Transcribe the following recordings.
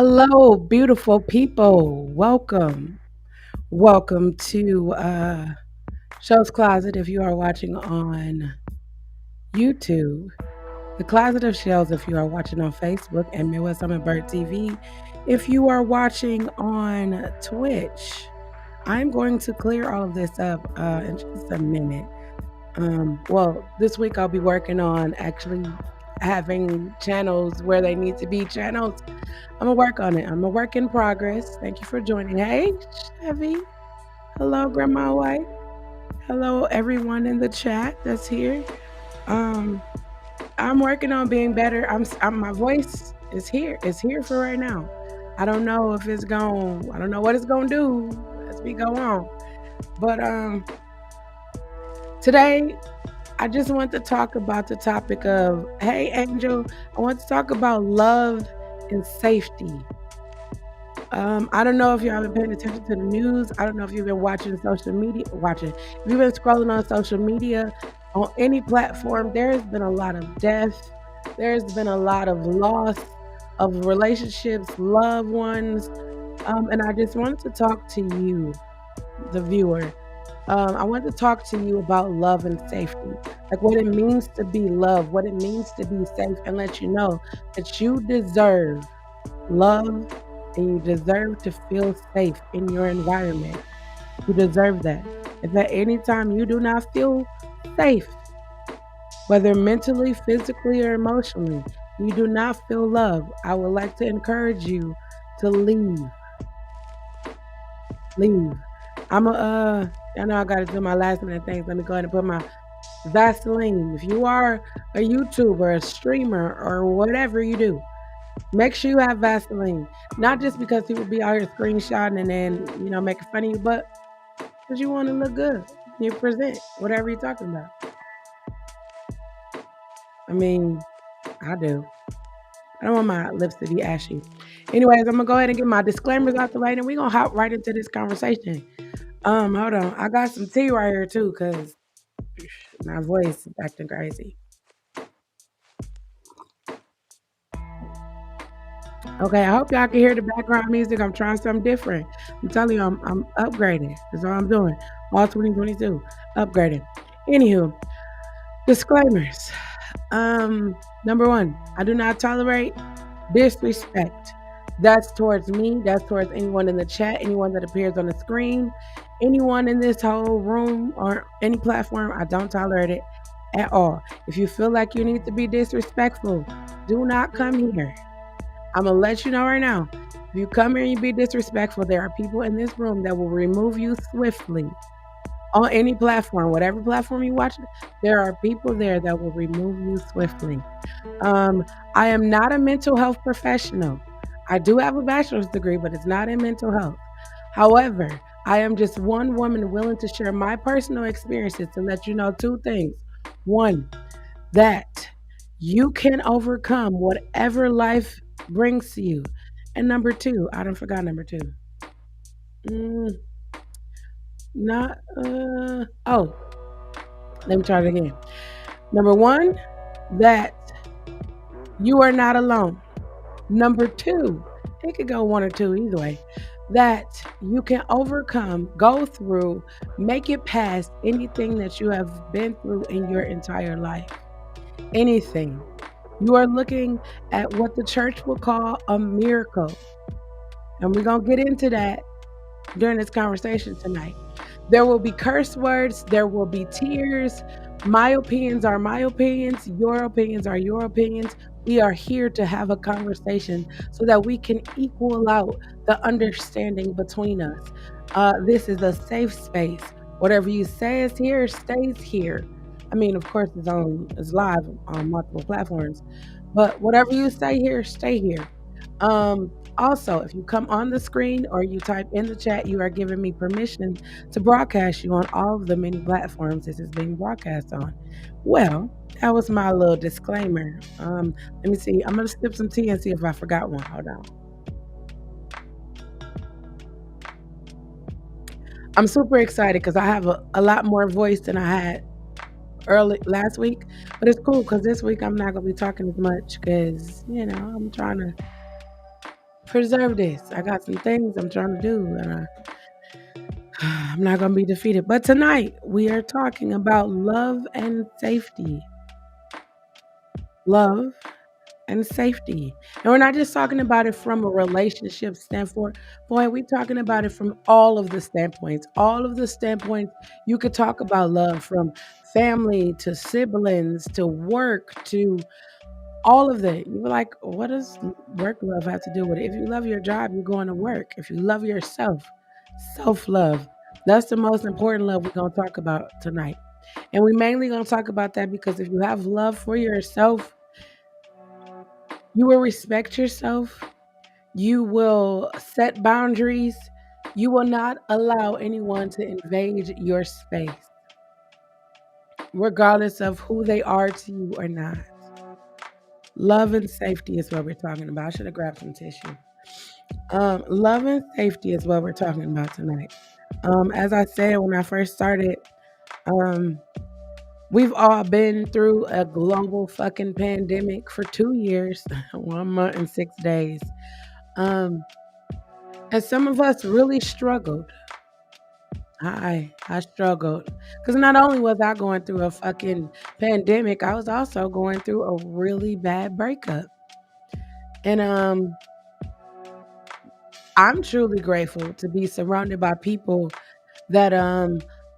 Hello, beautiful people. Welcome. Welcome to Shell's Closet if you are watching on YouTube. The Closet of Shells if you are watching on Facebook, and Midwsthumnbrd TV if you are watching on Twitch. I'm going to clear all of this up in just a minute. This week I'll be working on actually having channels where they need to be channels. I'm gonna work on it. I'm a work in progress. Thank you for joining. Hey, Chevy. Hello, Grandma White. Hello, everyone in the chat that's here. Um, I'm working on being better. My voice is here. It's here for right now. I don't know if it's going. I don't know what it's gonna do as we go on. But today I just want to talk about the topic of, hey, Angel, I want to talk about love and safety. I don't know if y'all been paying attention to the news. I don't know if you've been watching social media. If you've been scrolling on social media, on any platform, there's been a lot of death. There's been a lot of loss of relationships, loved ones. And I just wanted to talk to you, the viewer. I want to talk to you about love and safety, like what it means to be loved, what it means to be safe, and let you know that you deserve love and you deserve to feel safe in your environment. You deserve that. If at any time you do not feel safe, whether mentally, physically, or emotionally, you do not feel love, I would like to encourage you to leave. Leave. I know I gotta do my last minute things. Let me go ahead and put my Vaseline. If you are a YouTuber, a streamer, or whatever you do, make sure you have Vaseline. Not just because people be out here screenshotting and then, making fun of you, but because you want to look good. You present whatever you're talking about. I mean, I do. I don't want my lips to be ashy. Anyways, I'm gonna go ahead and get my disclaimers out the way, and we're gonna hop right into this conversation. Hold on. I got some tea right here too, cause my voice is acting crazy. Okay, I hope y'all can hear the background music. I'm trying something different. I'm telling you, I'm upgrading. That's all I'm doing. All 2022, upgrading. Anywho, disclaimers. Number one, I do not tolerate disrespect. That's towards me. That's towards anyone in the chat, anyone that appears on the screen, anyone in this whole room or any platform. I don't tolerate it at all. If you feel like you need to be disrespectful, do not come here. I'm going to let you know right now. If you come here and you be disrespectful, there are people in this room that will remove you swiftly on any platform, whatever platform you watch. There are people there that will remove you swiftly. I am not a mental health professional. I do have a bachelor's degree, but it's not in mental health. However, I am just one woman willing to share my personal experiences to let you know two things. One, that you can overcome whatever life brings to you. And number two, I don't forgot number two. Mm, not oh, let me try it again. Number one, that you are not alone. Number two, it could go one or two either way, that you can overcome, go through, make it past anything that you have been through in your entire life. Anything. You are looking at what the church will call a miracle. And we're going to get into that during this conversation tonight. There will be curse words, there will be tears. My opinions are my opinions, your opinions are your opinions. We are here to have a conversation so that we can equal out the understanding between us. This is a safe space. Whatever you say is here, stays here. I mean, of course, it's live on multiple platforms, but whatever you say here, stay here. Also, if you come on the screen or you type in the chat, you are giving me permission to broadcast you on all of the many platforms this is being broadcast on. Well, that was my little disclaimer. Let me see. I'm gonna sip some tea and see if I forgot one. Hold on. I'm super excited because I have a lot more voice than I had early last week, but it's cool because this week I'm not gonna be talking as much because I'm trying to preserve this. I got some things I'm trying to do, and I'm not going to be defeated. But tonight, we are talking about love and safety. Love and safety. And we're not just talking about it from a relationship standpoint. Boy, we're talking about it from all of the standpoints. All of the standpoints you could talk about love, from family to siblings to work to all of that. You were like, what does work love have to do with it? If you love your job, you're going to work. If you love yourself, self love. That's the most important love we're going to talk about tonight. And we mainly going to talk about that because if you have love for yourself, you will respect yourself. You will set boundaries. You will not allow anyone to invade your space, regardless of who they are to you or not. Love and safety is what we're talking about. I should have grabbed some tissue. Love and safety is what we're talking about tonight. As I said when I first started, um, we've all been through a global fucking pandemic for 2 years, 1 month and 6 days. Um, and some of us really struggled. I struggled because not only was I going through a fucking pandemic, I was also going through a really bad breakup. And I'm truly grateful to be surrounded by people that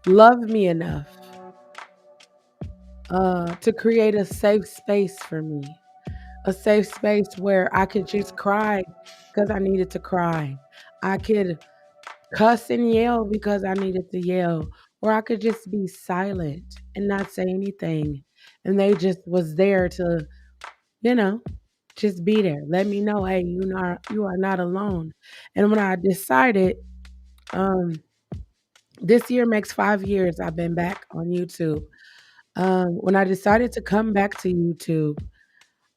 love me enough to create a safe space for me. A safe space where I could just cry because I needed to cry. I could cuss and yell because I needed to yell. Or I could just be silent and not say anything. And they just was there to, you know, just be there. Let me know, hey, you are not alone. And when I decided, um, this year makes 5 years I've been back on YouTube. When I decided to come back to YouTube,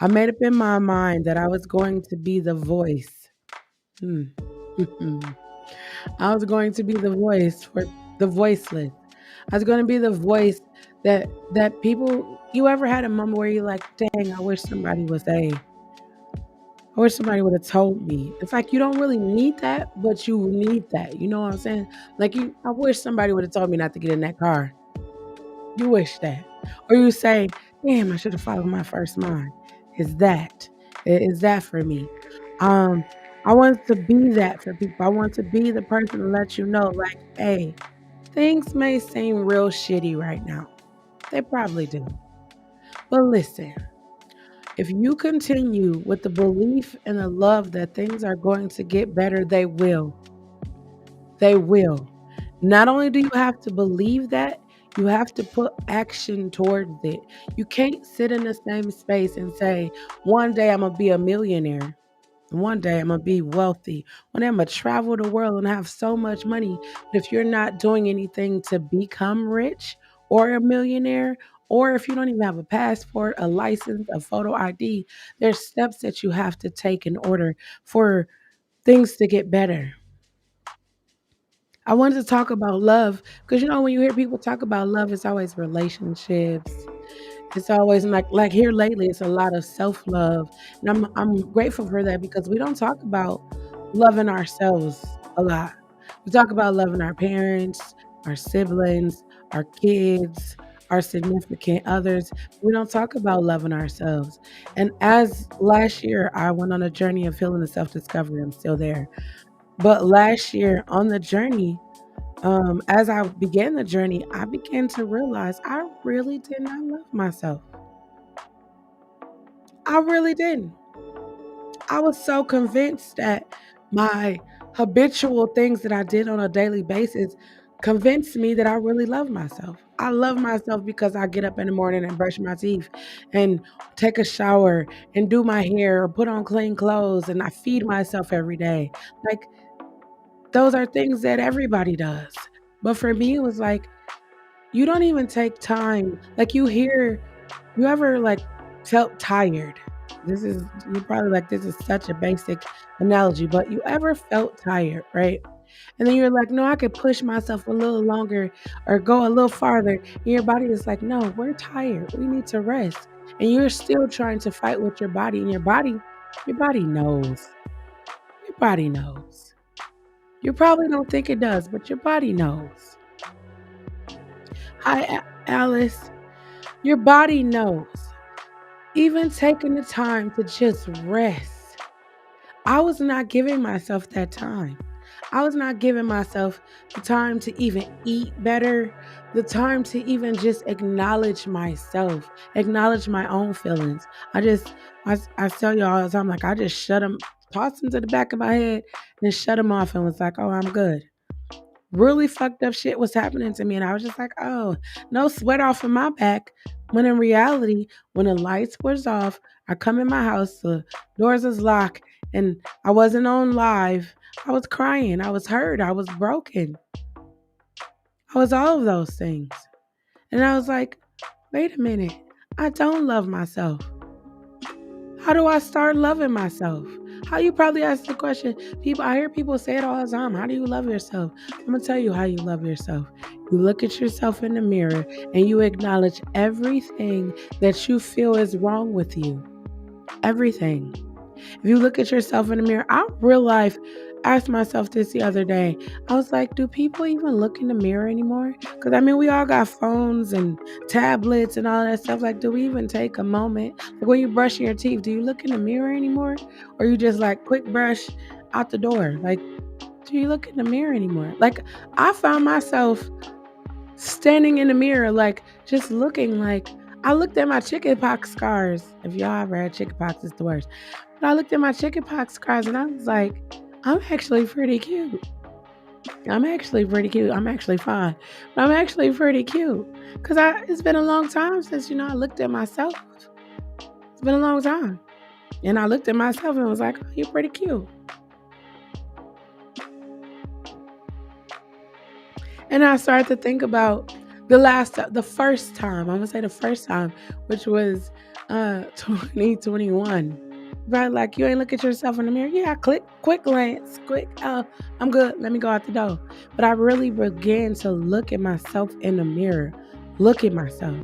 I made up in my mind that I was going to be the voice. Hmm. I was going to be the voice for the voiceless. I was going to be the voice that people. You ever had a moment where you're like, "Dang, I wish somebody would have told me." It's like you don't really need that, but you need that. You know what I'm saying? Like I wish somebody would have told me not to get in that car. You wish that. Or you say, damn, I should have followed my first mind. Is that? Is that for me? Um, I want to be that for people. I want to be the person to let you know, like, hey, things may seem real shitty right now. They probably do. But listen, if you continue with the belief and the love that things are going to get better, they will. They will. Not only do you have to believe that, you have to put action towards it. You can't sit in the same space and say, one day I'm going to be a millionaire. One day I'm going to be wealthy. One day I'm going to travel the world and have so much money. But if you're not doing anything to become rich or a millionaire, or if you don't even have a passport, a license, a photo ID, there's steps that you have to take in order for things to get better. I wanted to talk about love because when you hear people talk about love, it's always relationships. It's always like here lately, it's a lot of self love, and I'm grateful for that because we don't talk about loving ourselves a lot. We talk about loving our parents, our siblings, our kids, our significant others. We don't talk about loving ourselves. And as last year, I went on a journey of healing and self discovery. I'm still there, but last year on the journey, as I began the journey, I began to realize I really did not love myself. I really didn't. I was so convinced that my habitual things that I did on a daily basis convinced me that I really love myself. I love myself because I get up in the morning and brush my teeth and take a shower and do my hair or put on clean clothes and I feed myself every day. Like those are things that everybody does. But for me, it was like, you don't even take time. Like you ever like felt tired? This is you probably like this is such a basic analogy, but you ever felt tired, right? And then you're like, no, I could push myself a little longer or go a little farther. And your body is like, no, we're tired. We need to rest. And you're still trying to fight with your body, and your body knows. body knows. You probably don't think it does, but your body knows. Hi, Alice. Your body knows. Even taking the time to just rest. I was not giving myself that time. I was not giving myself the time to even eat better, the time to even just acknowledge myself, acknowledge my own feelings. I tell you all the time, like I just shut them, tossed them to the back of my head and shut them off and was like, oh, I'm good. Really fucked up shit was happening to me. And I was just like, oh, no sweat off of my back. When in reality, when the lights was off, I come in my house, the doors is locked, and I wasn't on live. I was crying. I was hurt. I was broken. I was all of those things. And I was like, wait a minute. I don't love myself. How do I start loving myself? How you probably ask the question. I hear people say it all the time. How do you love yourself? I'm gonna tell you how you love yourself. You look at yourself in the mirror and you acknowledge everything that you feel is wrong with you. Everything. If you look at yourself in the mirror, I real life asked myself this the other day. I was like, do people even look in the mirror anymore? Because I mean, we all got phones and tablets and all that stuff. Like, do we even take a moment? Like when you brushing your teeth, do you look in the mirror anymore? Or you just like quick brush out the door? Like, do you look in the mirror anymore? Like, I found myself standing in the mirror, like just looking like I looked at my chickenpox scars. If y'all ever had chickenpox, it's the worst. But I looked at my chickenpox scars and I was like, I'm actually pretty cute. I'm actually pretty cute. I'm actually fine. But I'm actually pretty cute. Because it's been a long time since, I looked at myself. It's been a long time. And I looked at myself and was like, oh, you're pretty cute. And I started to think about the first time, I'm going to say the first time, which was 2021. Right, like you ain't look at yourself in the mirror. Yeah, quick glance, I'm good. Let me go out the door. But I really began to look at myself in the mirror. Look at myself.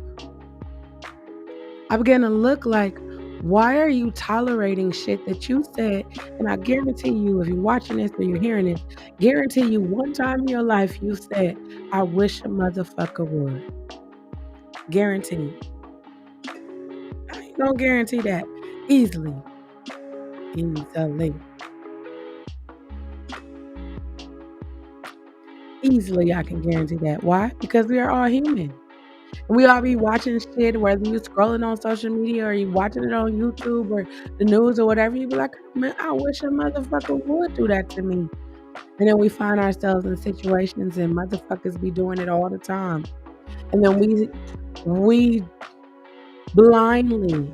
I began to look like, why are you tolerating shit that you said? And I guarantee you, if you're watching this or you're hearing this, guarantee you one time in your life you said, I wish a motherfucker would. Guaranteed. I ain't gonna guarantee that easily. Easily, I can guarantee that. Why? Because we are all human. We all be watching shit, whether you scrolling on social media or you watching it on YouTube or the news or whatever. You be like, man, I wish a motherfucker would do that to me. And then we find ourselves in situations and motherfuckers be doing it all the time. And then we blindly,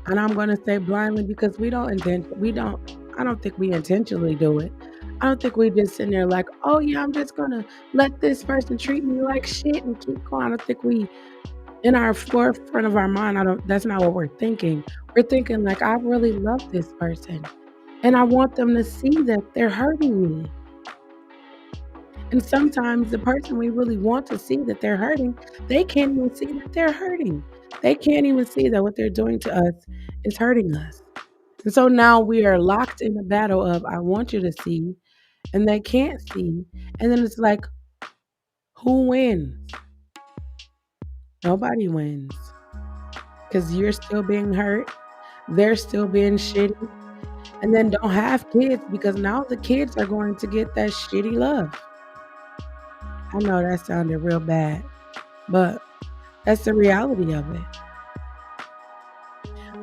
and I'm gonna say blindly because I don't think we intentionally do it. I don't think we just sitting there like, oh yeah, I'm just gonna let this person treat me like shit and keep going. I don't think we in our forefront of our mind, that's not what we're thinking. We're thinking like, I really love this person and I want them to see that they're hurting me. And sometimes the person we really want to see that they're hurting, they can't even see that they're hurting. They can't even see that what they're doing to us is hurting us. And so now we are locked in the battle of I want you to see, and they can't see. And then it's like, who wins? Nobody wins. Because you're still being hurt. They're still being shitty. And then don't have kids because now the kids are going to get that shitty love. I know that sounded real bad, but that's the reality of it.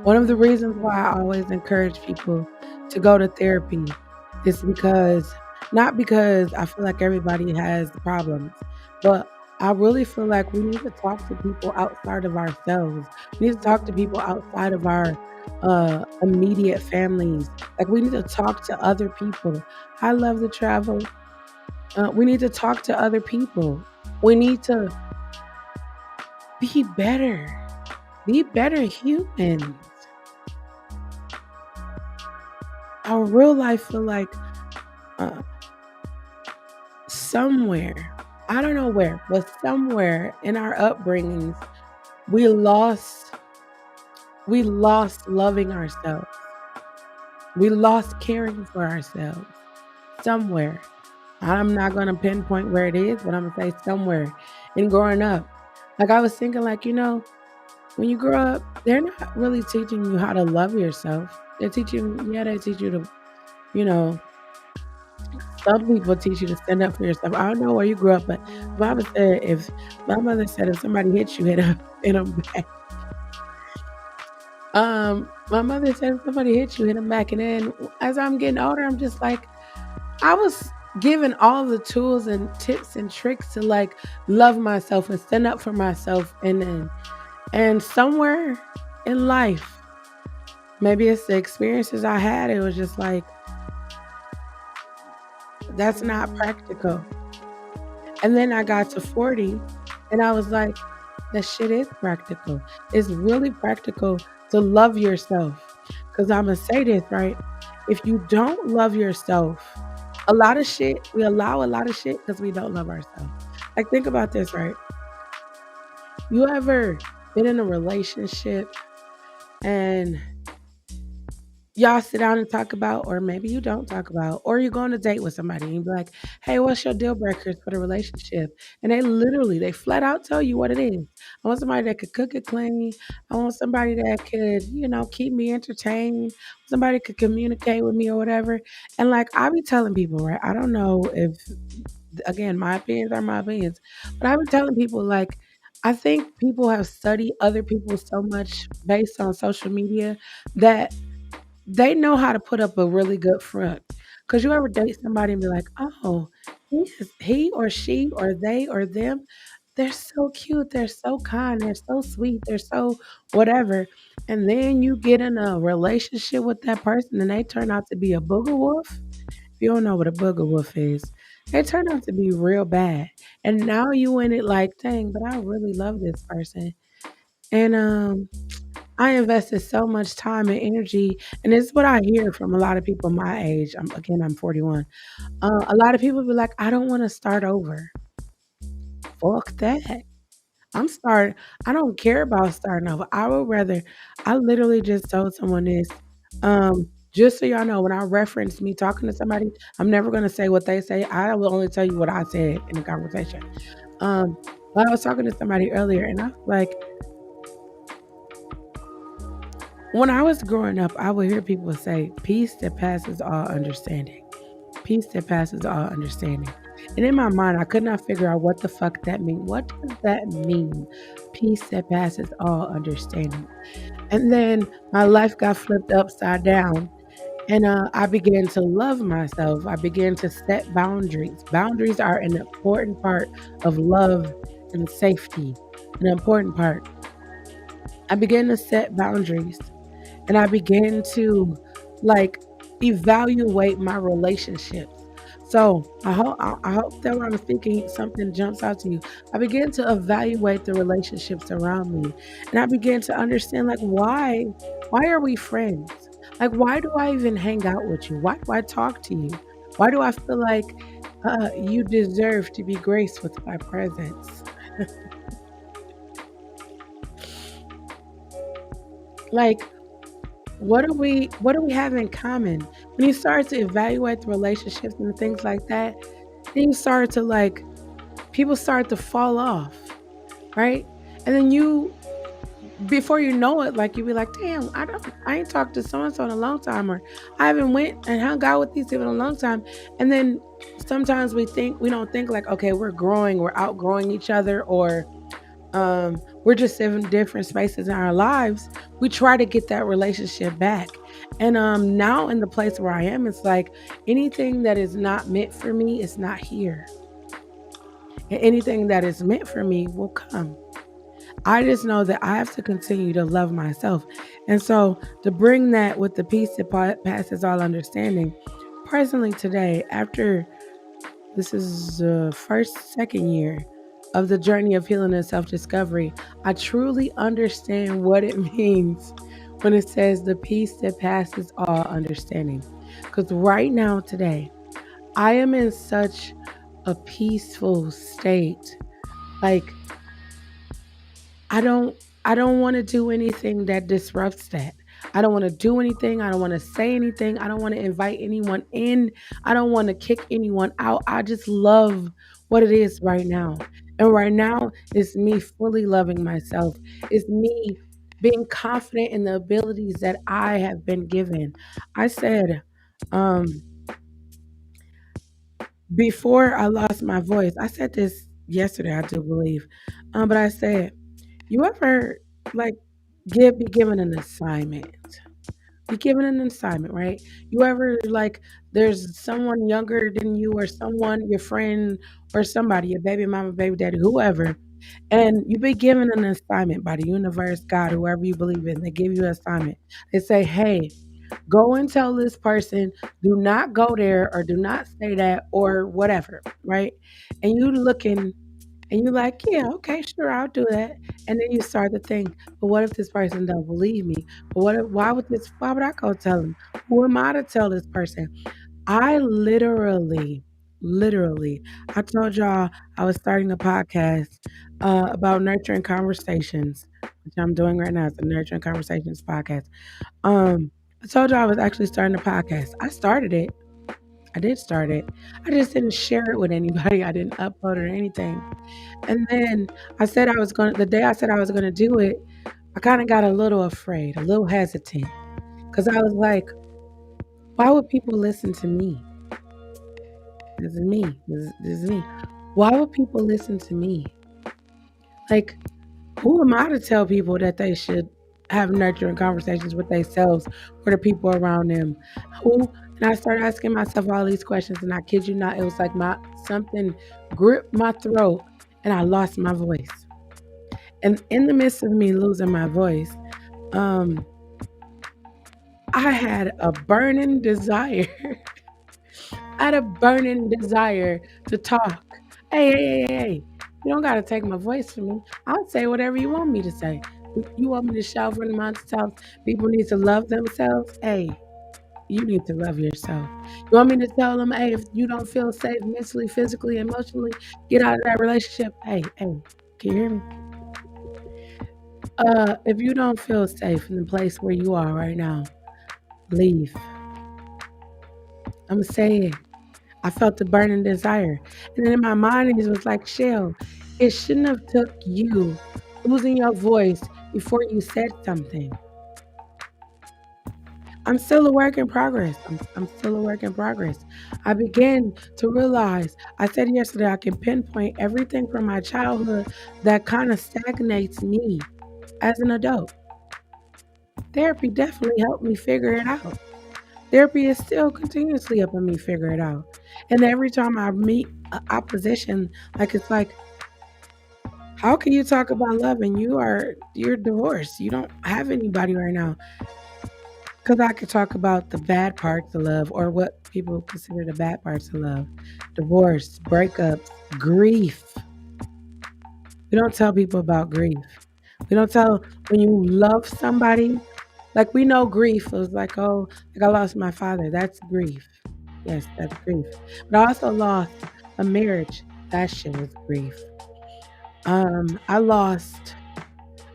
One of the reasons why I always encourage people to go to therapy is not because I feel like everybody has problems, but I really feel like we need to talk to people outside of ourselves. We need to talk to people outside of our immediate families. Like we need to talk to other people. I love to travel. We need to talk to other people. We need to be better. Be better humans. I real life feel like uh, somewhere, I don't know where, but somewhere in our upbringings, we lost loving ourselves. We lost caring for ourselves somewhere. I'm not gonna pinpoint where it is, but I'm gonna say somewhere in growing up. Like I was thinking, like, when you grow up, they're not really teaching you how to love yourself. They teach you to, you know, some people teach you to stand up for yourself. I don't know where you grew up, but my mother said if somebody hits you, hit them back. My mother said if somebody hits you, hit them back. And then as I'm getting older, I'm just like, I was given all the tools and tips and tricks to like love myself and stand up for myself. And somewhere in life, maybe it's the experiences I had, it was just like, that's not practical. And then I got to 40 and I was like, that shit is practical. It's really practical to love yourself. Because I'm going to say this, right? If you don't love yourself, we allow a lot of shit because we don't love ourselves. Like, think about this, right? You ever been in a relationship and y'all sit down and talk about, or maybe you don't talk about, or you go on a date with somebody and you be like, hey, what's your deal breakers for the relationship? And they flat out tell you what it is. I want somebody that could cook it clean. I want somebody that could, keep me entertained. Somebody could communicate with me or whatever. And like I be telling people, right? I don't know if, again, my opinions are my opinions, but I be telling people like, I think people have studied other people so much based on social media that they know how to put up a really good front. Cause you ever date somebody and be like, "Oh, he or she or they or them, they're so cute, they're so kind, they're so sweet, they're so whatever." And then you get in a relationship with that person and they turn out to be a booger wolf. If you don't know what a booger wolf is, they turn out to be real bad. And now you in it like, dang, but I really love this person. And I invested so much time and energy, and it's what I hear from a lot of people my age. I'm 41. A lot of people be like, "I don't wanna start over." Fuck that. I'm start I don't care about starting over. I literally just told someone this, just so y'all know, when I reference me talking to somebody, I'm never gonna say what they say. I will only tell you what I said in the conversation. Um, but I was talking to somebody earlier, and I was like, when I was growing up, I would hear people say, peace that passes all understanding. Peace that passes all understanding. And in my mind, I could not figure out what the fuck that means. What does that mean? Peace that passes all understanding. And then my life got flipped upside down. And I began to love myself. I began to set boundaries. Boundaries are an important part of love and safety, an important part. I began to set boundaries and I began to like evaluate my relationships. So I hope that when I'm speaking, something jumps out to you. I began to evaluate the relationships around me, and I began to understand like why are we friends? Like why do I even hang out with you? Why do I talk to you? Why do I feel like you deserve to be graced with my presence? Like what do we have in common? When you start to evaluate the relationships and things like that, then you start to like people start to fall off, right? And then you before you know it, like you be like, damn, I ain't talked to so and so in a long time, or I haven't went and hung out with these people in a long time. And then sometimes we don't think like, okay, we're growing, we're outgrowing each other, or we're just in different spaces in our lives. We try to get that relationship back. And now in the place where I am, it's like anything that is not meant for me is not here. And anything that is meant for me will come. I just know that I have to continue to love myself. And so to bring that with the peace that passes all understanding, personally today, after this is the second year of the journey of healing and self discovery. I truly understand what it means when it says the peace that passes all understanding. Because right now, today, I am in such a peaceful state. Like, I don't I don't want to do anything that disrupts that. I don't want to do anything. I don't want to say anything. I don't want to invite anyone in. I don't want to kick anyone out. I just love what it is right now. And right now, it's me fully loving myself. It's me being confident in the abilities that I have been given. I said, um, before I lost my voice, I said this yesterday, I do believe. But I said, you ever like be given an assignment? Be given an assignment, right? You ever like there's someone younger than you or someone, your friend or somebody, your baby mama, baby daddy, whoever, and you be given an assignment by the universe, God, whoever you believe in, they give you an assignment. They say, hey, go and tell this person, do not go there or do not say that or whatever, right? And you looking and you're like, yeah, okay, sure, I'll do that. And then you start to think, but what if this person don't believe me? But why would I go tell them? Who am I to tell this person? I literally, I told y'all I was starting a podcast about nurturing conversations, which I'm doing right now. It's a nurturing conversations podcast. Um, I told y'all I was actually starting a podcast. I started it. I did start it. I just didn't share it with anybody. I didn't upload it or anything. And then the day I said I was gonna do it, I kind of got a little afraid, a little hesitant, because I was like, why would people listen to me? This is me. This is me. Why would people listen to me? Like, who am I to tell people that they should have nurturing conversations with themselves or the people around them? Who? And I started asking myself all these questions, and I kid you not, it was like something gripped my throat, and I lost my voice. And in the midst of me losing my voice, um, I had a burning desire. I had a burning desire to talk. Hey. You don't got to take my voice from me. I'll say whatever you want me to say. You want me to shout from the mountaintops? People need to love themselves. Hey, you need to love yourself. You want me to tell them, hey, if you don't feel safe mentally, physically, emotionally, get out of that relationship. Hey, can you hear me? If you don't feel safe in the place where you are right now, leave. I'm saying I felt the burning desire. And then in my mind it was like, Chelle, it shouldn't have took you losing your voice before you said something. I'm still a work in progress. I'm still a work in progress. I began to realize, I said yesterday, I can pinpoint everything from my childhood that kind of stagnates me as an adult. Therapy definitely helped me figure it out. Therapy is still continuously helping me figure it out. And every time I meet opposition, like it's like, how can you talk about love and you're divorced? You don't have anybody right now. Because I could talk about the bad parts of love or what people consider the bad parts of love. Divorce, breakups, grief. We don't tell people about grief. We don't tell when you love somebody. Like we know grief was like, oh, like I lost my father. That's grief. Yes, that's grief. But I also lost a marriage. That shit was grief. I lost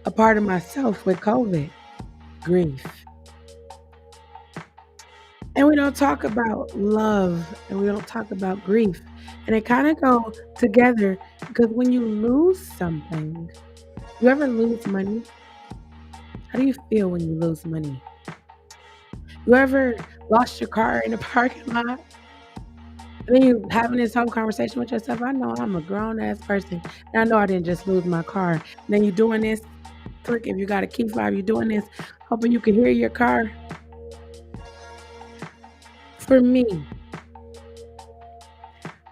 a part of myself with COVID. Grief. And we don't talk about love and we don't talk about grief. And they kind of go together because when you lose something, you ever lose money? How do you feel when you lose money? You ever lost your car in a parking lot? And then you having this whole conversation with yourself. I know I'm a grown ass person. And I know I didn't just lose my car. And then you doing this, click if you got a key fob, you doing this, hoping you can hear your car. For me,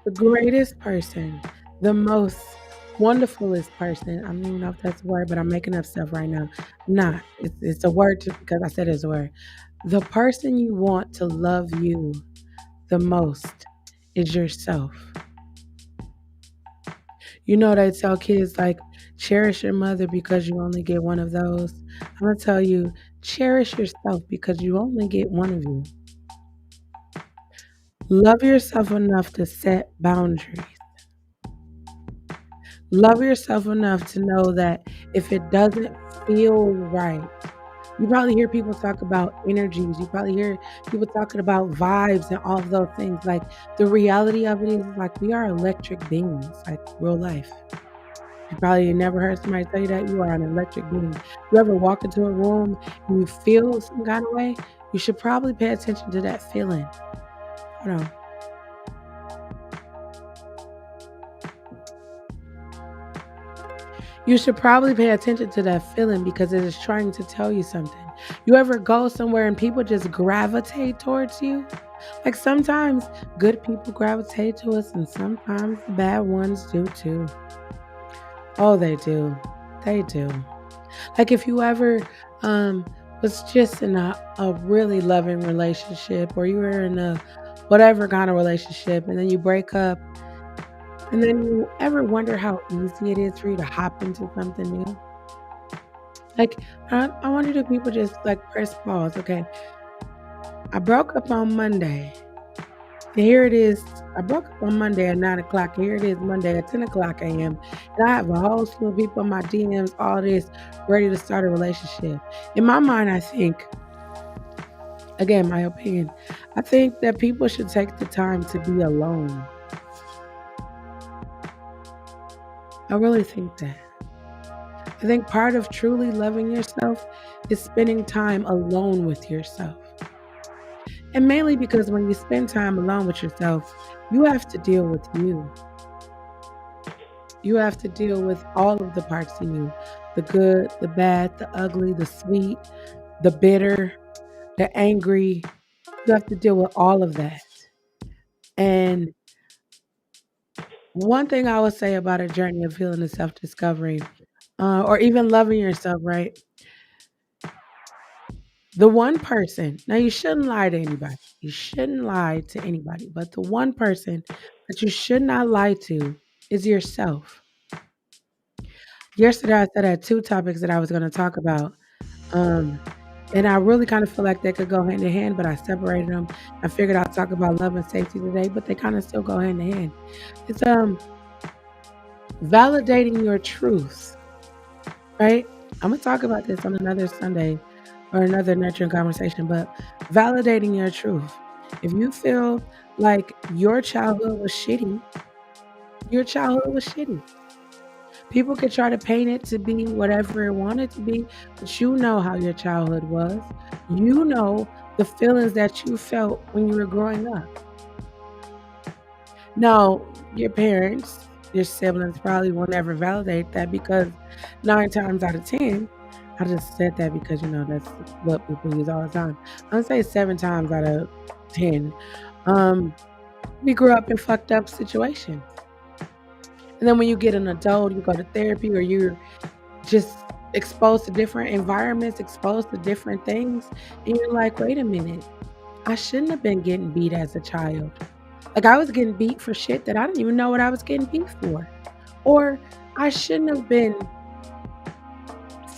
the greatest person, the most wonderfulest person. I don't even know if that's a word, but I'm making up stuff right now. Nah, it's a word just because I said it's a word. The person you want to love you the most is yourself. You know they tell kids like cherish your mother because you only get one of those. I'm gonna tell you, cherish yourself because you only get one of you. Love yourself enough to set boundaries. Love yourself enough to know that if it doesn't feel right, You probably hear people talk about energies. You probably hear people talking about vibes and all of those things. Like the reality of it is like we are electric beings, like real life. You probably never heard somebody tell you that you are an electric being. You ever walk into a room and you feel some kind of way? You should probably pay attention to that feeling. Hold on. You should probably pay attention to that feeling because it is trying to tell you something. You ever go somewhere and people just gravitate towards you? Like sometimes good people gravitate to us and sometimes the bad ones do too. Oh, they do. They do. Like if you ever um was just in a really loving relationship or you were in a whatever kind of relationship and then you break up and then you ever wonder how easy it is for you to hop into something new? Like I wonder do people just like press pause, okay? I broke up on Monday. And here it is. I broke up on Monday at 9 o'clock. And here it is Monday at 10 o'clock a.m. And I have a whole slew of people in my DMs, all this, ready to start a relationship. In my mind, I think, again, my opinion, I think that people should take the time to be alone. I really think that. I think part of truly loving yourself is spending time alone with yourself. And mainly because when you spend time alone with yourself, you have to deal with you. You have to deal with all of the parts of you, the good, the bad, the ugly, the sweet, the bitter, the angry. You have to deal with all of that. And one thing I would say about a journey of healing and self discovery, or even loving yourself, right? The one person, now you shouldn't lie to anybody. You shouldn't lie to anybody, but the one person that you should not lie to is yourself. Yesterday, I said I had two topics that I was going to talk about. Um, and I really kind of feel like they could go hand in hand, but I separated them. I figured I'd talk about love and safety today, but they kind of still go hand in hand. It's validating your truth, right? I'm gonna talk about this on another Sunday or another nurturing conversation, but validating your truth. If you feel like your childhood was shitty, your childhood was shitty. People could try to paint it to be whatever it wanted to be, but you know how your childhood was. You know the feelings that you felt when you were growing up. Now, your parents, your siblings probably will never validate that because 9 times out of 10, I just said that because that's what people use all the time. I'd say 7 times out of 10, um, we grew up in fucked up situations. And then when you get an adult, you go to therapy or you're just exposed to different environments, exposed to different things. And you're like, wait a minute, I shouldn't have been getting beat as a child. Like I was getting beat for shit that I didn't even know what I was getting beat for. Or I shouldn't have been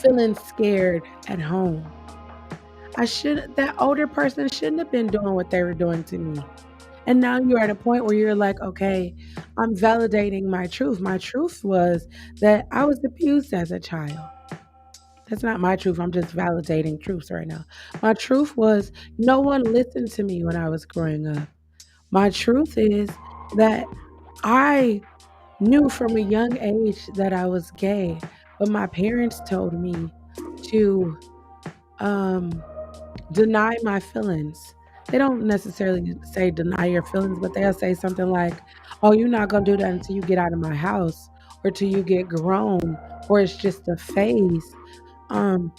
feeling scared at home. That older person shouldn't have been doing what they were doing to me. And now you're at a point where you're like, okay, I'm validating my truth. My truth was that I was abused as a child. That's not my truth. I'm just validating truths right now. My truth was no one listened to me when I was growing up. My truth is that I knew from a young age that I was gay, but my parents told me to um, deny my feelings. They don't necessarily say deny your feelings, but they'll say something like, oh, you're not going to do that until you get out of my house or till you get grown or it's just a phase. Um,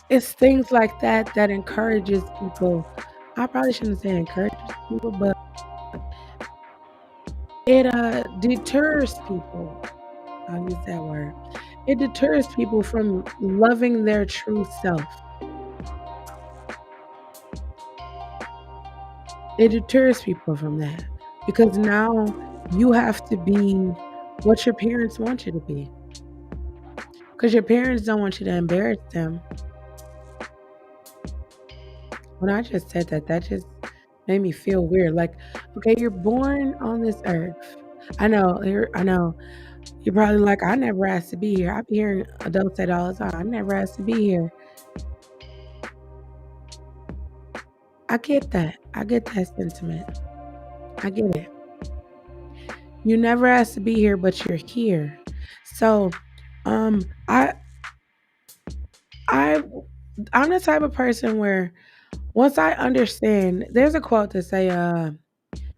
it's things like that that encourages people. I probably shouldn't say encourages people, but it deters people. I'll use that word. It deters people from loving their true self. It deters people from that because now you have to be what your parents want you to be. Because your parents don't want you to embarrass them. When I just said that, that just made me feel weird. Like, okay, you're born on this earth. I know, I know. You're probably like, I never asked to be here. I be hearing adults say that all the time. I never asked to be here. I get that. I get that sentiment. I get it. You never asked to be here, but you're here. So, um, I, I, I'm the type of person where once I understand, there's a quote that say,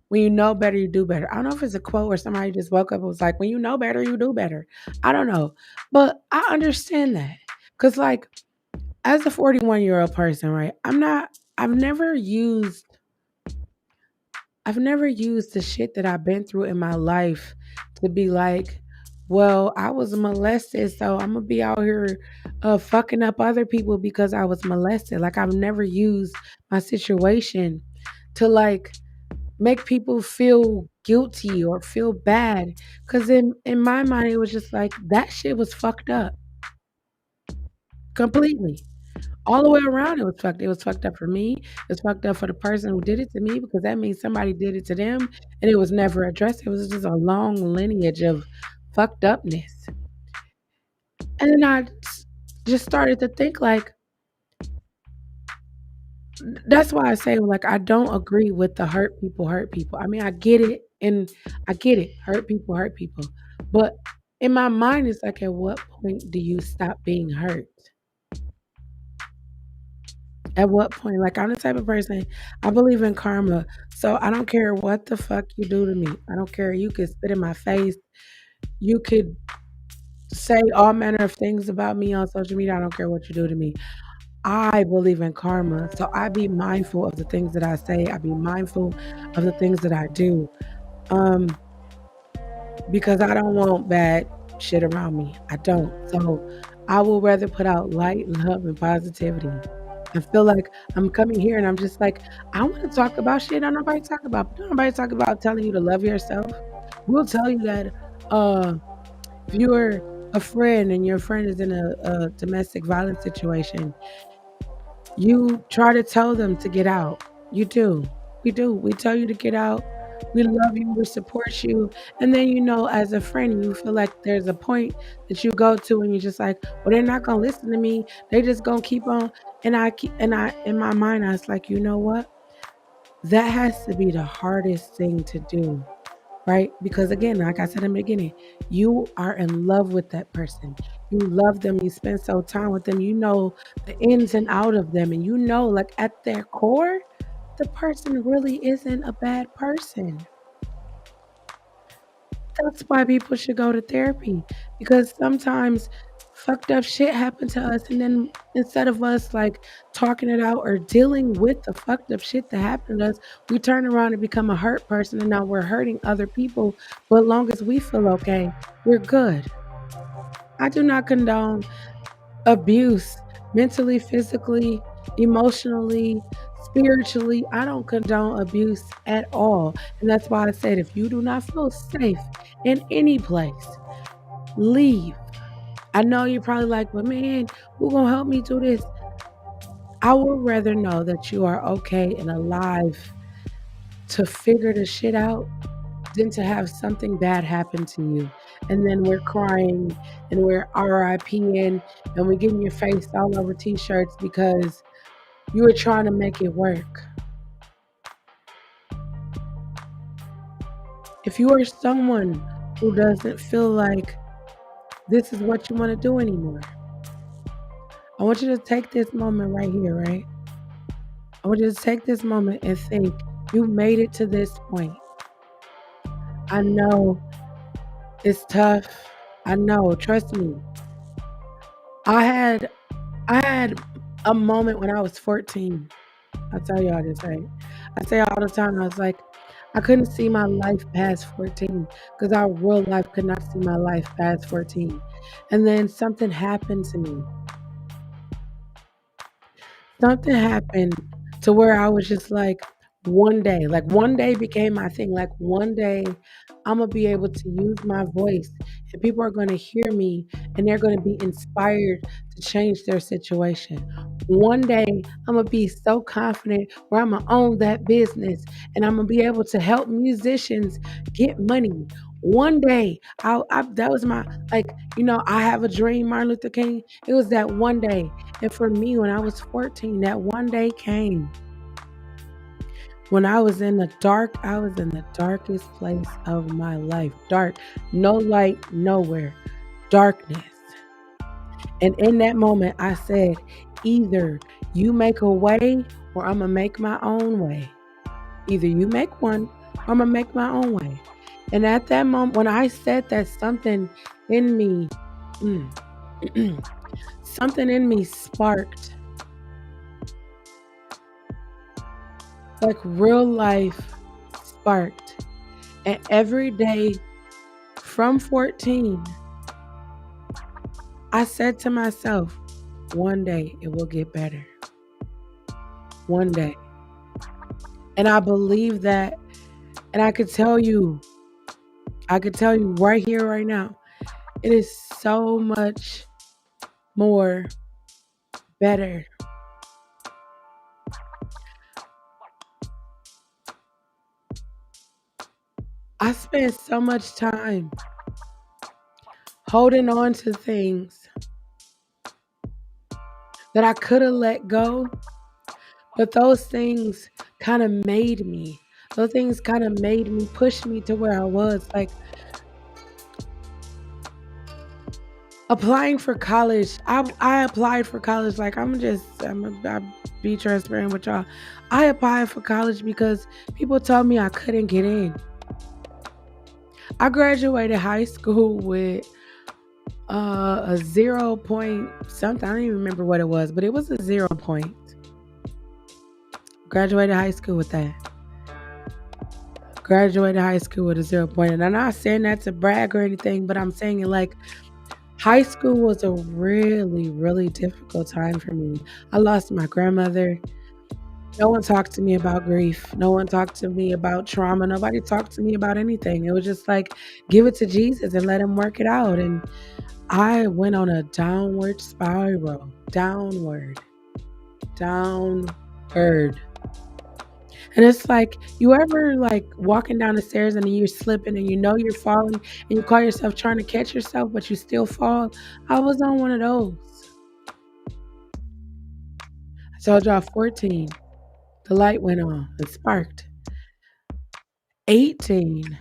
when you know better, you do better. I don't know if it's a quote or somebody just woke up and was like, when you know better, you do better. I don't know. But I understand that. Cause like as a 41-year-old person, right? I've never used I've never used the shit that I've been through in my life to be like, well, I was molested, so I'm gonna be out here fucking up other people because I was molested. Like I've never used my situation to like make people feel guilty or feel bad. Cause in my mind it was just like that shit was fucked up completely. All the way around it was fucked. It was fucked up for me. It was fucked up for the person who did it to me because that means somebody did it to them and it was never addressed. It was just a long lineage of fucked upness. And then just started to think like that's why I say like I don't agree with the hurt people hurt people. I mean, I get it and I get it. Hurt people. But in my mind it's like at what point do you stop being hurt? At what point? Like I'm the type of person I believe in karma. So I don't care what the fuck you do to me. I don't care. You could spit in my face. You could say all manner of things about me on social media. I don't care what you do to me. I believe in karma. So I be mindful of the things that I say. I be mindful of the things that I do. Um, because I don't want bad shit around me. I don't. So I will rather put out light, love, and positivity. I feel like I'm coming here and I'm just like, I want to talk about shit I nobody talk about. Don't nobody talk about telling you to love yourself. We'll tell you that uh, if you're a friend and your friend is in a domestic violence situation, you try to tell them to get out. You do. We do. We tell you to get out. We love you. We support you. And then, as a friend, you feel like there's a point that you go to and you're just like, well, they're not going to listen to me. They just going to keep on. In my mind, I was like, you know what? That has to be the hardest thing to do, right? Because again, like I said in the beginning, you are in love with that person. You love them. You spend so time with them. You know the ins and out of them, and like at their core, the person really isn't a bad person. That's why people should go to therapy because sometimes fucked up shit happened to us, and then instead of us like talking it out or dealing with the fucked up shit that happened to us, we turn around and become a hurt person, and now we're hurting other people. But long as we feel okay, we're good. I do not condone abuse mentally, physically, emotionally, spiritually. I don't condone abuse at all. And that's why I said if you do not feel safe in any place, leave. I know you're probably like, but man, who gonna help me do this? I would rather know that you are okay and alive to figure the shit out than to have something bad happen to you. And then we're crying and we're RIPing and we're getting your face all over t-shirts because you were trying to make it work. If you are someone who doesn't feel like this is what you want to do anymore, I want you to take this moment right here, right? I want you to take this moment and think you made it to this point. I know it's tough. I know, trust me. I had I had a moment when I was 14. I tell y'all this, right? I say all the time, I was like, I couldn't see my life past 14 because our real life could not see my life past 14. And then something happened to me. Something happened to where I was just like one day became my thing. Like one day I'm gonna be able to use my voice and people are gonna hear me and they're gonna be inspired to change their situation. One day I'm gonna be so confident where I'm gonna own that business and I'm gonna be able to help musicians get money. One day, that was my, like, I have a dream, Martin Luther King. It was that one day. And for me, when I was 14, that one day came. When I was in the dark, I was in the darkest place of my life. Dark, no light, nowhere, darkness. And in that moment, I said, either you make a way or I'm going to make my own way. Either you make one or I'm going to make my own way. And at that moment, when I said that, something in me, something in me sparked. Like real life sparked. And every day from 14, I said to myself, one day it will get better. One day. And I believe that. And I could tell you right here, right now, it is so much more better. I spent so much time holding on to things that I could have let go, but those things kind of made me. Those things kind of made me, push me to where I was. Like applying for college, I applied for college. Like I'll be transparent with y'all. I applied for college because people told me I couldn't get in. I graduated high school with a 0 point something. I don't even remember what it was, but it was a 0 point. Graduated high school with that. Graduated high school with a 0 point. And I'm not saying that to brag or anything, but I'm saying it like high school was a really, really difficult time for me. I lost my grandmother. No one talked to me about grief. No one talked to me about trauma. Nobody talked to me about anything. It was just like, give it to Jesus and let him work it out. And I went on a downward spiral. Downward. And it's like, you ever like walking down the stairs and then you're slipping and you know you're falling and you call yourself trying to catch yourself, but you still fall? I was on one of those. I told y'all 14, the light went on, it sparked. 18,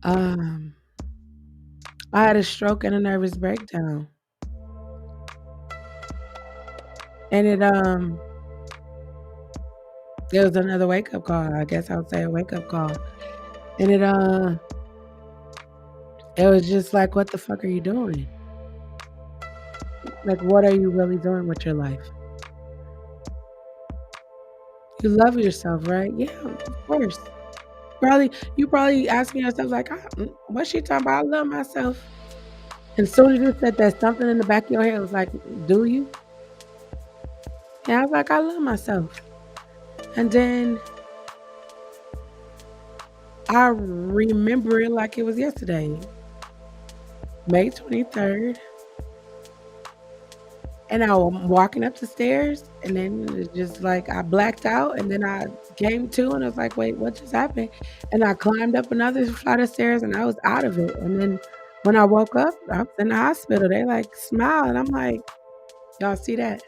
um, I had a stroke and a nervous breakdown. And it was another wake up call. I guess I would say a wake up call. And it was just like, what the fuck are you doing? Like, what are you really doing with your life? You love yourself, right? Yeah, of course. You probably asking yourself like, what's she talking about? I love myself. And as soon as you said that, something in the back of your head was like, do you? And I was like, I love myself. And then I remember it like it was yesterday, May 23rd. And I was walking up the stairs, and then it's just like I blacked out, and then I came to, and I was like, "Wait, what just happened?" And I climbed up another flight of stairs, and I was out of it. And then when I woke up, I was in the hospital. They like smile, and I'm like, "Y'all see that?"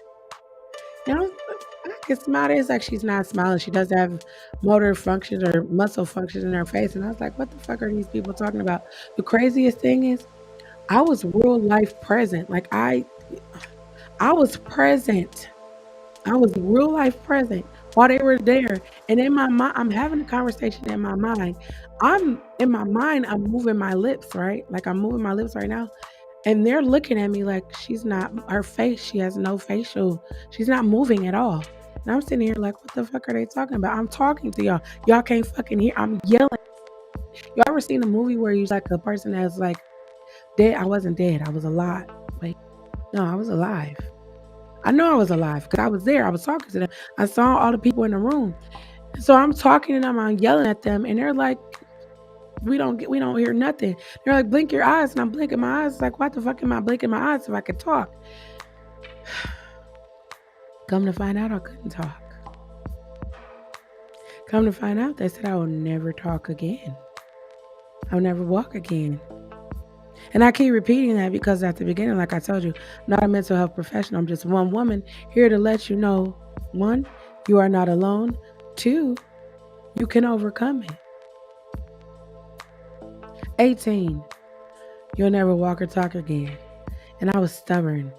You know, I can smile. It's like she's not smiling. She doesn't have motor functions or muscle functions in her face. And I was like, "What the fuck are these people talking about?" The craziest thing is, I was real life present. Like I was present. I was real life present while they were there. And in my mind, I'm having a conversation in my mind. I'm moving my lips, right? Like I'm moving my lips right now. And they're looking at me like she's not, her face, she has no facial, she's not moving at all. And I'm sitting here like, what the fuck are they talking about? I'm talking to y'all. Y'all can't fucking hear. I'm yelling. You ever seen a movie where you like a person that's like dead? I wasn't dead. I was alive. Wait, no, I was alive. I know I was alive because I was there. I was talking to them. I saw all the people in the room. So I'm talking to them. I'm yelling at them, and they're like, we don't hear nothing." They're like, "Blink your eyes," and I'm blinking my eyes. It's like, what the fuck am I blinking my eyes if I could talk? Come to find out, I couldn't talk. Come to find out, they said I will never talk again. I'll never walk again. And I keep repeating that because at the beginning, like I told you, I'm not a mental health professional. I'm just one woman here to let you know, one, you are not alone. Two, you can overcome it. 18, you'll never walk or talk again. And I was stubborn.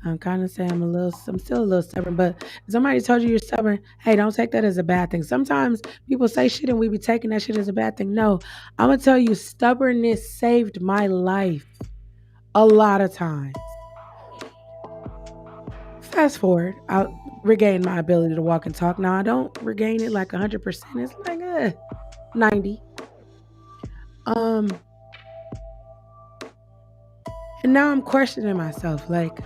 I'm kind of saying I'm still a little stubborn, but if somebody told you you're stubborn, hey, don't take that as a bad thing. Sometimes people say shit and we be taking that shit as a bad thing. No, I'm going to tell you, stubbornness saved my life a lot of times. Fast forward, I regained my ability to walk and talk. Now, I don't regain it like 100%. It's like 90. Um, and now I'm questioning myself, like,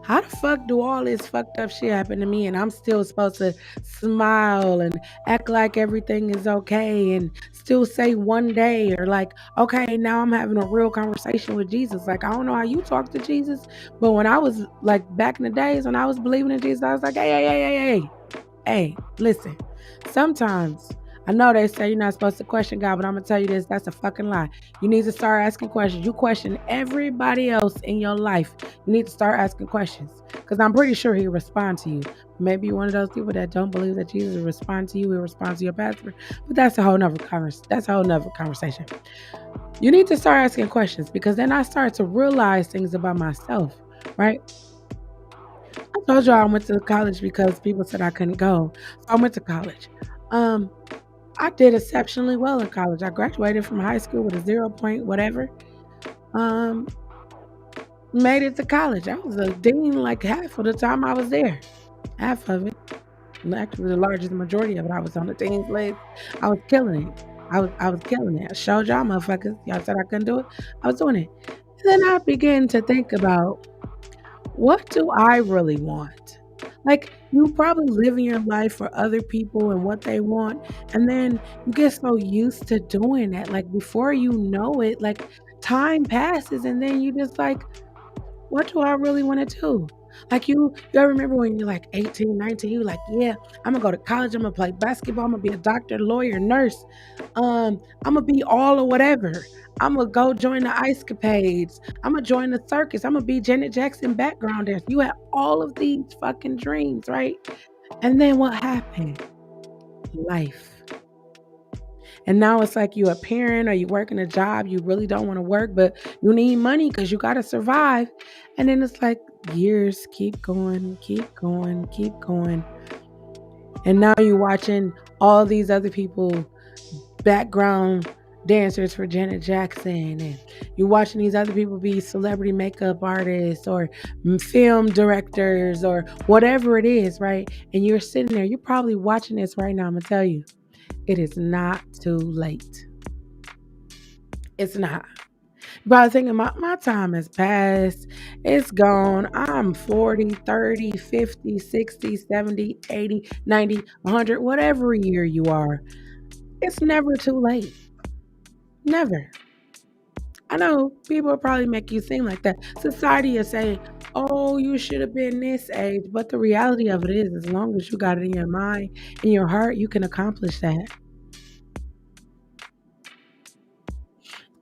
how the fuck do all this fucked up shit happen to me and I'm still supposed to smile and act like everything is okay and still say one day or like, okay, now I'm having a real conversation with Jesus. Like, I don't know how you talk to Jesus, but when I was like back in the days when I was believing in Jesus, I was like, hey, listen. Sometimes I know they say you're not supposed to question God, but I'm gonna tell you this: that's a fucking lie. You need to start asking questions. You question everybody else in your life. You need to start asking questions because I'm pretty sure He'll respond to you. Maybe you're one of those people that don't believe that Jesus will respond to you. He'll respond to your pastor, but that's a whole nother conversation. You need to start asking questions because then I start to realize things about myself. Right? I told y'all I went to college because people said I couldn't go. So I went to college. Um, I did exceptionally well in college. I graduated from high school with a 0 point whatever. Um, Made it to college. I was a dean like half of the time I was there. Half of it. Actually the largest majority of it. I was on the dean's list. I was killing it. I was killing it. I showed y'all motherfuckers. Y'all said I couldn't do it. I was doing it. And then I began to think about, what do I really want? Like, you probably living your life for other people and what they want, and then you get so used to doing that. Like, before you know it, like, time passes, and then you just like, what do I really want to do? Like, you ever remember when you're like 18, 19, you like, yeah, I'm gonna go to college, I'm gonna play basketball, I'm gonna be a doctor, lawyer, nurse, I'm gonna be all or whatever. I'm gonna go join the ice capades. I'm gonna join the circus. I'm gonna be Janet Jackson background dancer. You had all of these fucking dreams, right? And then what happened? Life. And now it's like you a parent or you working a job you really don't want to work, but you need money because you got to survive. And then it's like years keep going, keep going, keep going. And now you're watching all these other people, background dancers for Janet Jackson, and you're watching these other people be celebrity makeup artists or film directors or whatever it is, right? And you're sitting there, you're probably watching this right now. I'm gonna tell you, it is not too late. It's not. But I think my time has passed. It's gone. I'm 40, 30, 50, 60, 70, 80, 90, 100, whatever year you are. It's never too late. Never. I know people will probably make you seem like that. Society is saying, oh, you should have been this age. But the reality of it is, as long as you got it in your mind, in your heart, you can accomplish that.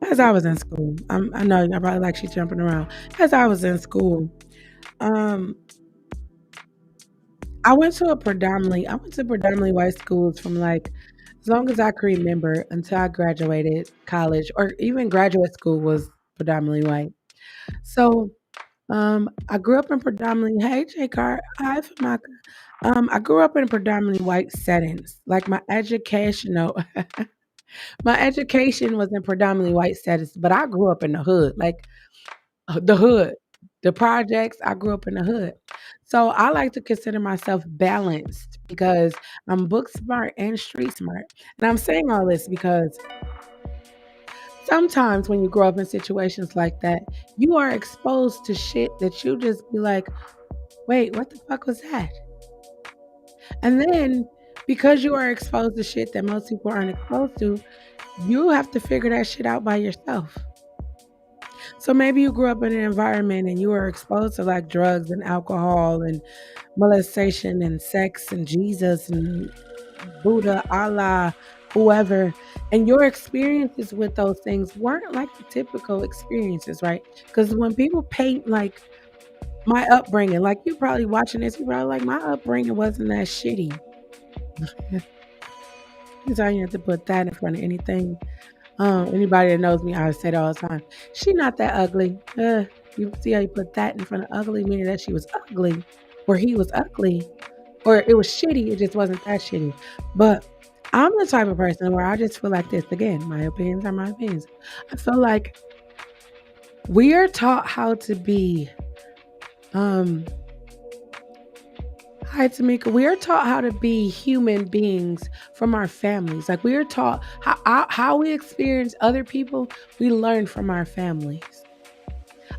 As I was in school, I know I probably like she's jumping around. As I was in school, um, I went to predominantly white schools from like as long as I can remember until I graduated college or even graduate school was predominantly white. So I grew up in predominantly hey J Car, hi Famaka. I grew up in predominantly white settings. Like my education was in predominantly white settings, but I grew up in the hood. Like the hood, the projects. I grew up in the hood. So I like to consider myself balanced because I'm book smart and street smart. And I'm saying all this because sometimes when you grow up in situations like that, you are exposed to shit that you just be like, wait, what the fuck was that? And then because you are exposed to shit that most people aren't exposed to, you have to figure that shit out by yourself. So maybe you grew up in an environment and you were exposed to like drugs and alcohol and molestation and sex and Jesus and Buddha, Allah, whoever, and your experiences with those things weren't like the typical experiences, right? Because when people paint like my upbringing, like you probably watching this, you probably like my upbringing wasn't that shitty. Because I have to put that in front of anything. Anybody that knows me, I say it all the time. She not that ugly. You see how you put that in front of ugly, meaning that she was ugly, or he was ugly, or it was shitty. It just wasn't that shitty. But I'm the type of person where I just feel like this. Again, my opinions are my opinions. I feel like we are taught how to be. Um, Hi, Tamika. We are taught how to be human beings from our families. Like we are taught how we experience other people. We learn from our families.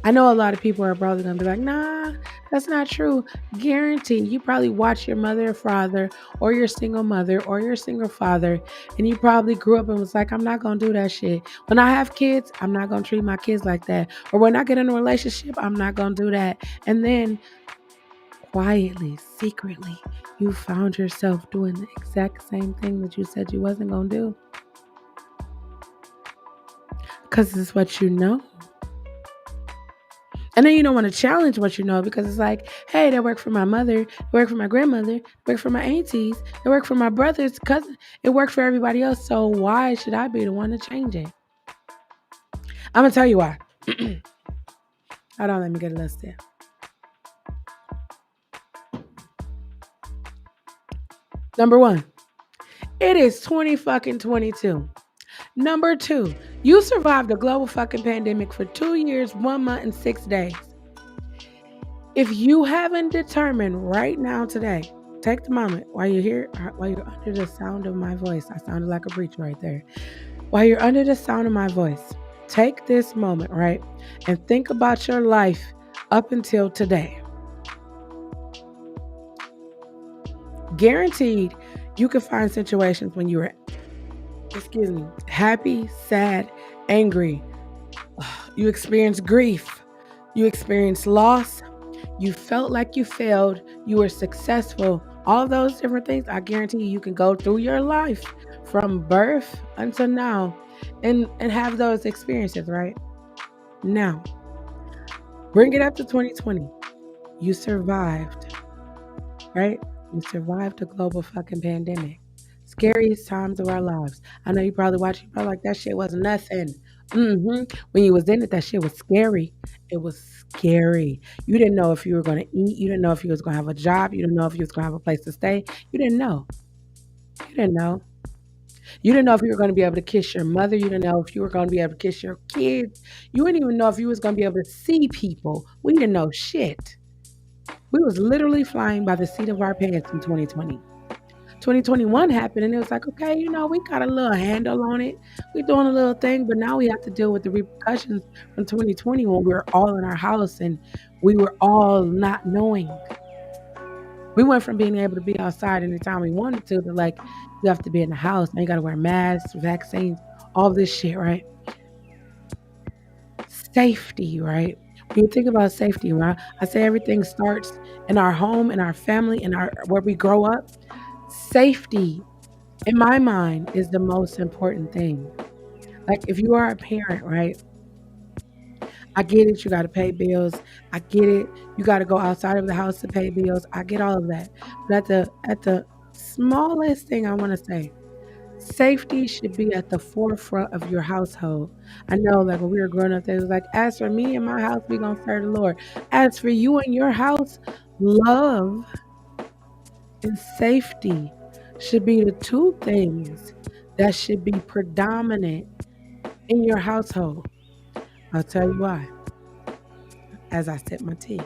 I know a lot of people are probably gonna be like, nah, that's not true. Guarantee you probably watch your mother or father, or your single mother, or your single father, and you probably grew up and was like, I'm not gonna do that shit. When I have kids, I'm not gonna treat my kids like that. Or when I get in a relationship, I'm not gonna do that. And then quietly, secretly, you found yourself doing the exact same thing that you said you wasn't gonna do. Because it's what you know. And then you don't want to challenge what you know because it's like, hey, that worked for my mother, it worked for my grandmother, it worked for my aunties, it worked for my brothers, cousin, it worked for everybody else. So why should I be the one to change it? I'm gonna tell you why. Hold on, let me get a list here. Number one, it is 20 fucking 22. Number two, you survived a global fucking pandemic for 2 years, 1 month, and 6 days. If you haven't determined right now today, take the moment while you're here, while you're under the sound of my voice. I sounded like a preacher right there. While you're under the sound of my voice, take this moment, right? And think about your life up until today. Guaranteed, you can find situations when you were, happy, sad, angry. You experienced grief. You experienced loss. You felt like you failed. You were successful. All those different things. I guarantee you can go through your life from birth until now and have those experiences, right? Now, bring it up to 2020. You survived, right? You survived a global fucking pandemic. Scariest times of our lives. I know you probably watch, you probably like that shit was nothing. When you was in it, that shit was scary. It was scary. You didn't know if you were gonna eat. You didn't know if you was gonna have a job. You didn't know if you was gonna have a place to stay. You didn't know. You didn't know. You didn't know if you were gonna be able to kiss your mother. You didn't know if you were gonna be able to kiss your kids. You didn't even know if you was gonna be able to see people. We didn't know shit. We was literally flying by the seat of our pants in 2020. 2021 happened and it was like, okay, we got a little handle on it. We're doing a little thing, but now we have to deal with the repercussions from 2020 when we were all in our house and we were all not knowing. We went from being able to be outside anytime we wanted to like, you have to be in the house. Now you got to wear masks, vaccines, all this shit, right? Safety, right? When you think about safety, right? I say everything starts in our home, in our family, in our where we grow up. Safety in my mind is the most important thing. Like if you are a parent, right? I get it, you gotta pay bills. I get it. You gotta go outside of the house to pay bills. I get all of that. But at the smallest thing I wanna say, safety should be at the forefront of your household. I know like when we were growing up, they was like, as for me and my house, we gonna serve the Lord. As for you and your house, love and safety should be the two things that should be predominant in your household. I'll tell you why as I sip my tea.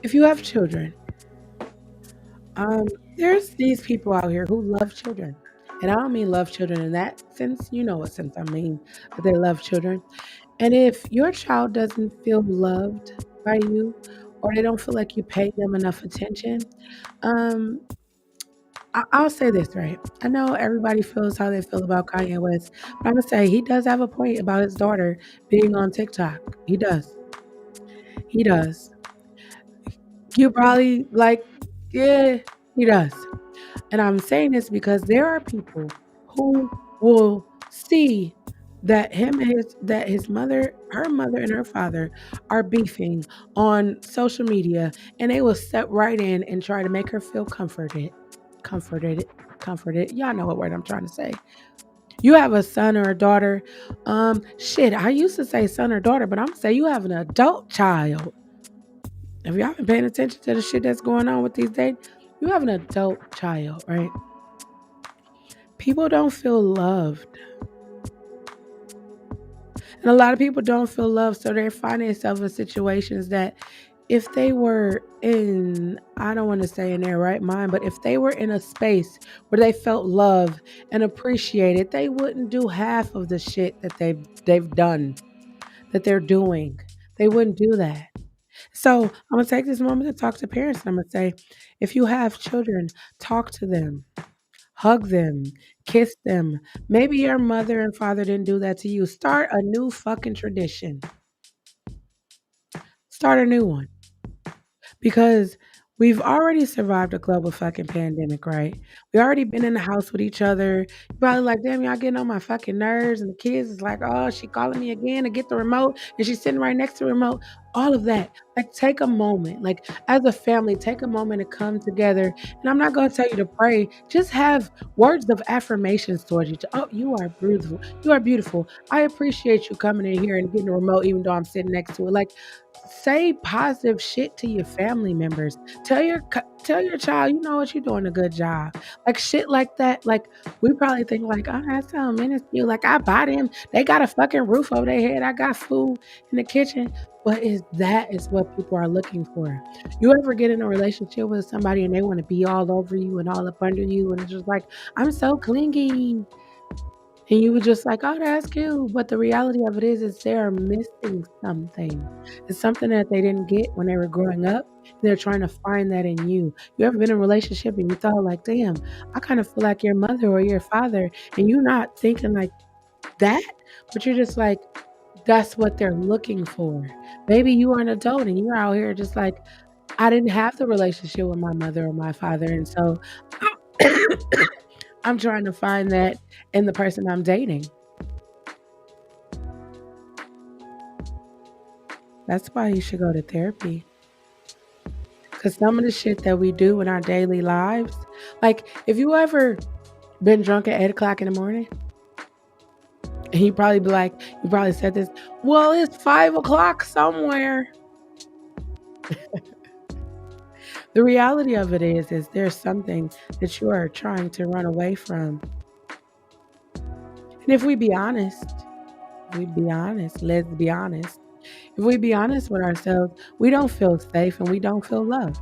If you have children, um, there's these people out here who love children. And I don't mean love children in that sense, you know what sense I mean, but they love children. And if your child doesn't feel loved by you or they don't feel like you pay them enough attention, um, I'll say this, right? I know everybody feels how they feel about Kanye West, but I'm gonna say he does have a point about his daughter being on TikTok. He does. He does. You probably like. Yeah, he does. And I'm saying this because there are people who will see that his mother, her mother and her father are beefing on social media, and they will step right in and try to make her feel comforted, comforted. Y'all know what word I'm trying to say. You have a son or a daughter. Shit, I used to say son or daughter, but I'm gonna say you have an adult child. If y'all been paying attention to the shit that's going on with these days, you have an adult child, right? People don't feel loved. And a lot of people don't feel loved, so they're finding themselves in situations that if they were in, I don't want to say in their right mind, but if they were in a space where they felt love and appreciated, they wouldn't do half of the shit that they've done, that they're doing. They wouldn't do that. So I'm gonna take this moment to talk to parents. I'm gonna say, if you have children, talk to them. Hug them, kiss them. Maybe your mother and father didn't do that to you. Start a new fucking tradition. Start a new one. Because we've already survived a global fucking pandemic, right? We already been in the house with each other. You probably like, damn, y'all getting on my fucking nerves. And the kids is like, oh, she calling me again to get the remote. And she's sitting right next to the remote. All of that. Like, take a moment. Like, as a family, take a moment to come together. And I'm not going to tell you to pray. Just have words of affirmations towards each other. Oh, you are beautiful. You are beautiful. I appreciate you coming in here and getting the remote, even though I'm sitting next to it. Like, say positive shit to your family members. Tell your child, you know what, you're doing a good job. Like shit like that. Like we probably think like, oh, that's so minuscule. Like I buy them. They got a fucking roof over their head. I got food in the kitchen. But is what people are looking for. You ever get in a relationship with somebody and they want to be all over you and all up under you, and it's just like, I'm so clingy. And you were just like, "Oh, that's cute." But the reality of it is they're missing something. It's something that they didn't get when they were growing up. They're trying to find that in you. You ever been in a relationship and you thought like, "Damn, I kind of feel like your mother or your father," and you're not thinking like that, but you're just like, that's what they're looking for. Maybe you are an adult and you're out here just like, I didn't have the relationship with my mother or my father, and so I'm trying to find that in the person I'm dating. That's why you should go to therapy. Because some of the shit that we do in our daily lives, like if you ever been drunk at 8 o'clock in the morning, and you probably be like, you probably said this, well, it's 5 o'clock somewhere. The reality of it is there's something that you are trying to run away from. And if we be honest, let's be honest. If we be honest with ourselves, we don't feel safe and we don't feel loved.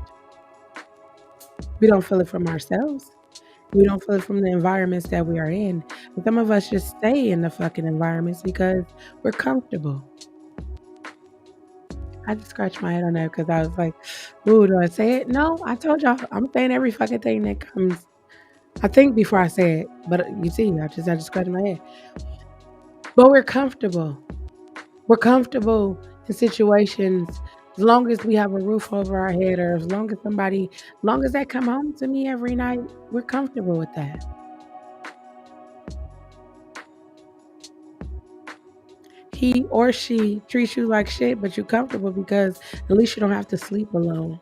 We don't feel it from ourselves. We don't feel it from the environments that we are in. And some of us just stay in the fucking environments because we're comfortable. I just scratched my head on that because I was like, ooh, do I say it? No, I told y'all I'm saying every fucking thing that comes. I think before I say it, but you see, I just scratched my head. But we're comfortable. We're comfortable in situations as long as we have a roof over our head, or as long as they come home to me every night, we're comfortable with that. He or she treats you like shit, but you're comfortable because at least you don't have to sleep alone.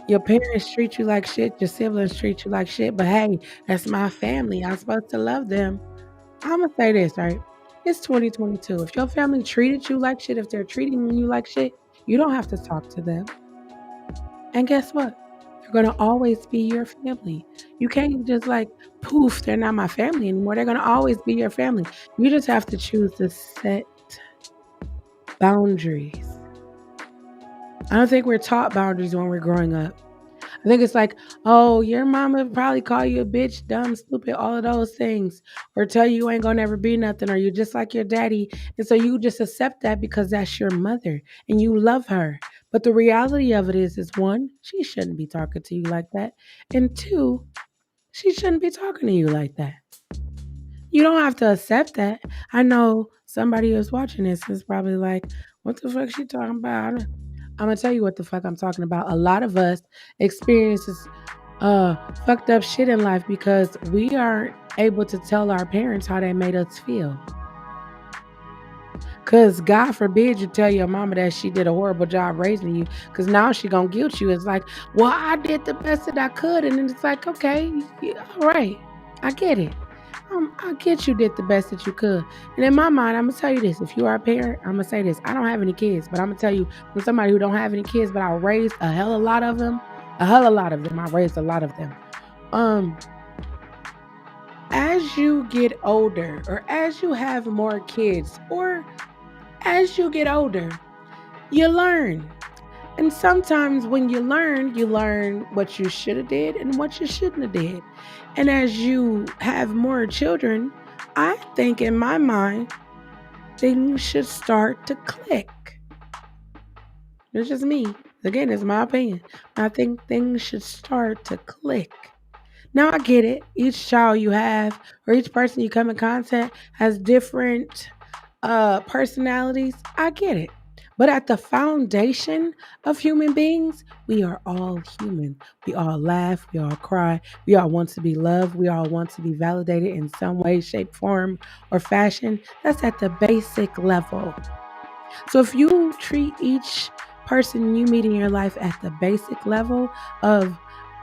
Your parents treat you like shit, your siblings treat you like shit, but hey, that's my family. I'm supposed to love them. I'm gonna say this, right? It's 2022. If your family treated you like shit, if they're treating you like shit, you don't have to talk to them. And guess what? They're gonna always be your family. You can't just like poof, they're not my family anymore. They're gonna always be your family. You just have to choose to set boundaries. I don't think we're taught boundaries when we're growing up. I think it's like, oh, your mama would probably call you a bitch, dumb, stupid, all of those things, or tell you you ain't gonna never be nothing, or you just like your daddy. And so you just accept that because that's your mother and you love her. But the reality of it is one, she shouldn't be talking to you like that. And two, she shouldn't be talking to you like that. You don't have to accept that. I know somebody who's watching this is probably like, what the fuck she talking about? I'm gonna tell you what the fuck I'm talking about. A lot of us experiences uh fucked up shit in life because we aren't able to tell our parents how they made us feel. Cause God forbid you tell your mama that she did a horrible job raising you, cause now she gonna guilt you. It's like, well, I did the best that I could, and then it's like, okay, yeah, all right, I get it. I get you did the best that you could. And in my mind, I'm gonna tell you this: if you are a parent, I'm gonna say this. I don't have any kids, but I'm gonna tell you, from somebody who don't have any kids, but I raised a hell of a lot of them, a hell of a lot of them. I raised a lot of them. Um, as you get older, or as you have more kids, or as you get older, you learn. And sometimes when you learn what you should have did and what you shouldn't have did. And as you have more children, I think in my mind, things should start to click. It's just me. Again, it's my opinion. I think things should start to click. Now I get it. Each child you have or each person you come in contact has different personalities. I get it. But at the foundation of human beings, we are all human. We all laugh, we all cry, we all want to be loved, we all want to be validated in some way, shape, form, or fashion. That's at the basic level. So if you treat each person you meet in your life at the basic level of,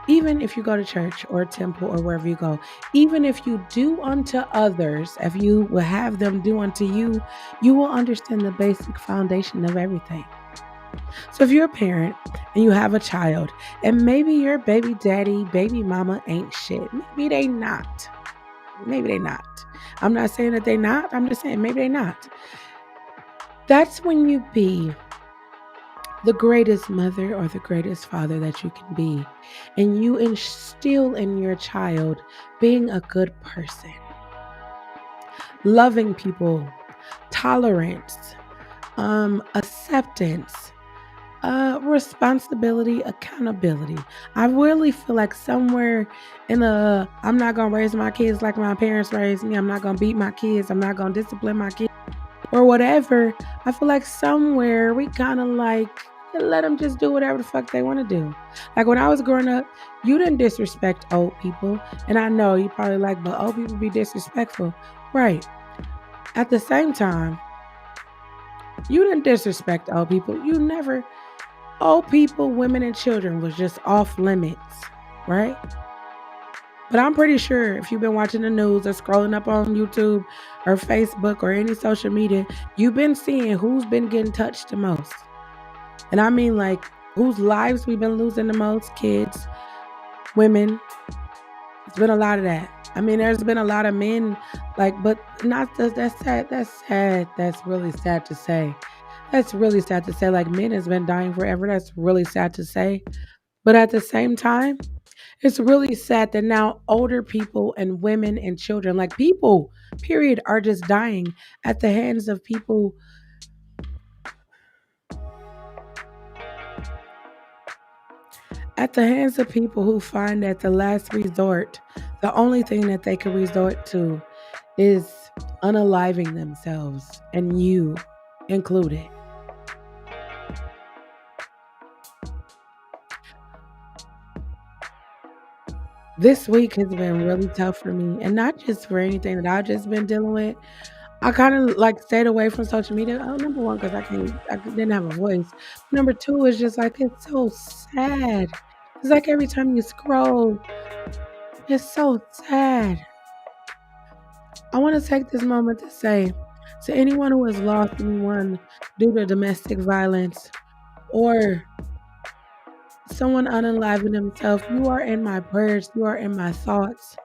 even if you go to church or a temple or wherever you go, even if you do unto others, if you will have them do unto you, you will understand the basic foundation of everything. So if you're a parent and you have a child, and maybe your baby daddy, baby mama ain't shit, maybe they not. Maybe they not. I'm not saying that they not. I'm just saying maybe they not. That's when you be the greatest mother or the greatest father that you can be. And you instill in your child being a good person, loving people, tolerance, acceptance, responsibility, accountability. I really feel like somewhere in the, I'm not going to raise my kids like my parents raised me. I'm not going to beat my kids. I'm not going to discipline my kids or whatever. I feel like somewhere we kind of like let them just do whatever the fuck they want to do. Like when I was growing up, you didn't disrespect old people. And I know you probably like, but old people be disrespectful. Right. At the same time, you didn't disrespect old people. You never, old people, women, and children was just off limits. Right. But I'm pretty sure if you've been watching the news or scrolling up on YouTube or Facebook or any social media, you've been seeing who's been getting touched the most. And I mean like whose lives we've been losing the most, kids, women. It's been a lot of that. I mean, there's been a lot of men, like, but not that's sad. That's sad. That's really sad to say. That's really sad to say. Like, men has been dying forever. That's really sad to say. But at the same time, it's really sad that now older people and women and children, like people, period, are just dying at the hands of people, who find that the last resort, the only thing that they can resort to is unaliving themselves, and you included. This week has been really tough for me, and not just for anything that I've just been dealing with. I kind of like stayed away from social media. Oh, number one, because I didn't have a voice. Number two is just like it's so sad. It's like every time you scroll, it's so sad. I want to take this moment to say to anyone who has lost anyone due to domestic violence or someone unaliving themselves, you are in my prayers, you are in my thoughts.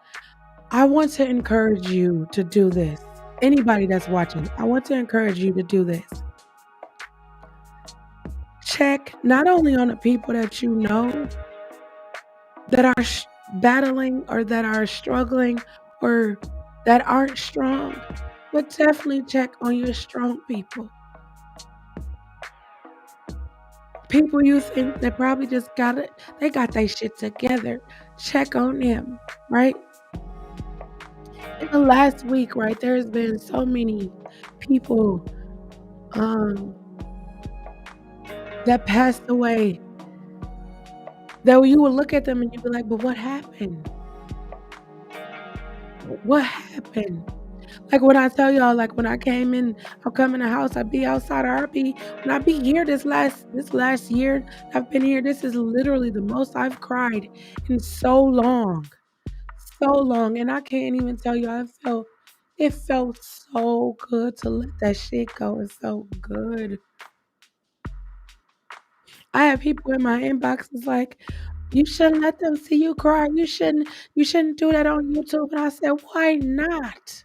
I want to encourage you to do this. Anybody that's watching, I want to encourage you to do this. Check not only on the people that you know that are battling or that are struggling or that aren't strong, but definitely check on your strong people. People you think they probably just got it, they got their shit together. Check on them, right? In the last week, right, there's been so many people um that passed away, that you would look at them and you'd be like, but what happened? What happened? Like when I tell y'all, like when I came in, I'll come in the house, I'd be outside, or when I be here this last year, I've been here. This is literally the most I've cried in so long, and I can't even tell you. It felt so good to let that shit go. It's so good. I have people in my inbox is like, "You shouldn't let them see you cry. You shouldn't do that on YouTube." And I said, "Why not?"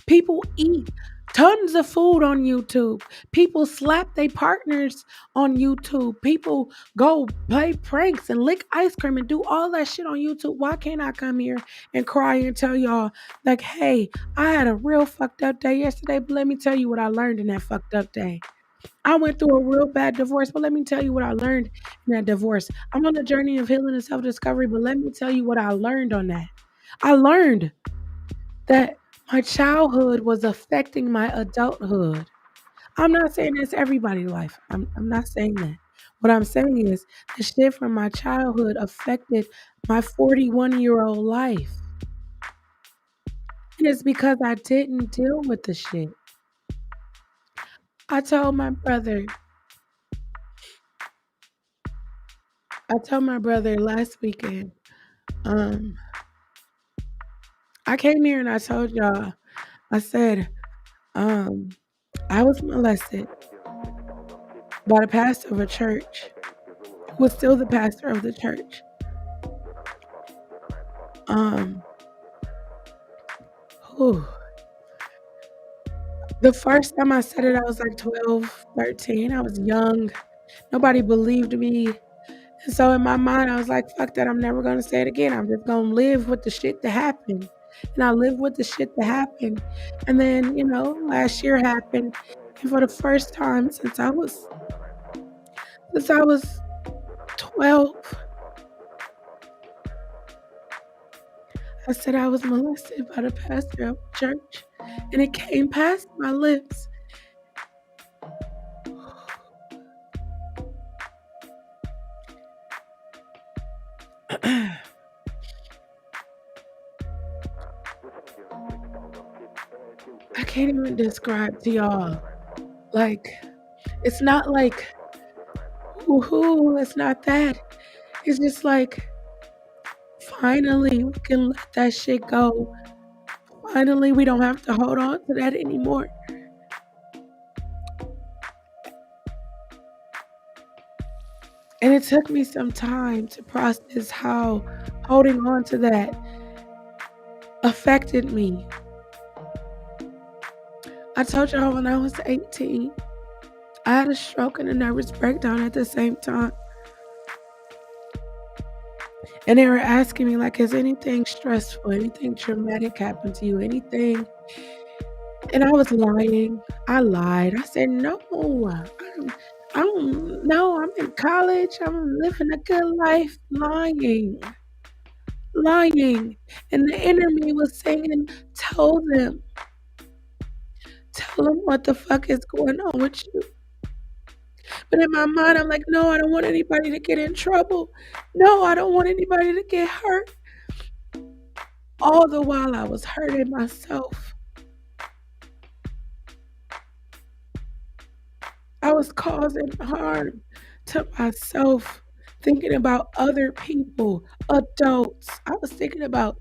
People eat tons of food on YouTube. People slap their partners on YouTube. People go play pranks and lick ice cream and do all that shit on YouTube. Why can't I come here and cry and tell y'all, like, hey, I had a real fucked up day yesterday, but let me tell you what I learned in that fucked up day. I went through a real bad divorce, but let me tell you what I learned in that divorce. I'm on a journey of healing and self discovery, but let me tell you what I learned on that. I learned that my childhood was affecting my adulthood. I'm not saying that's everybody's life. I'm not saying that. What I'm saying is the shit from my childhood affected my 41-year-old life. And it's because I didn't deal with the shit. I told my brother, last weekend, um, I came here and I told y'all, I said, um, I was molested by the pastor of a church who was still the pastor of the church. Um, whew. The first time I said it, I was like 12, 13. I was young. Nobody believed me. And so in my mind, I was like, fuck that. I'm never going to say it again. I'm just going to live with the shit that happened. And I lived with the shit that happened. And then, last year happened. And for the first time since I was 12, I said I was molested by the pastor of the church. And it came past my lips. I can't even describe to y'all. Like, it's not like, woohoo, it's not that. It's just like, finally, we can let that shit go. Finally, we don't have to hold on to that anymore. And it took me some time to process how holding on to that affected me. I told y'all when I was 18, I had a stroke and a nervous breakdown at the same time. And they were asking me, like, has anything stressful, anything traumatic happened to you? Anything? And I was lying. I lied. I said, no, I don't know. I'm in college. I'm living a good life. Lying. And the enemy was saying, tell them, tell them what the fuck is going on with you. But in my mind, I'm like, no, I don't want anybody to get in trouble. No, I don't want anybody to get hurt. All the while I was hurting myself. I was causing harm to myself, thinking about other people, adults. I was thinking about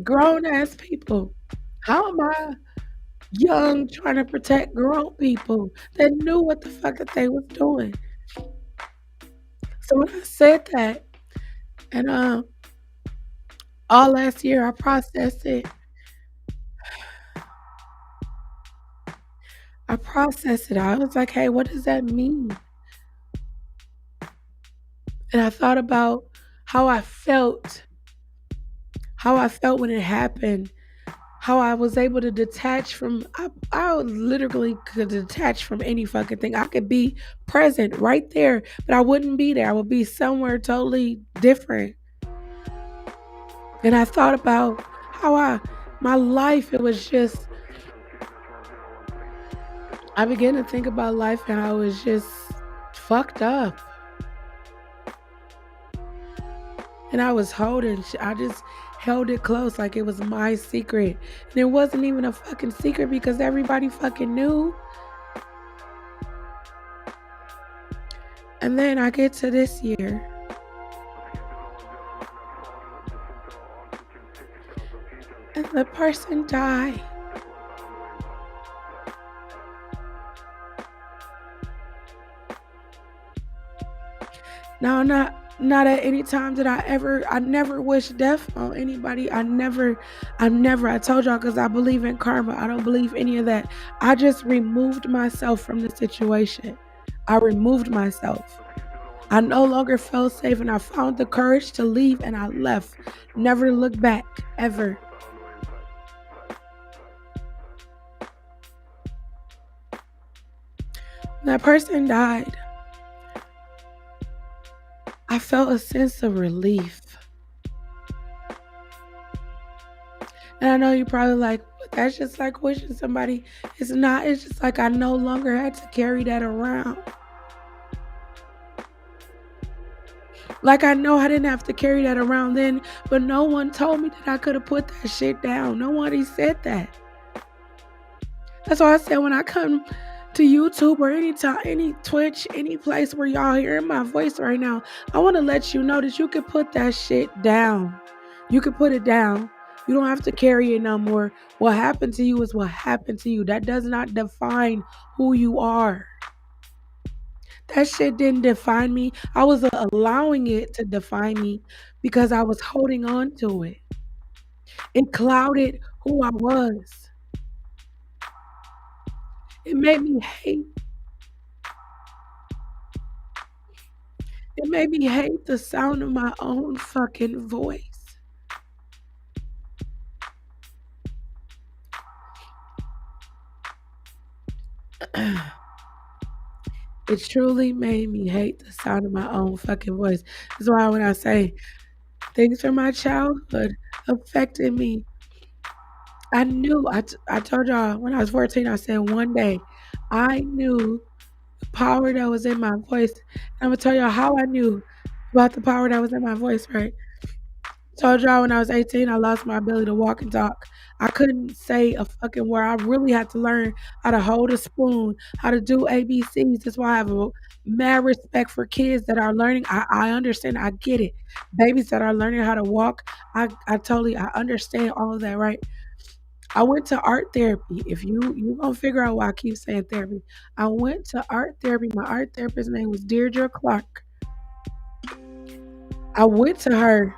grown ass people. How am I young trying to protect grown people that knew what the fuck that they was doing? So when I said that, and all last year I processed it. I was like, hey, what does that mean? And I thought about how I felt, when it happened, how I was able to detach from, I literally could detach from any fucking thing. I could be present right there, but I wouldn't be there. I would be somewhere totally different. And I thought about how my life, it was just I began to think about life and how it was just fucked up. And I was I just held it close like it was my secret. And it wasn't even a fucking secret because everybody fucking knew. And then I get to this year. And the person died. Now, not at any time did I never wish death on anybody. I told y'all because I believe in karma. I don't believe any of that. I just removed myself from the situation. I removed myself. I no longer felt safe and I found the courage to leave and I left. Never to look back, ever. When that person died, I felt a sense of relief. And I know you're probably like, but that's just like wishing somebody. It's not. It's just like I no longer had to carry that around. Like I know I didn't have to carry that around then, but no one told me that I could have put that shit down. Nobody said that. That's why I said when I come to YouTube or any Twitch, any place where y'all hearing my voice right now, I want to let you know that you can put that shit down. You can put it down. You don't have to carry it no more. What happened to you is what happened to you. That does not define who you are. That shit didn't define me. I was allowing it to define me because I was holding on to it. It clouded who I was. It made me hate. It made me hate the sound of my own fucking voice. It truly made me hate the sound of my own fucking voice. That's why when I say things from my childhood affected me, I knew. I told y'all when I was 14, I said one day I knew the power that was in my voice. I'm gonna tell y'all how I knew about the power that was in my voice, right? Told y'all when I was 18, I lost my ability to walk and talk. I couldn't say a fucking word. I really had to learn how to hold a spoon, how to do ABCs. That's why I have a mad respect for kids that are learning. I understand. I get it. Babies that are learning how to walk. I understand all of that, right? I went to art therapy. If you gonna figure out why I keep saying therapy, I went to art therapy. My art therapist's name was Deirdre Clark. I went to her.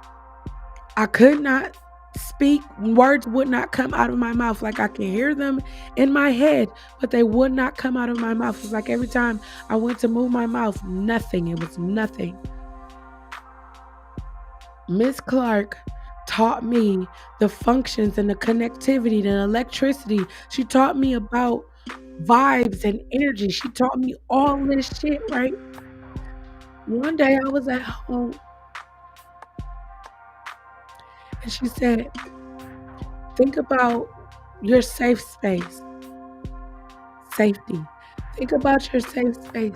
I could not speak. Words would not come out of my mouth. Like I can hear them in my head, but they would not come out of my mouth. It was like every time I went to move my mouth, nothing. It was nothing. Miss Clark taught me the functions and the connectivity, the electricity. She taught me about vibes and energy. She taught me all this shit, right? One day I was at home and she said, think about your safe space, safety. Think about your safe space.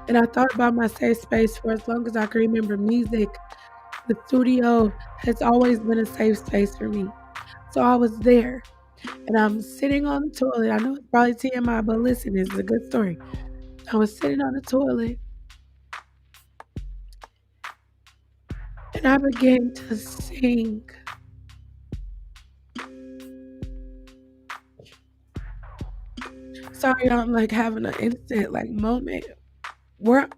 And I thought about my safe space for as long as I can remember. Music, the studio has always been a safe space for me. So I was there and I'm sitting on the toilet. I know it's probably TMI, but listen, it's a good story. I was sitting on the toilet and I began to sing. Sorry, I'm like having an instant like moment where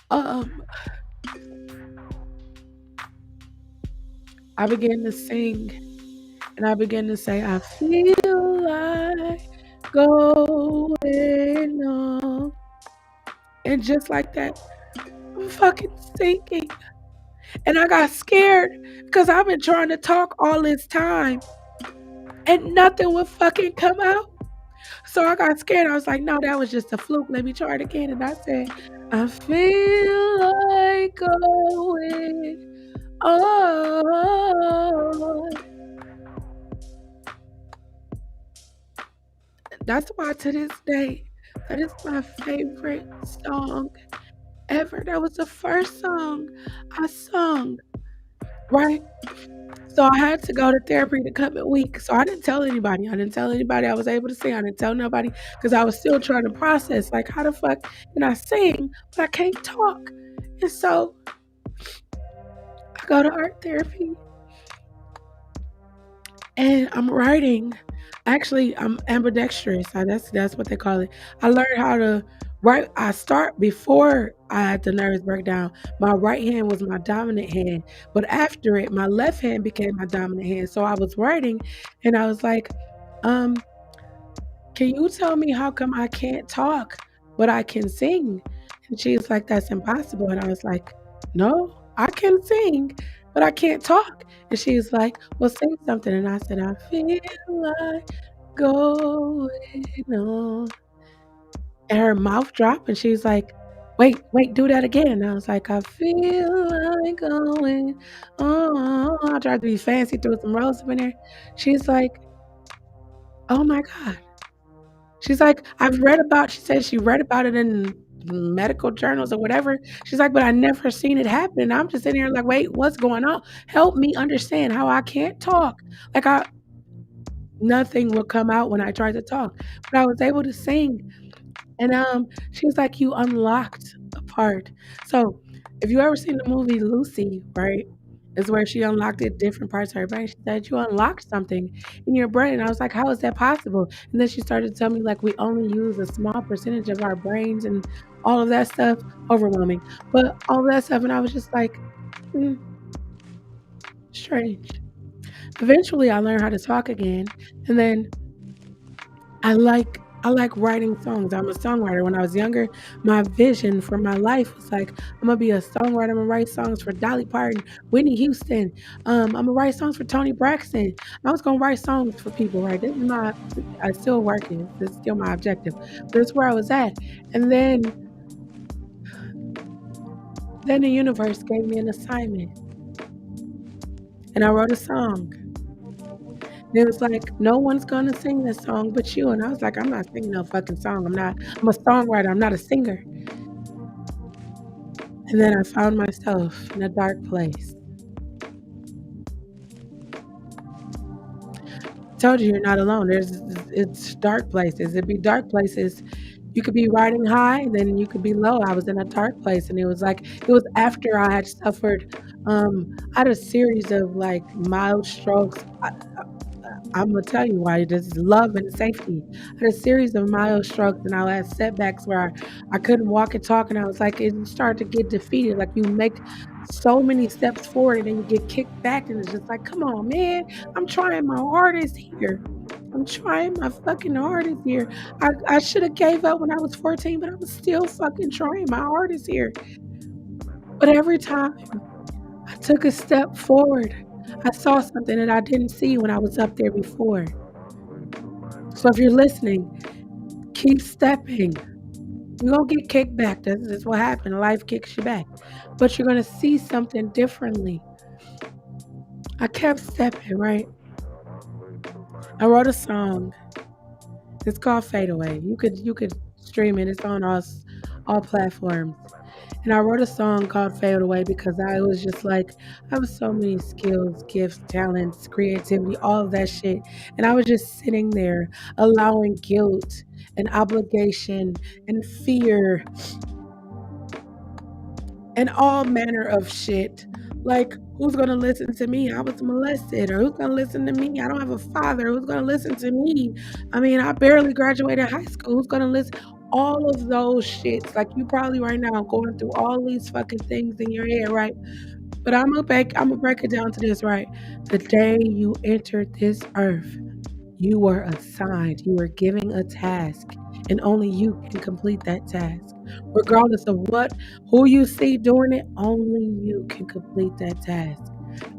um I began to sing and I began to say, I feel like going on. And just like that, I'm fucking singing. And I got scared because I've been trying to talk all this time and nothing would fucking come out. So I got scared. I was like, no, that was just a fluke. Let me try it again. And I said, I feel like going on. That's why to this day, that is my favorite song ever. That was the first song I sung, right? So I had to go to therapy the coming week. So I didn't tell anybody. I didn't tell anybody I was able to sing. I didn't tell nobody because I was still trying to process like how the fuck can I sing but I can't talk. And so I go to art therapy and I'm writing. Actually, I'm ambidextrous. That's what they call it. I learned how to write. I start before I had the nervous breakdown. My right hand was my dominant hand, but after it, my left hand became my dominant hand. So I was writing, and I was like, um, "Can you tell me how come I can't talk, but I can sing?" And she's like, "That's impossible." And I was like, "No, I can sing, but I can't talk." And she's like, "Well, sing something." And I said, "I feel like going on." And her mouth dropped and she's like, "Wait, wait, do that again." And I was like, "I feel like going on." I tried to be fancy, threw some rose up in there. She's like, "Oh my God." She's like, she said she read about it in medical journals or whatever. She's like, "But I never seen it happen." And I'm just sitting here like, "Wait, what's going on? Help me understand how I can't talk." Like nothing would come out when I tried to talk, but I was able to sing. And she was like, "You unlocked a part." So if you ever seen the movie Lucy, right? Is where she unlocked it different parts of her brain. She said, "You unlocked something in your brain." And I was like, "How is that possible?" And then she started to tell me like we only use a small percentage of our brains and all of that stuff. Overwhelming. But all of that stuff. And I was just like, mm, strange. Eventually I learned how to talk again. And then I like writing songs. I'm a songwriter. When I was younger, my vision for my life was like, I'm gonna be a songwriter. I'm gonna write songs for Dolly Parton, Whitney Houston. I'm gonna write songs for Tony Braxton. I was gonna write songs for people, right? This is my I still working. This is still my objective. But it's where I was at. And then the universe gave me an assignment and I wrote a song. And it was like, no one's gonna sing this song but you. And I was like, I'm not singing no fucking song. I'm a songwriter. I'm not a singer. And then I found myself in a dark place. I told you you're not alone. It's dark places. It'd be dark places. You could be riding high, then you could be low. I was in a dark place, and it was after I had suffered. I had a series of like mild strokes. I'm gonna tell you why. This is love and safety. I had a series of mild strokes, and I had setbacks where I couldn't walk and talk, and I was like, it started to get defeated. Like you make so many steps forward, and then you get kicked back, and it's just like, come on, man, I'm trying my hardest here. I'm trying my fucking hardest here. I should have gave up when I was 14, but I was still fucking trying my hardest here. But every time I took a step forward, I saw something that I didn't see when I was up there before. So if you're listening, keep stepping. You're gonna get kicked back. That's what happened. Life kicks you back. But you're gonna see something differently. I kept stepping, right? I wrote a song. It's called Fade Away. You could stream it. It's on all platforms. And I wrote a song called Fade Away because I was just like, I have so many skills, gifts, talents, creativity, all of that shit. And I was just sitting there allowing guilt and obligation and fear and all manner of shit. Like, who's gonna listen to me? I was molested, or who's gonna listen to me? I don't have a father. Who's gonna listen to me? I mean, I barely graduated high school. Who's gonna listen? All of those shits. Like you probably right now going through all these fucking things in your head, right? But I'm gonna break it down to this, right? The day you entered this earth, you were assigned, you were given a task, and only you can complete that task. Regardless of who you see doing it, only you can complete that task.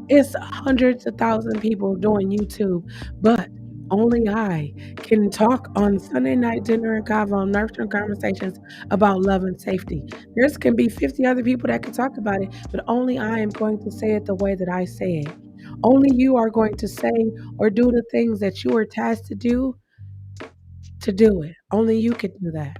It's hundreds of thousands of people doing YouTube, but only I can talk on Sunday night dinner and Convo, nurturing conversations about love and safety. There's can be 50 other people that can talk about it, but only I am going to say it the way that I say it. Only you are going to say or do the things that you are tasked to do to do it. Only you can do that.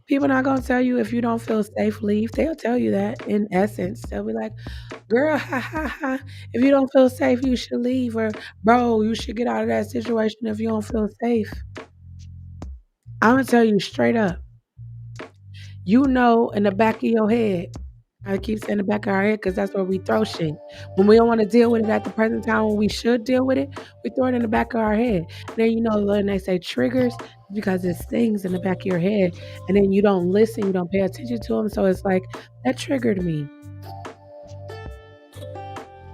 People not gonna tell you if you don't feel safe, leave. They'll tell you that in essence. They'll be like, girl, ha ha ha. If you don't feel safe, you should leave. Or bro, you should get out of that situation if you don't feel safe. I'm gonna tell you straight up. You know in the back of your head. I keep saying the back of our head because that's where we throw shit. When we don't want to deal with it at the present time when we should deal with it, we throw it in the back of our head. Then you know when they say triggers, because it's things in the back of your head, and then you don't listen, you don't pay attention to them. So it's like that triggered me,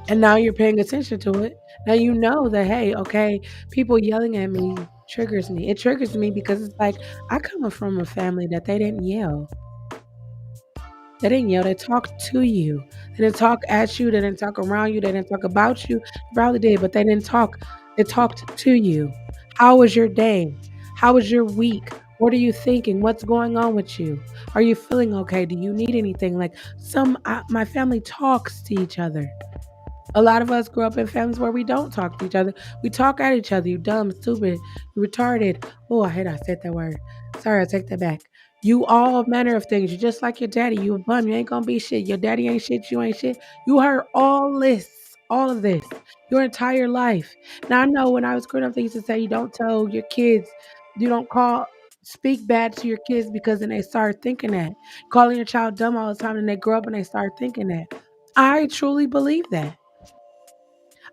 and now you're paying attention to it. Now you know that hey, okay, people yelling at me triggers me. It triggers me because it's like I come from a family that they didn't yell. They didn't yell. They talked to you. They didn't talk at you. They didn't talk around you. They didn't talk about you. They probably did, but they didn't talk. They talked to you. How was your day? How was your week? What are you thinking? What's going on with you? Are you feeling okay? Do you need anything? Like my family talks to each other. A lot of us grew up in families where we don't talk to each other. We talk at each other. You dumb, stupid, you retarded. Oh, I hate I said that word. Sorry, I take that back. You all manner of things. You're just like your daddy. You a bum. You ain't gonna be shit. Your daddy ain't shit. You ain't shit. You heard all of this, your entire life. Now I know when I was growing up, they used to say you don't tell your kids, you don't speak bad to your kids because then they start thinking that. Calling your child dumb all the time and they grow up and they start thinking that. I truly believe that.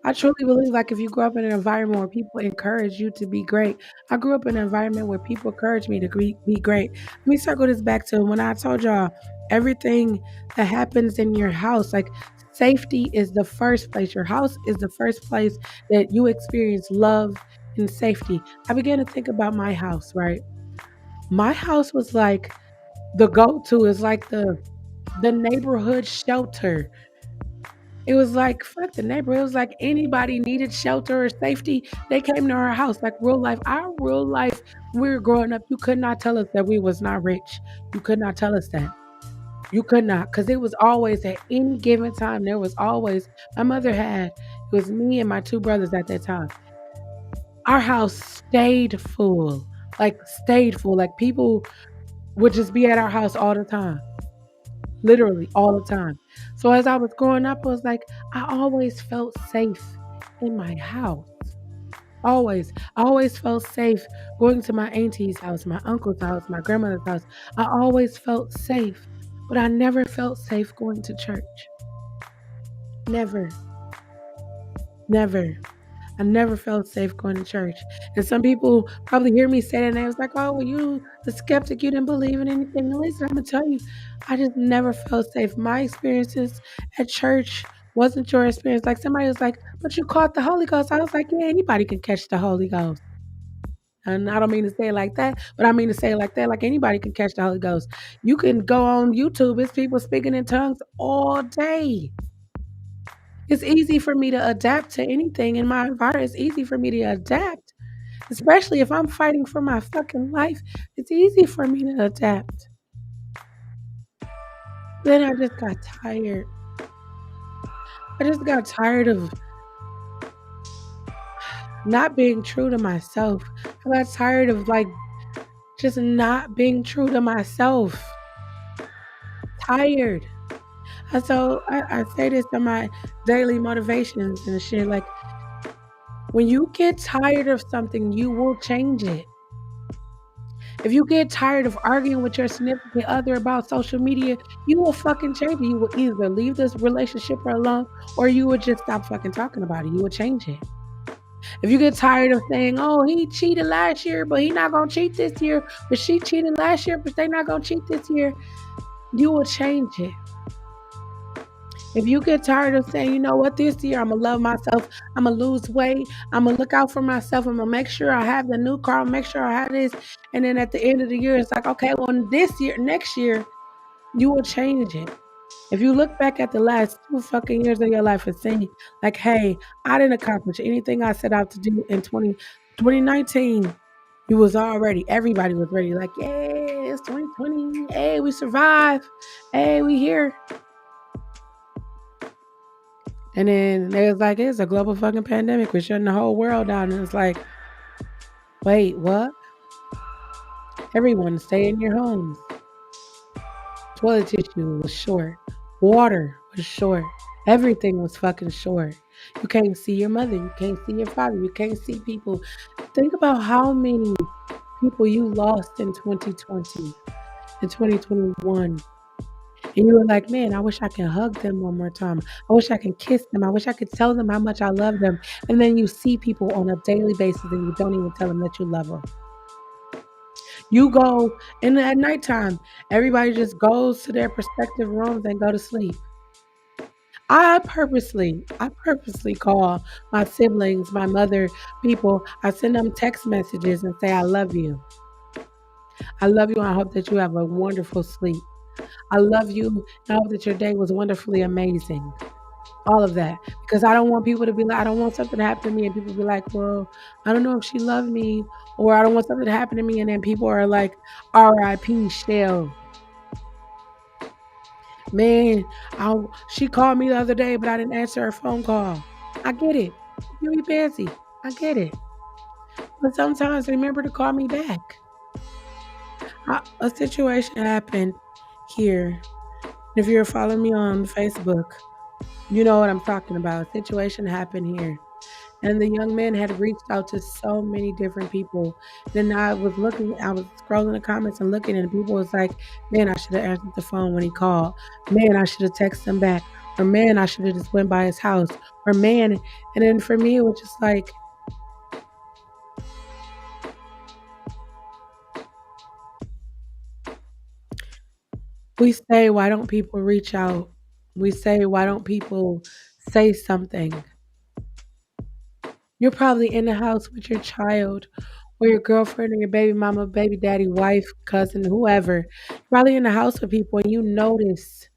I truly believe like if you grow up in an environment where people encourage you to be great. I grew up in an environment where people encourage me to be great. Let me circle this back to when I told y'all everything that happens in your house, like safety is the first place. Your house is the first place that you experience love and safety. I began to think about my house, right? My house was like the go-to, is like the neighborhood shelter. It was like, fuck the neighbor. It was like anybody needed shelter or safety, they came to our house. Like real life, our real life, we were growing up, you could not tell us that we was not rich. You could not tell us that. You could not, because it was always at any given time. There was always, my mother had, it was me and my two brothers at that time. Our house stayed full, like stayed full. Like people would just be at our house all the time, literally all the time. So as I was growing up, I was like, I always felt safe in my house. Always. I always felt safe going to my auntie's house, my uncle's house, my grandmother's house. I always felt safe, but I never felt safe going to church. Never. Never. I never felt safe going to church. And some people probably hear me say that and they was like, oh, well, you the skeptic, you didn't believe in anything. And listen, I'm gonna tell you, I just never felt safe. My experiences at church wasn't your experience. Like somebody was like, but you caught the Holy Ghost. I was like, yeah, anybody can catch the Holy Ghost. And I don't mean to say it like that, but I mean to say it like that, like anybody can catch the Holy Ghost. You can go on YouTube, it's people speaking in tongues all day. It's easy for me to adapt to anything in my environment. It's easy for me to adapt, especially if I'm fighting for my fucking life. It's easy for me to adapt. Then I just got tired. I just got tired of not being true to myself. I got tired of like just not being true to myself. Tired. And so I say this to my daily motivations and shit. Like when you get tired of something, you will change it. If you get tired of arguing with your significant other about social media, you will fucking change it. You will either leave this relationship alone or you will just stop fucking talking about it. You will change it. If you get tired of saying, oh, he cheated last year, but he not gonna cheat this year, but she cheated last year, but they not gonna cheat this year, you will change it. If you get tired of saying, you know what, this year I'm gonna love myself, I'm gonna lose weight, I'm gonna look out for myself, I'm gonna make sure I have the new car, make sure I have this, and then at the end of the year, it's like, okay, well, this year, next year, you will change it. If you look back at the last 2 fucking years of your life and say, like, hey, I didn't accomplish anything I set out to do in 2019, you was already, everybody was ready, like, yeah, it's 2020, hey, we survived, hey, we here. And then they was like, it's a global fucking pandemic. We're shutting the whole world down. And it's like, Wait, what? Everyone stay in your homes. Toilet tissue was short. Water was short. Everything was fucking short. You can't see your mother. You can't see your father. You can't see people. Think about how many people you lost in 2020 and 2021. And you were like, man, I wish I could hug them one more time. I wish I could kiss them. I wish I could tell them how much I love them. And then you see people on a daily basis and you don't even tell them that you love them. You go in at nighttime, everybody just goes to their respective rooms and go to sleep. I purposely call my siblings, my mother, people. I send them text messages and say, I love you. I love you. And I hope that you have a wonderful sleep. I love you. And I hope that your day was wonderfully amazing. All of that. Because I don't want people to be like, I don't want something to happen to me. And people be like, well, I don't know if she loved me. Or I don't want something to happen to me. And then people are like, RIP Chelle. Man, she called me the other day, but I didn't answer her phone call. I get it. You be busy. I get it. But sometimes remember to call me back. A situation happened here. If you're following me on Facebook, you know what I'm talking about. A situation happened here. And the young man had reached out to so many different people. Then I was scrolling the comments and looking, and people was like, man, I should have answered the phone when he called. Man, I should have texted him back. Or man, I should have just went by his house. Or man, and then for me, it was just like, we say, why don't people reach out? We say, why don't people say something? You're probably in the house with your child or your girlfriend or your baby mama, baby daddy, wife, cousin, whoever. You're probably in the house with people and you notice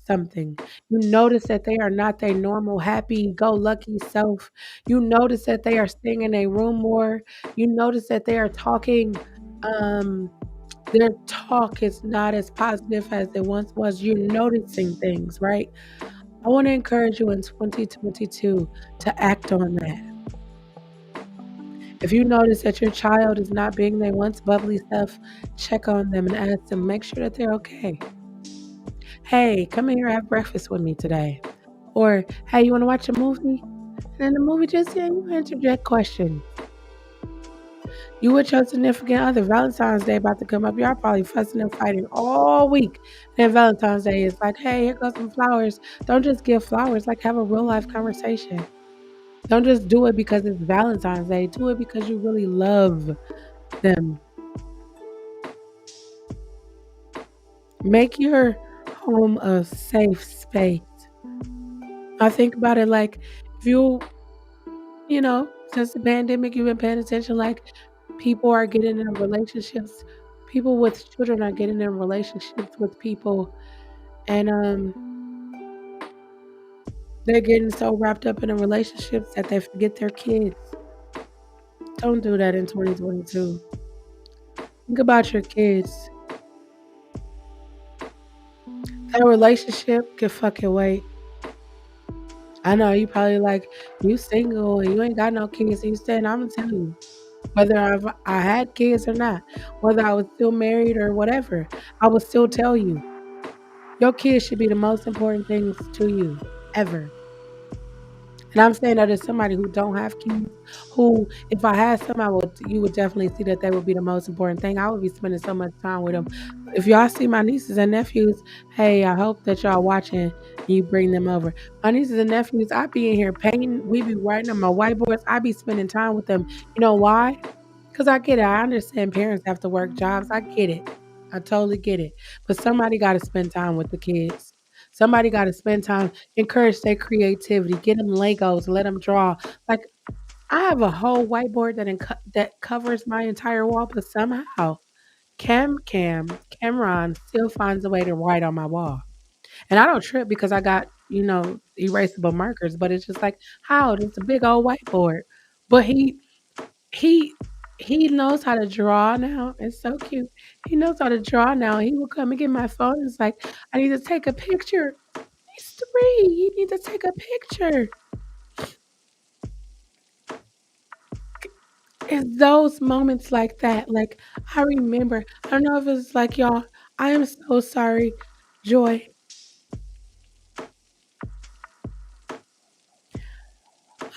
something. You notice that they are not their normal, happy, go lucky self. You notice that they are staying in a room more. You notice that they are talking. Um, their talk is not as positive as it once was. You're noticing things, right? I want to encourage you in 2022 to act on that. If you notice that your child is not being their once bubbly self, check on them and ask them, make sure that they're okay. Hey, come here, have breakfast with me today. Or, hey, you want to watch a movie? And in the movie, just you interject questions. You with your significant other, Valentine's Day about to come up. Y'all probably fussing and fighting all week. And Valentine's Day is like, hey, here goes some flowers. Don't just give flowers, like have a real life conversation. Don't just do it because it's Valentine's Day. Do it because you really love them. Make your home a safe space. I think about it like if since the pandemic, you've been paying attention, like people are getting in relationships. People with children are getting in relationships with people, and they're getting so wrapped up in the relationships that they forget their kids. Don't do that in 2022. Think about your kids. That relationship can fucking wait. I know you probably like you single and you ain't got no kids. And you saying I'm gonna tell you whether I had kids or not, whether I was still married or whatever. I will still tell you your kids should be the most important things to you ever. And I'm saying that as somebody who don't have kids, who if I had some, you would definitely see that they would be the most important thing. I would be spending so much time with them. If y'all see my nieces and nephews, hey, I hope that y'all watching and you bring them over. My nieces and nephews, I be in here painting. We be writing on my whiteboards. I be spending time with them. You know why? Because I get it. I understand parents have to work jobs. I get it. I totally get it. But somebody got to spend time with the kids. Somebody got to spend time, encourage their creativity, get them Legos, let them draw. Like I have a whole whiteboard that covers my entire wall, but somehow Cameron still finds a way to write on my wall. And I don't trip because I got, erasable markers, but it's just like, how? It's a big old whiteboard. But he he knows how to draw now. It's so cute. He knows how to draw now. He will come and get my phone. It's like, I need to take a picture. He's 3. You need to take a picture. It's those moments like that. Like I remember, I don't know if it's like y'all. I am so sorry, Joy.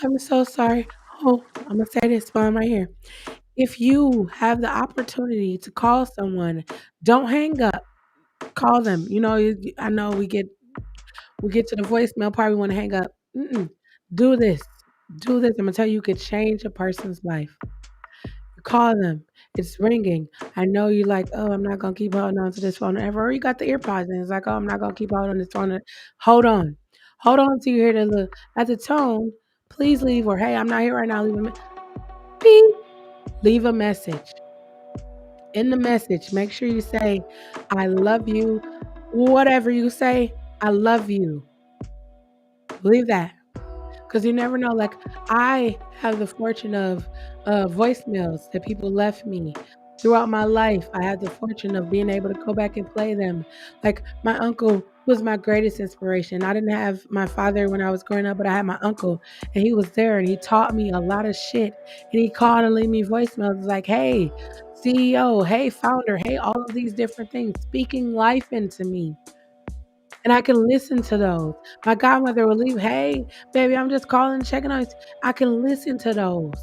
I'm so sorry. Oh, I'm gonna say this while I'm right here. If you have the opportunity to call someone, don't hang up. Call them. I know we get to the voicemail part. We want to hang up. Mm-mm. Do this. Do this. I'm gonna tell you, you could change a person's life. You call them. It's ringing. I know you like, oh, I'm not gonna keep holding on to this phone forever. Or you got the earpods and it's like, oh, I'm not gonna keep holding on this phone. Hold on. Hold on till you hear the look at the tone. Please leave or hey, I'm not here right now. Beep. Leave a message. In the message, make sure you say, I love you. Whatever you say, I love you. Leave that. Because you never know. Like, I have the fortune of voicemails that people left me throughout my life. I had the fortune of being able to go back and play them. Like, my uncle was my greatest inspiration. I didn't have my father when I was growing up, but I had my uncle, and he was there, and he taught me a lot of shit. And he called and leave me voicemails like, hey, CEO, hey, founder, hey, all of these different things, speaking life into me. And I can listen to those. My godmother will leave, hey, baby, I'm just calling, checking on you. I can listen to those.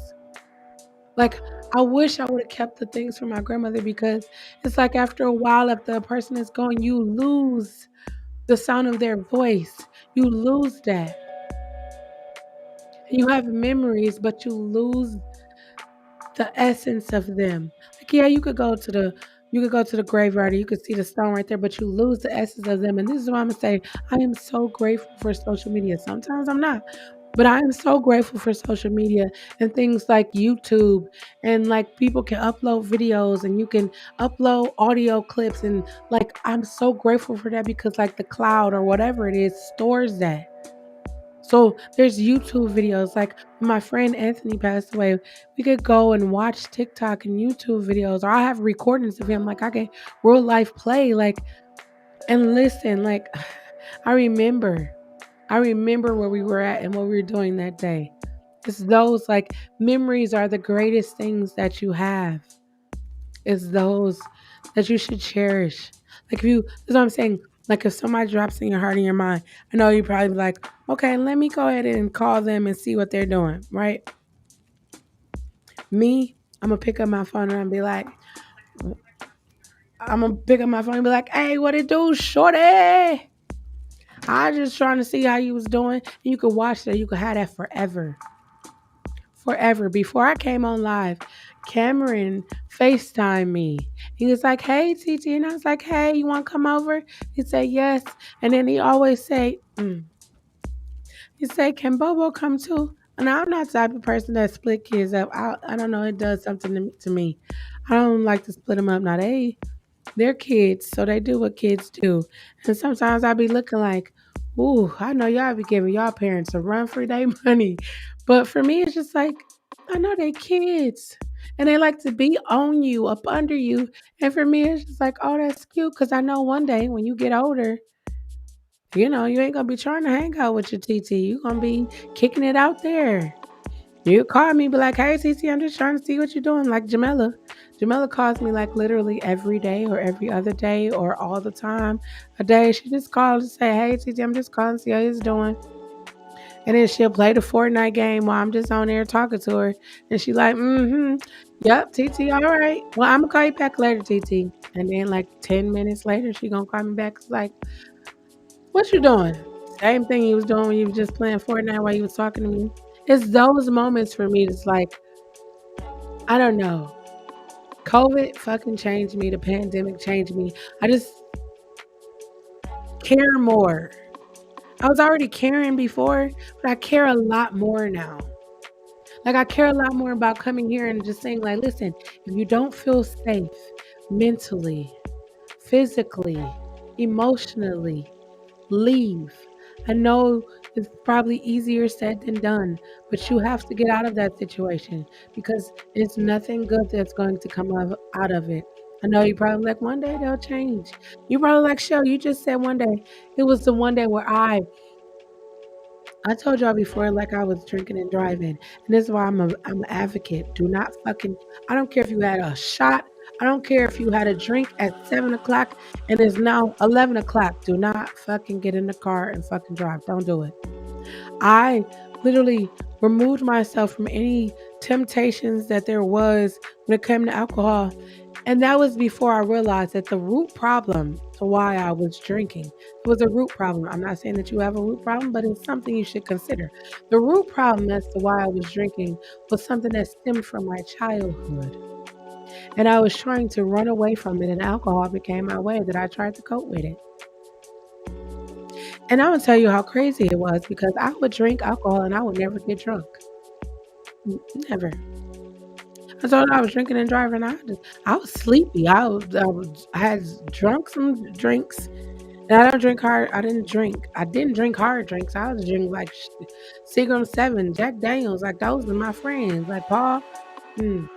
Like, I wish I would have kept the things from my grandmother because it's like after a while, if the person is gone, you lose the sound of their voice. You lose that. You have memories, but you lose the essence of them. Like, yeah, you could go to the graveyard or you could see the stone right there, but you lose the essence of them. And this is why I'm gonna say I am so grateful for social media. Sometimes I'm not. But I am so grateful for social media and things like YouTube and like people can upload videos and you can upload audio clips and like I'm so grateful for that because like the cloud or whatever it is stores that. So there's YouTube videos. Like when my friend Anthony passed away, we could go and watch TikTok and YouTube videos, or I have recordings of him. Like I can real life play, like and listen. Like I remember, I remember where we were at and what we were doing that day. It's those like memories are the greatest things that you have. It's those that you should cherish. Like if you, that's what I'm saying. Like if somebody drops in your heart and your mind, I know you probably be like, okay, let me go ahead and call them and see what they're doing, right? Me, I'm gonna pick up my phone and be like, I'm gonna pick up my phone and be like, hey, what it do, shorty? I just trying to see how you was doing. And you could watch that. You could have that forever. Forever. Before I came on live, Cameron FaceTime me. He was like, hey, TT. And I was like, hey, you want to come over? He said, yes. And then he always say, he said, can Bobo come too? And I'm not the type of person that split kids up. I don't know. It does something to me. I don't like to split them up. Now, they're kids, so they do what kids do. And sometimes I be looking like, ooh, I know y'all be giving y'all parents a run for their money. But for me, it's just like, I know they kids. And they like to be on you, up under you. And for me, it's just like, oh, that's cute. Because I know one day when you get older, you ain't going to be trying to hang out with your TT. You're going to be kicking it out there. You call me, be like, hey, TT, I'm just trying to see what you're doing. Like Jamela. Jamela calls me like literally every day or every other day or all the time a day. She just calls to say, hey, TT, I'm just calling to see how he's doing. And then she'll play the Fortnite game while I'm just on there talking to her. And she like, yep, TT, all right. Well, I'm going to call you back later, TT. And then like 10 minutes later, she going to call me back. It's like, what you doing? Same thing you was doing when you was just playing Fortnite while you was talking to me. It's those moments for me. It's like, I don't know. COVID fucking changed me. The pandemic changed me. I just care more. I was already caring before, but I care a lot more now. Like I care a lot more about coming here and just saying, like, listen, if you don't feel safe mentally, physically, emotionally, leave. I know it's probably easier said than done, but you have to get out of that situation because it's nothing good that's going to come out of it. I know you probably like one day they'll change. You probably like Chelle. You just said one day. It was the one day where I I told y'all before, like I was drinking and driving, and this is why I'm an advocate. Do not fucking. I don't care if you had a shot. I don't care if you had a drink at 7 o'clock and it's now 11 o'clock. Do not fucking get in the car and fucking drive. Don't do it. I literally removed myself from any temptations that there was when it came to alcohol. And that was before I realized that the root problem to why I was drinking was a root problem. I'm not saying that you have a root problem, but it's something you should consider. The root problem as to why I was drinking was something that stemmed from my childhood. And I was trying to run away from it, and alcohol became my way that I tried to cope with it. And I'm gonna tell you how crazy it was because I would drink alcohol and I would never get drunk. Never. I told I was drinking and driving. I was sleepy. I had drunk some drinks, and I don't drink hard. I didn't drink hard drinks. I was drinking like Seagram 7, Jack Daniels. Like those were my friends. Like Paul. Mm,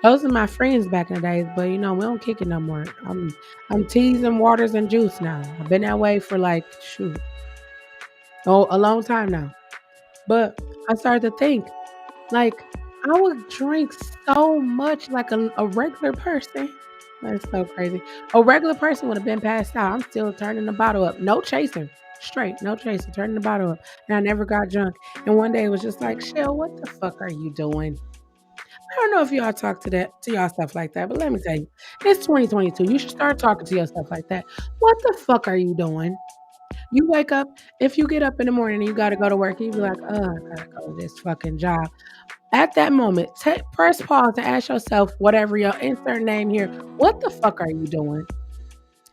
those are my friends back in the days. But you know we don't kick it no more. I'm teas and waters and juice now. I've been that way for like shoot, oh a long time now. But I started to think. Like, I would drink so much like a regular person. That's so crazy. A regular person would have been passed out. I'm still turning the bottle up. No chaser. Straight. No chaser. Turning the bottle up. And I never got drunk. And one day it was just like, Chelle, what the fuck are you doing? I don't know if y'all talk to y'all stuff like that, but let me tell you, it's 2022. You should start talking to yourself like that. What the fuck are you doing? You wake up, if you get up in the morning and you gotta go to work, and you be like, oh, I gotta go to this fucking job. At that moment, press pause and ask yourself, whatever your insert name here, what the fuck are you doing?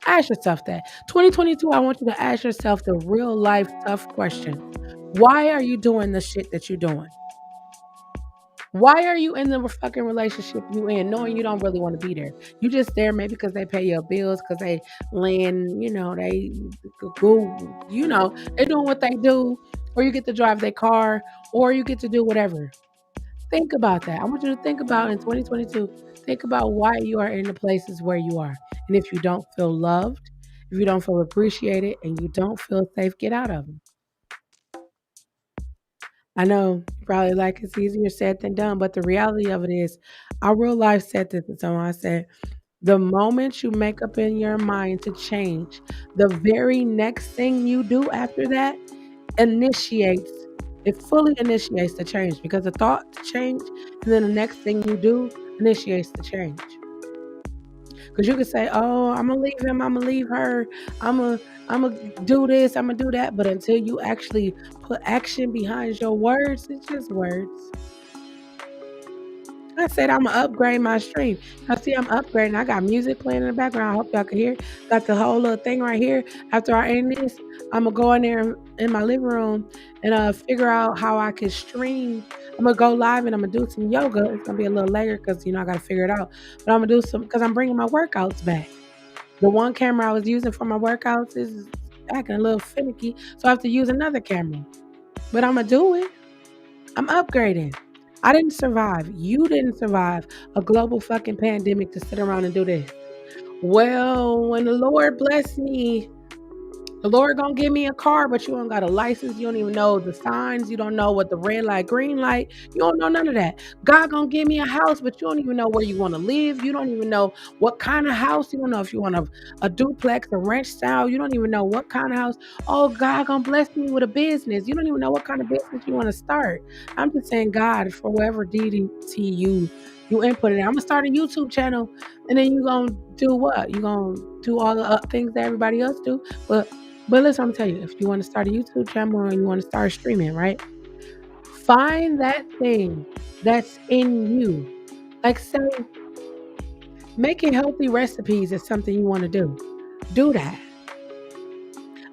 Ask yourself that. 2022, I want you to ask yourself the real life tough question. Why are you doing the shit that you're doing? Why are you in the fucking relationship you in, knowing you don't really want to be there? You just there maybe because they pay your bills, because they land, they go, they doing what they do, or you get to drive their car, or you get to do whatever. Think about that. I want you to think about in 2022, think about why you are in the places where you are. And if you don't feel loved, if you don't feel appreciated, and you don't feel safe, get out of them. I know you probably like it's easier said than done, but the reality of it is, our real life said this to someone. I said, the moment you make up in your mind to change, the very next thing you do after that initiates, it fully initiates the change because the thought to change, and then the next thing you do initiates the change. Because you can say, "Oh, I'm gonna leave him. I'm gonna leave her. I'm gonna do this. I'm gonna do that." But until you actually put action behind your words, it's just words. I said I'm gonna upgrade my stream. I see I'm upgrading. I got music playing in the background. I hope y'all can hear. Got the whole little thing right here. After I end this, I'm gonna go in there in my living room and figure out how I can stream. I'm gonna go live and I'm gonna do some yoga. It's gonna be a little later because I gotta figure it out. But I'm gonna do some because I'm bringing my workouts back. The one camera I was using for my workouts is acting a little finicky, so I have to use another camera. But I'm gonna do it. I'm upgrading. I didn't survive. You didn't survive a global fucking pandemic to sit around and do this. Well, when the Lord bless me, the Lord gonna give me a car, but you don't got a license. You don't even know the signs. You don't know what the red light, green light. You don't know none of that. God gonna give me a house, but you don't even know where you want to live. You don't even know what kind of house. You don't know if you want a duplex, a ranch style. You don't even know what kind of house. Oh, God gonna bless me with a business. You don't even know what kind of business you want to start. I'm just saying, God, for whatever DDT you input in. I'm gonna start a YouTube channel, and then you gonna do what? You gonna do all the things that everybody else do, but listen, I'm tell you, if you want to start a YouTube channel or you want to start streaming, right? Find that thing that's in you. Like say, making healthy recipes is something you want to do. Do that.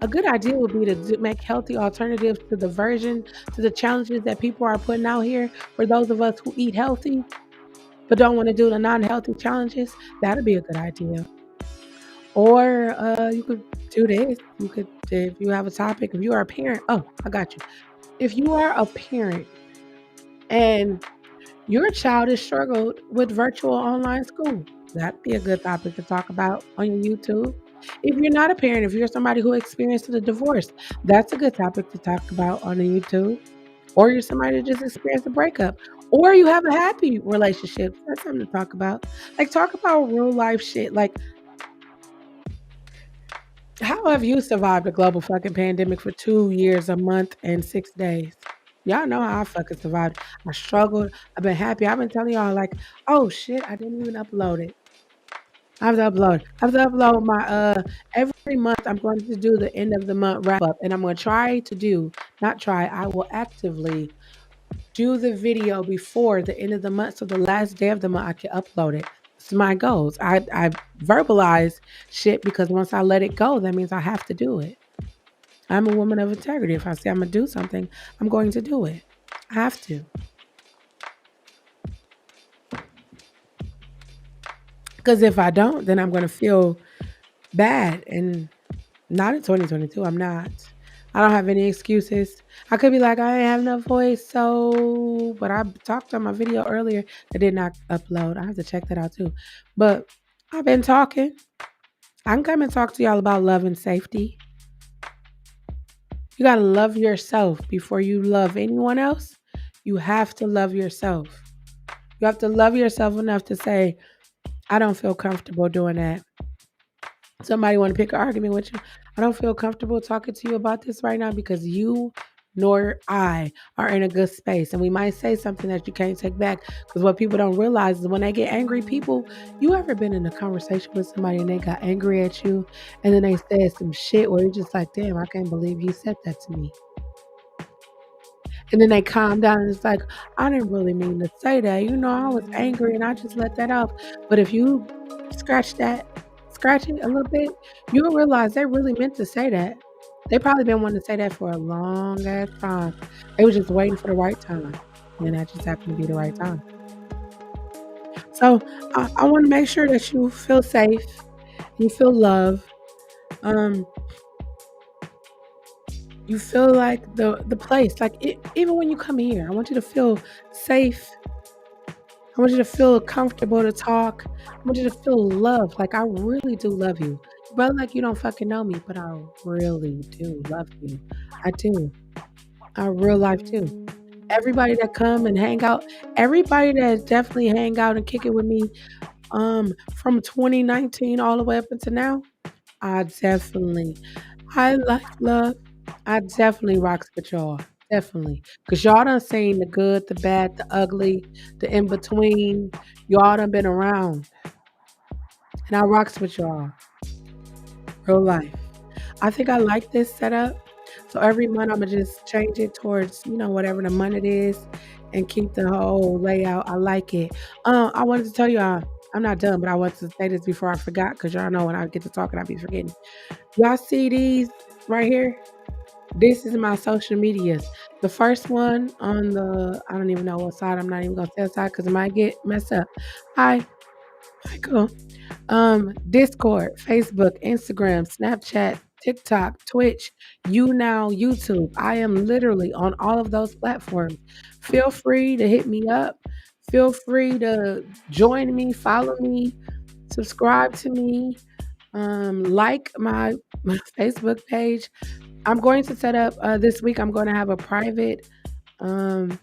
A good idea would be to make healthy alternatives to the challenges that people are putting out here. For those of us who eat healthy but don't want to do the non-healthy challenges, that'd be a good idea. Or you could do this. You could, if you have a topic, if you are a parent. Oh, I got you. If you are a parent and your child has struggled with virtual online school, that'd be a good topic to talk about on your YouTube. If you're not a parent, if you're somebody who experienced a divorce, that's a good topic to talk about on the YouTube. Or you're somebody that just experienced a breakup. Or you have a happy relationship. That's something to talk about. Like talk about real life shit. Like how have you survived a global fucking pandemic for 2 years, a month, and 6 days? Y'all know how I fucking survived. I struggled. I've been happy. I've been telling y'all like, oh shit, I didn't even upload it. I have to upload. I have to upload my every month I'm going to do the end of the month wrap up. And I'm gonna try to do, not try, I will actively do the video before the end of the month. So the last day of the month I can upload it. It's my goals. I verbalize shit because once I let it go, that means I have to do it. I'm a woman of integrity. If I say I'm gonna do something, I'm going to do it. I have to. Because if I don't, then I'm gonna feel bad. And not in 2022. I'm not. I don't have any excuses. I could be like, I ain't have enough voice, so but I talked on my video earlier that did not upload. I have to check that out too. But I've been talking. I can come and talk to y'all about love and safety. You gotta love yourself before you love anyone else. You have to love yourself. You have to love yourself enough to say, I don't feel comfortable doing that. Somebody want to pick an argument with you. I don't feel comfortable talking to you about this right now because you nor I are in a good space. And we might say something that you can't take back. Because what people don't realize is when they get angry, people, you ever been in a conversation with somebody and they got angry at you and then they said some shit where you're just like, damn, I can't believe you said that to me. And then they calm down and it's like, I didn't really mean to say that. You know, I was angry and I just let that out. But if you scratch that, scratch it a little bit, you'll realize they really meant to say that. They probably been wanting to say that for a long ass time. They was just waiting for the right time. And that just happened to be the right time. So I want to make sure that you feel safe, you feel love. Um, you feel like the place, like even when you come here, I want you to feel safe. I want you to feel comfortable to talk. I want you to feel loved. Like I really do love you. But like you don't fucking know me, but I really do love you. I do. I real life too. Everybody that come and hang out, everybody that definitely hang out and kick it with me, from 2019 all the way up until now, I definitely, I like love. I definitely rocks with y'all. Definitely. Because y'all done seen the good, the bad, the ugly, the in between. Y'all done been around. And I rocks with y'all. Real life. I think I like this setup. So every month I'm gonna just change it towards, whatever the month it is and keep the whole layout. I like it. I wanted to tell y'all, I'm not done, but I wanted to say this before I forgot because y'all know when I get to talking, I be forgetting. Y'all see these right here? This is my social medias. The first one on the, I don't even know what side. I'm not even gonna say a side because it might get messed up. Hi, Michael. Discord, Facebook, Instagram, Snapchat, TikTok, Twitch, YouTube. I am literally on all of those platforms. Feel free to hit me up. Feel free to join me, follow me, subscribe to me, like my Facebook page. I'm going to set up this week. I'm going to have um,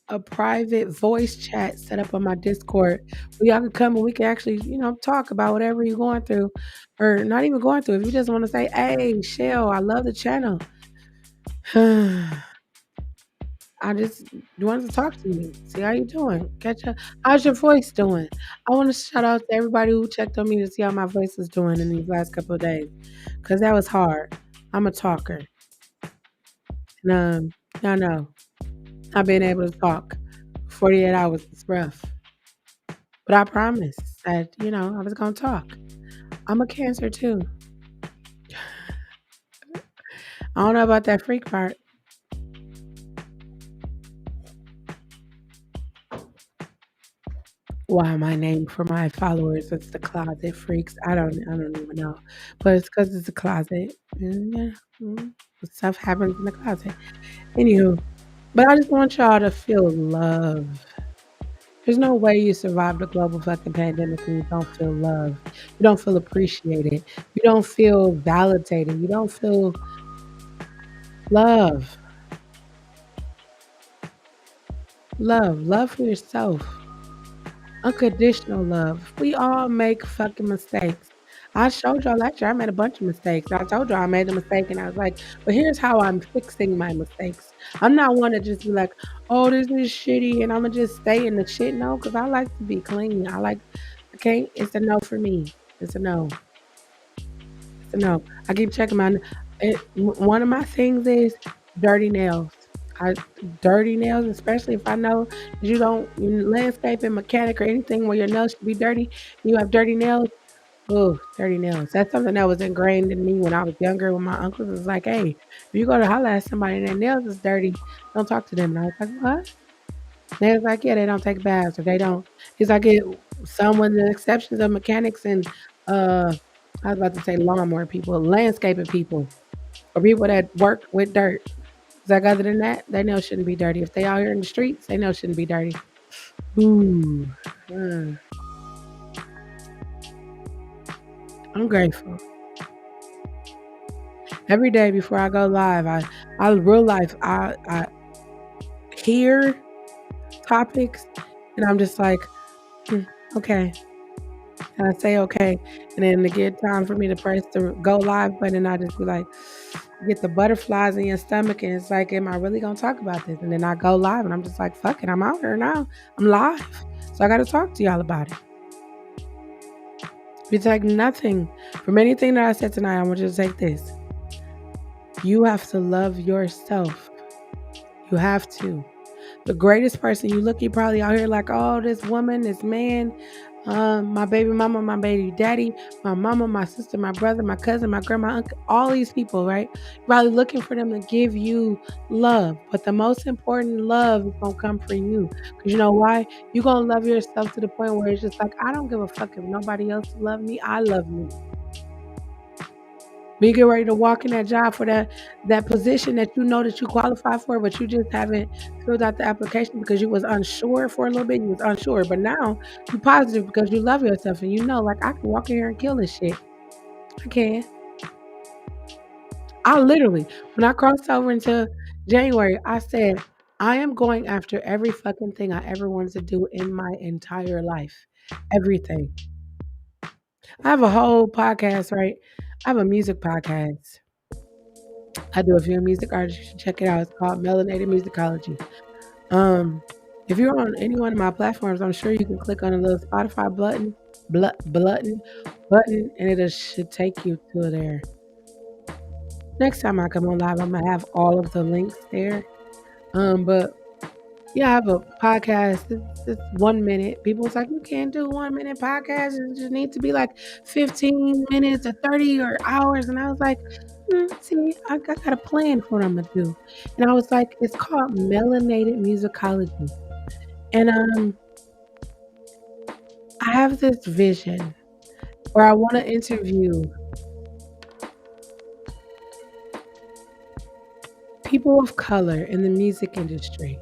a private voice chat set up on my Discord where y'all can come and we can actually, talk about whatever you're going through, or not even going through. If you just want to say, "Hey, Chelle, I love the channel," I just wanted to talk to you, see how you doing, catch up. How's your voice doing? I want to shout out to everybody who checked on me to see how my voice is doing in these last couple of days, because that was hard. I'm a talker, and I know not being able to talk 48 hours is rough. But I promised that, I was gonna talk. I'm a Cancer too. I don't know about that freak part. Why my name for my followers is the Closet Freaks. I don't even know. But it's because it's a closet. And yeah, stuff happens in the closet. Anywho, but I just want y'all to feel love There's no way you survive the global fucking pandemic and you don't feel love. You don't feel appreciated. You don't feel validated. You don't feel love. Love for yourself. Unconditional love. We all make fucking mistakes. I showed y'all that year I made a bunch of mistakes. I told y'all I made a mistake and I was like, but here's how I'm fixing my mistakes. I'm not one to just be like, oh, this is shitty and I'm gonna just stay in the shit. No, because I like to be clean. Okay, it's a no for me. It's a no. It's a no. I keep checking one of my things is dirty nails. I dirty nails, especially if I know that you don't landscaping mechanic or anything where your nails should be dirty. You have dirty nails. Oh, dirty nails. That's something that was ingrained in me when I was younger. When my uncles was like, "Hey, if you go to holler at somebody and their nails is dirty, don't talk to them." And I was like, "What?" They was like, "Yeah, they don't take baths or they don't." He's like, "It some with the exceptions of mechanics and uh, I was about to say lawnmower people, landscaping people, or people that work with dirt." He's like, "Other than that, they know shouldn't be dirty. If they out here in the streets, they know shouldn't be dirty." Ooh, uh, I'm grateful. Every day before I go live, I real life, I hear topics and I'm just like, "Hmm, okay." And I say okay. And then to get time for me to press the go live button, I just be like, get the butterflies in your stomach. And it's like, am I really going to talk about this? And then I go live and I'm just like, fuck it. I'm out here now. I'm live. So I got to talk to y'all about it. If you take nothing from anything that I said tonight, I want you to take this. You have to love yourself. You have to. The greatest person you look, you probably out here like, oh, this woman, this man, my baby mama, my baby daddy, my mama, my sister, my brother, my cousin, my grandma, uncle, all these people, right? You're probably looking for them to give you love. But the most important love is going to come from you. Because you know why? You're going to love yourself to the point where it's just like, I don't give a fuck if nobody else love me. I love me. When you get ready to walk in that job for that position that you know that you qualify for, but you just haven't filled out the application because you was unsure for a little bit. You was unsure, but now you positive because you love yourself and you know, like I can walk in here and kill this shit. I can. I literally, when I crossed over into January, I said, I am going after every fucking thing I ever wanted to do in my entire life. Everything. I have a whole podcast, right? I have a music podcast. I do a few music artists. You should check it out. It's called Melanated Musicology. Um, if you're on any one of my platforms, I'm sure you can click on a little Spotify button, and it should take you to there. Next time I come on live, I'm gonna have all of the links there. But yeah, I have a podcast. It's 1 minute. People's like, you can't do 1 minute podcasts. It just needs to be like 15 minutes or 30 or hours. And I was like, see, I got a plan for what I'm gonna do. And I was like, it's called Melanated Musicology. And I have this vision where I want to interview people of color in the music industry.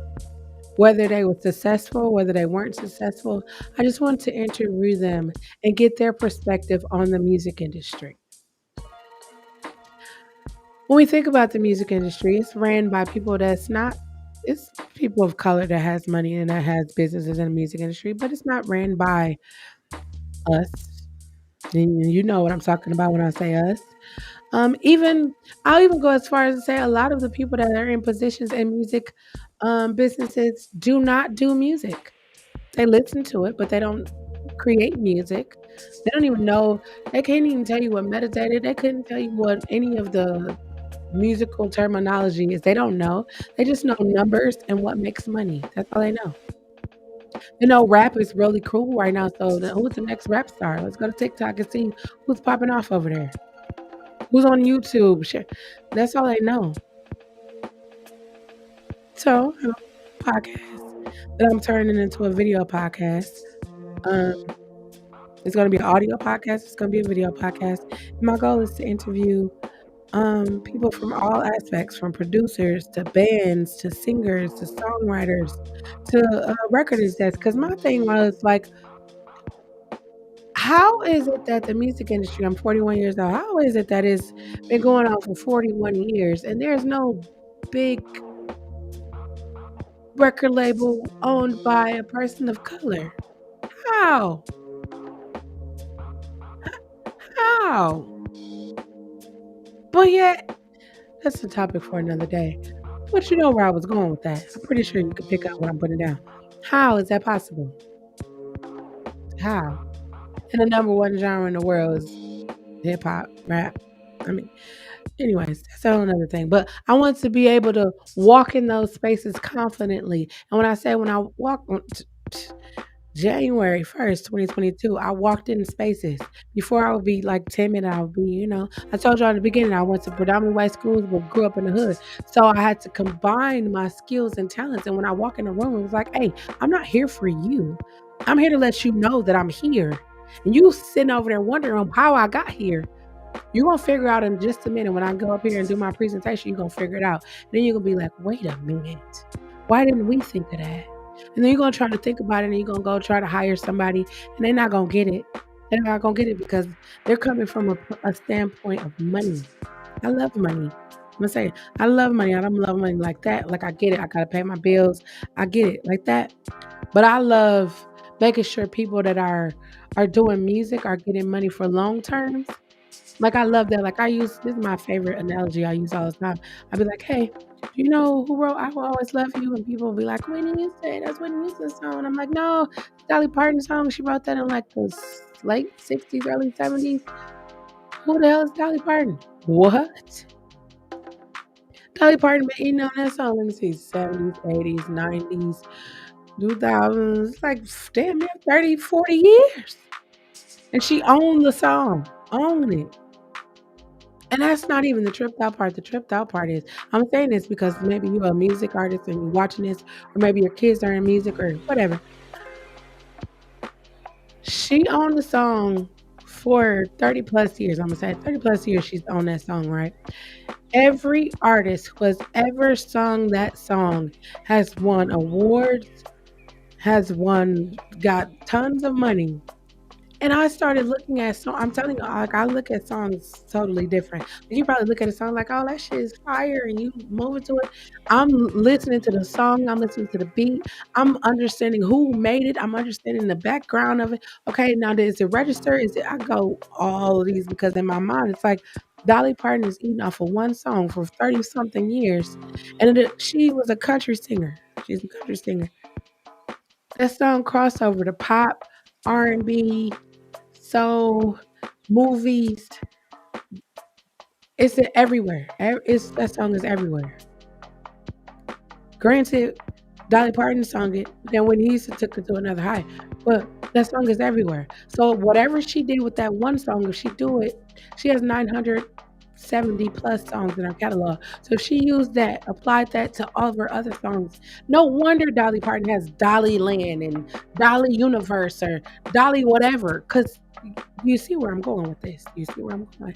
Whether they were successful, whether they weren't successful, I just want to interview them and get their perspective on the music industry. When we think about the music industry, it's ran by people that's not it's people of color that has money and that has businesses in the music industry, but it's not ran by us. And you know what I'm talking about when I say us. Even I'll even go as far as to say a lot of the people that are in positions in music businesses do not do music. They listen to it, but they don't create music. They don't even know. They can't even tell you what metadata. They couldn't tell you what any of the musical terminology is. They don't know. They just know numbers and what makes money. That's all they know. You know, rap is really cool right now. So, who's the next rap star? Let's go to TikTok and see who's popping off over there. Who's on YouTube? Shit. That's all they know. So, I have a podcast that I'm turning into a video podcast. Um, it's going to be an audio podcast. It's going to be a video podcast. And my goal is to interview People from all aspects, from producers to bands to singers to songwriters to record execs. Because my thing was like, how is it that the music industry, I'm 41 years old, how is it that it's been going on for 41 years and there's no big record label owned by a person of color? How? How? But yet, that's a topic for another day. But you know where I was going with that. I'm pretty sure you could pick up what I'm putting down. How is that possible? How? And the number one genre in the world is hip hop, rap. I mean, anyways, that's a whole another thing. But I want to be able to walk in those spaces confidently. And when I say when I walk, January 1st, 2022, I walked in spaces. Before I would be like timid, I would be, I told you in the beginning, I went to predominantly white schools, but grew up in the hood. So I had to combine my skills and talents. And when I walk in the room, it was like, hey, I'm not here for you. I'm here to let you know that I'm here. And you sitting over there wondering how I got here. You're gonna figure out in just a minute when I go up here and do my presentation, you're gonna figure it out. Then you're gonna be like, wait a minute, why didn't we think of that? And then you're gonna try to think about it and you're gonna go try to hire somebody and they're not gonna get it. They're not gonna get it because they're coming from a standpoint of money. I love money. I'm gonna say I love money. I don't love money like that. Like I get it. I gotta pay my bills. I get it like that. But I love making sure people that are doing music are getting money for long terms. Like I love that. Like this is my favorite analogy I use all the time. I'd be like, hey, do you know who wrote I Will Always Love You? And people will be like, Whitney Houston, that's Whitney Houston's song. And I'm like, no, Dolly Parton's song. She wrote that in like the late 60s, early 70s. Who the hell is Dolly Parton? What? Dolly Parton been eating on that song, let me see, 70s, 80s, 90s, 2000s, it's like damn near 30, 40 years. And she owned the song, owned it. And that's not even the tripped out part. The tripped out part is I'm saying this because maybe you're a music artist and you're watching this, or maybe your kids are in music or whatever. She owned the song for 30 plus years. I'm gonna say 30 plus years she's on that song, right? Every artist who has ever sung that song has won awards, got tons of money. And I started looking at I'm telling you, like I look at songs totally different. You probably look at a song like, oh, that shit is fire, and you move into it. I'm listening to the song, I'm listening to the beat, I'm understanding who made it, I'm understanding the background of it. Okay, now is it register? Is it I go all of these because in my mind it's like Dolly Parton is eating off of one song for 30 something years. And she was a country singer. She's a country singer. That song crossed over to pop, R&B, so movies, it's everywhere. That song is everywhere. Granted, Dolly Parton sung it, then Whitney Houston took it to another high. But that song is everywhere. So whatever she did with that one song, if she do it, she has 970 plus songs in her catalog. So if she used that, applied that to all of her other songs, no wonder Dolly Parton has Dolly Land and Dolly Universe or Dolly whatever. Because you see where I'm going with this. You see where I'm going.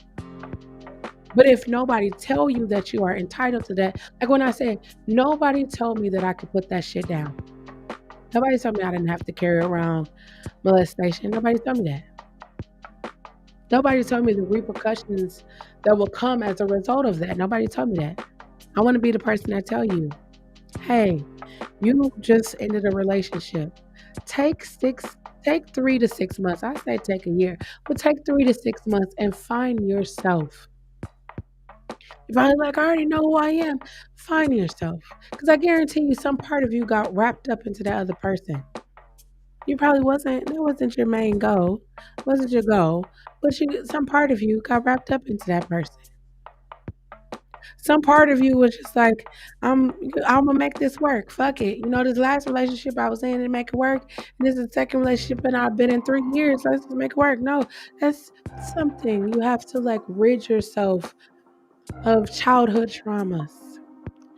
But if nobody tell you that you are entitled to that, like when I said, nobody told me that I could put that shit down. Nobody told me I didn't have to carry around molestation. Nobody told me that. Nobody told me the repercussions that will come as a result of that. Nobody told me that. I want to be the person that tell you, hey, you just ended a relationship. Take 3 to 6 months. I say take a year, but take 3 to 6 months and find yourself. You're probably like, I already know who I am. Find yourself. Because I guarantee you some part of you got wrapped up into that other person. You probably that wasn't your main goal. It wasn't your goal. But some part of you got wrapped up into that person. Some part of you was just like, I'm gonna make this work. Fuck it. This last relationship I was in to make it work. And this is the second relationship and I've been in 3 years. So let's just make it work. No, that's something. You have to like rid yourself of childhood traumas.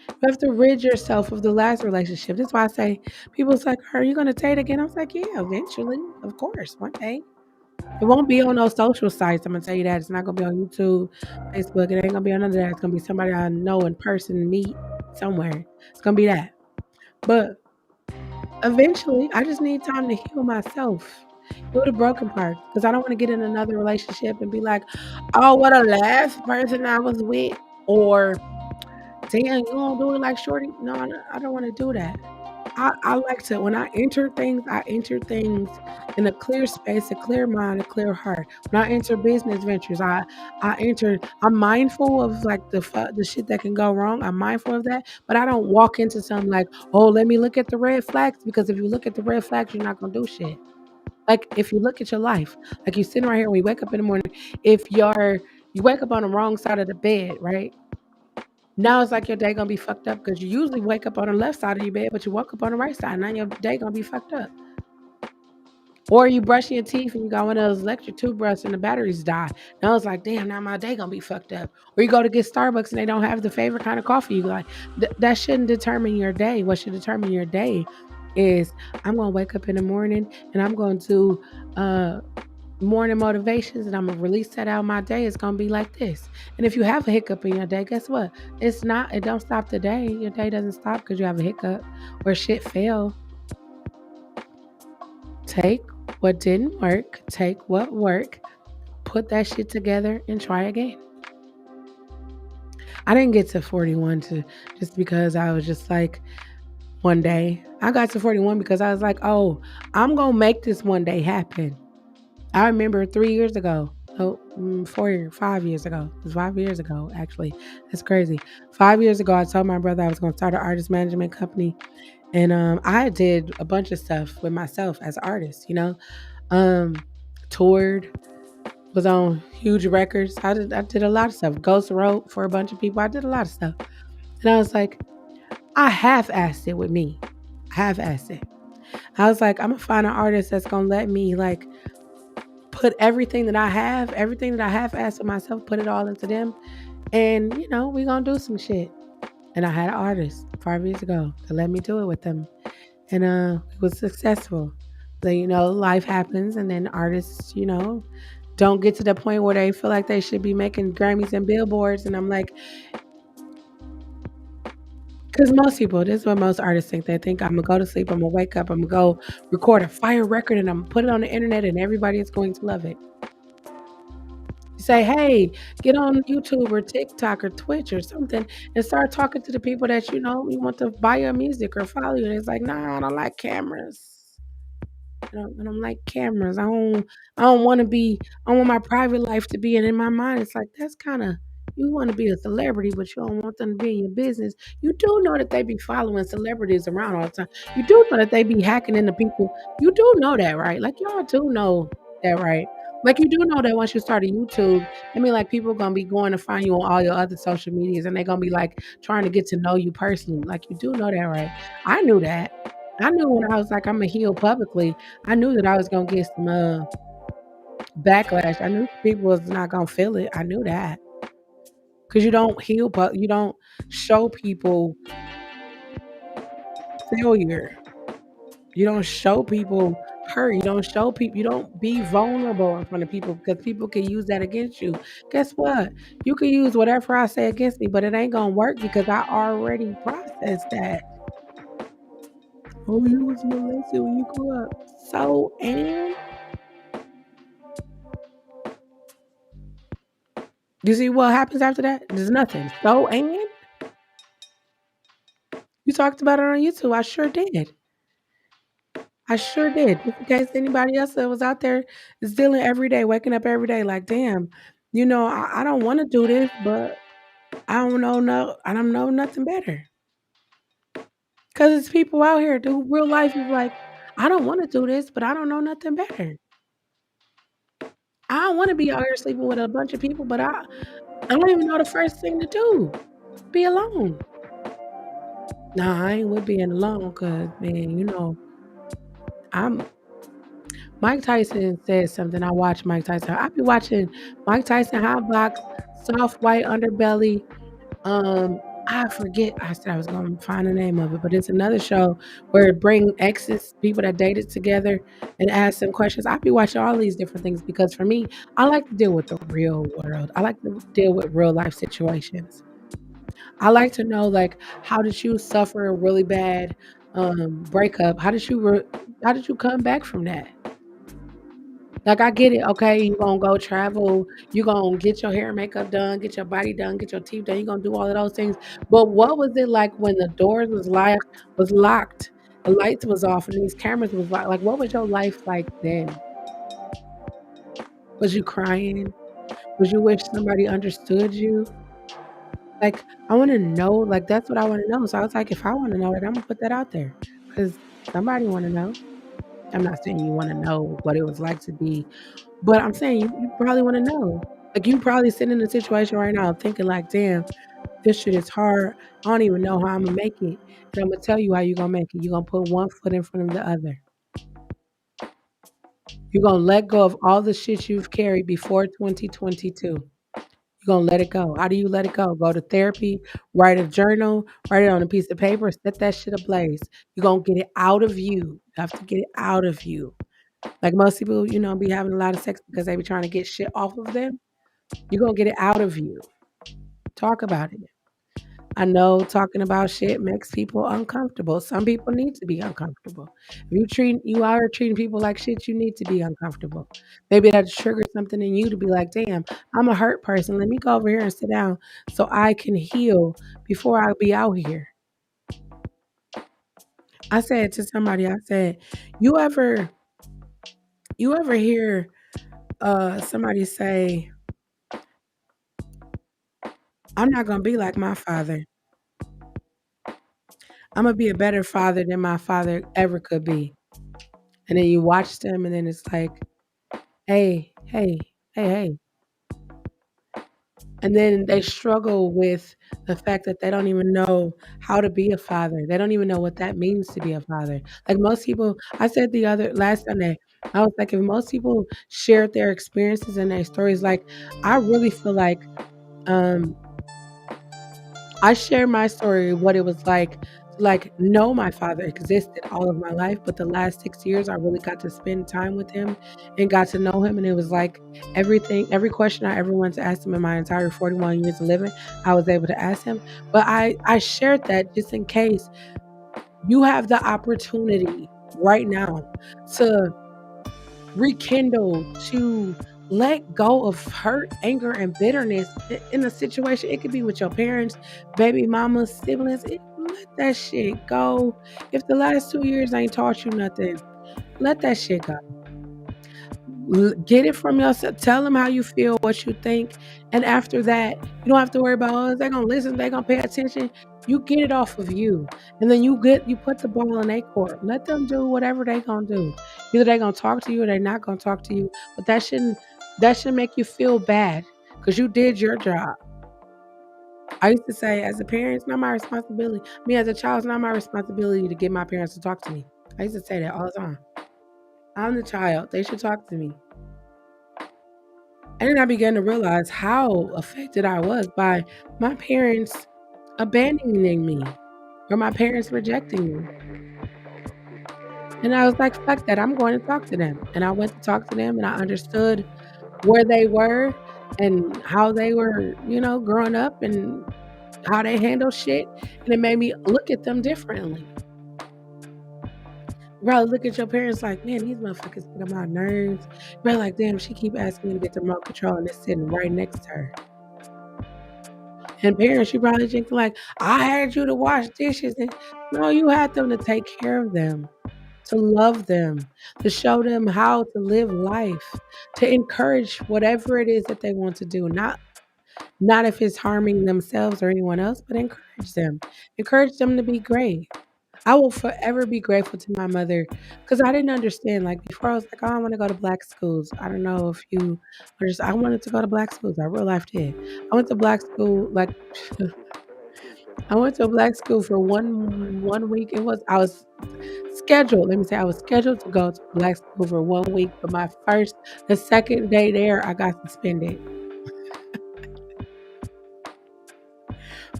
You have to rid yourself of the last relationship. That's why I say people's like, are you gonna date again? I was like, yeah, eventually. Of course, one day. It won't be on those social sites. I'm gonna tell you that. It's not gonna be on YouTube, Facebook. It ain't gonna be on none of that. It's gonna be somebody I know in person, meet somewhere. It's gonna be that. But eventually, I just need time to heal myself, heal the broken parts, because I don't want to get in another relationship and be like, "Oh, what a last person I was with," or "Damn, you don't do it like Shorty." No, I don't want to do that. I like to when I enter things in a clear space, a clear mind, a clear heart. When I enter business ventures, I'm mindful of like the shit that can go wrong. I'm mindful of that, but I don't walk into something like, oh, let me look at the red flags, because if you look at the red flags, you're not gonna do shit. Like if you look at your life, like you sitting right here, we wake up in the morning. If you wake up on the wrong side of the bed, right? Now it's like your day gonna be fucked up because you usually wake up on the left side of your bed, but you woke up on the right side. Now your day gonna be fucked up. Or you brush your teeth and you got one of those electric toothbrushes and the batteries die. Now it's like, damn, now my day gonna be fucked up. Or you go to get Starbucks and they don't have the favorite kind of coffee you like. That shouldn't determine your day. What should determine your day is I'm gonna wake up in the morning and I'm going to morning motivations and I'm gonna release that out of my day. It's gonna be like this. And if you have a hiccup in your day, guess what? It don't stop the day. Your day doesn't stop because you have a hiccup or shit fail. Take what didn't work, take what worked, put that shit together and try again. I didn't get to 41 to just because I was just like one day. I got to 41 because I was like, oh, I'm gonna make this one day happen. I remember 3 years ago. Oh, 5 years ago. It was 5 years ago, actually. That's crazy. 5 years ago, I told my brother I was going to start an artist management company. And I did a bunch of stuff with myself as an artist, um, toured, was on huge records. I did a lot of stuff. Ghost wrote for a bunch of people. I did a lot of stuff. And I was like, I half-assed it with me. Half-assed it. I was like, I'm going to find an artist that's going to let me like put everything that I have asked of myself, put it all into them. And, we gonna do some shit. And I had an artist 5 years ago to let me do it with them. And it was successful. So, life happens and then artists, don't get to the point where they feel like they should be making Grammys and billboards. And I'm like, because most people, this is what most artists think. They think I'm gonna go to sleep, I'm gonna wake up, I'm gonna go record a fire record and I'm gonna put it on the internet and everybody is going to love it. Say, hey, get on YouTube or TikTok or Twitch or something and start talking to the people that you want to buy your music or follow you. And it's like, nah, I don't like cameras. I don't like cameras. I don't want to be. I want my private life to be. And in my mind, it's like that's kind of you want to be a celebrity, but you don't want them to be in your business. You do know that they be following celebrities around all the time. You do know that they be hacking into people. You do know that, right? Like y'all do know that, right? Like you do know that once you start a YouTube, I mean, like people gonna be going to find you on all your other social medias, and they're gonna be like trying to get to know you personally. Like you do know that, right? I knew that. I knew when I was like, I'm gonna heal publicly. I knew that I was gonna get some backlash. I knew people was not gonna feel it. I knew that because you don't heal, but you don't show people failure. You don't show people hurt. You don't show people. You don't be vulnerable in front of people because people can use that against you. Guess what? You can use whatever I say against me, but it ain't gonna work because I already processed that. Oh, you was molested when you grew up. So, and you see what happens after that? There's nothing. So, and you talked about it on YouTube. I sure did. I sure did. Just in case anybody else that was out there is dealing every day, waking up every day, like, damn, I don't want to do this, but I don't know nothing better. Cause it's people out here who real life is like, I don't want to do this, but I don't know nothing better. I don't want to be out here sleeping with a bunch of people, but I don't even know the first thing to do. Be alone. Nah, I ain't with being alone, cause man, I'm Mike Tyson said something. I watch Mike Tyson. I be watching Mike Tyson hot box, soft white underbelly. Um, I forget. I said I was gonna find the name of it, but it's another show where it bring exes, people that dated together, and ask them questions. I be watching all these different things because for me, I like to deal with the real world. I like to deal with real life situations. I like to know like how did you suffer a really bad breakup? How did you come back from that? Like I get it, okay, you gonna go travel, you gonna get your hair and makeup done, get your body done, get your teeth done, you gonna do all of those things. But what was it like when the doors was locked, the lights was off, and these cameras was like what was your life like then? Was you crying? Was you wish somebody understood you? Like I wanna know, like that's what I wanna know. So I was like, if I wanna know it, I'm gonna put that out there because somebody wanna know. I'm not saying you wanna know what it was like to be. But I'm saying you probably wanna know. Like, you probably sitting in a situation right now thinking like, "Damn, this shit is hard. I don't even know how Imma make it." And Imma tell you how you gonna make it. You gonna put one foot in front of the other. You gonna let go of all the shit you've carried before 2022. You gonna let it go. How do you let it go? Go to therapy, write a journal, write it on a piece of paper, set that shit ablaze. You gonna get it out of you. You have to get it out of you. Like most people, be having a lot of sex because they be trying to get shit off of them. You're gonna get it out of you. Talk about it. I know talking about shit makes people uncomfortable. Some people need to be uncomfortable. If you are treating people like shit, you need to be uncomfortable. Maybe that triggers something in you to be like, damn, I'm a hurt person. Let me go over here and sit down so I can heal before I be out here. I said to somebody, I said, you ever you ever hear somebody say, I'm not gonna be like my father. I'm gonna be a better father than my father ever could be. And then you watch them, and then it's like, hey, hey, hey, hey. And then they struggle with the fact that they don't even know how to be a father. They don't even know what that means to be a father. Like most people, I said the other last Sunday, I was like, if most people shared their experiences and their stories, like I really feel like um I share my story, what it was like to know my father existed all of my life, but the last 6 years I really got to spend time with him and got to know him. And it was like every question I ever wanted to ask him in my entire 41 years of living, I was able to ask him. But I shared that just in case you have the opportunity right now to rekindle, to let go of hurt, anger, and bitterness in a situation. It could be with your parents, baby mamas, siblings. Let that shit go. If the last 2 years ain't taught you nothing, let that shit go. Get it from yourself. Tell them how you feel, what you think, and after that, you don't have to worry about they're gonna listen, they're gonna pay attention. You get it off of you, and then you put the ball in their court. Let them do whatever they gonna do. Either they gonna talk to you or they not gonna talk to you. But that shouldn't make you feel bad because you did your job. I used to say, as a parent, it's not my responsibility. Me as a child, it's not my responsibility to get my parents to talk to me. I used to say that all the time. I'm the child. They should talk to me. And then I began to realize how affected I was by my parents abandoning me or my parents rejecting me. And I was like, fuck that. I'm going to talk to them. And I went to talk to them and I understood where they were and how they were, growing up and how they handle shit. And it made me look at them differently. You probably look at your parents like, man, these motherfuckers get on my nerves. You're like, damn, she keep asking me to get the remote control and it's sitting right next to her. And parents, you probably think like, I had you to wash dishes. And no, you had them to take care of them, to love them, to show them how to live life, to encourage whatever it is that they want to do. Not if it's harming themselves or anyone else, but encourage them. Encourage them to be great. I will forever be grateful to my mother because I didn't understand. Like before, I was like, oh, I want to go to black schools. I don't know if you are just, I wanted to go to black schools. I real life did. I went to black school, like, I went to a black school for one week. I was scheduled. Let me say I was scheduled to go to black school for 1 week, but the second day there, I got suspended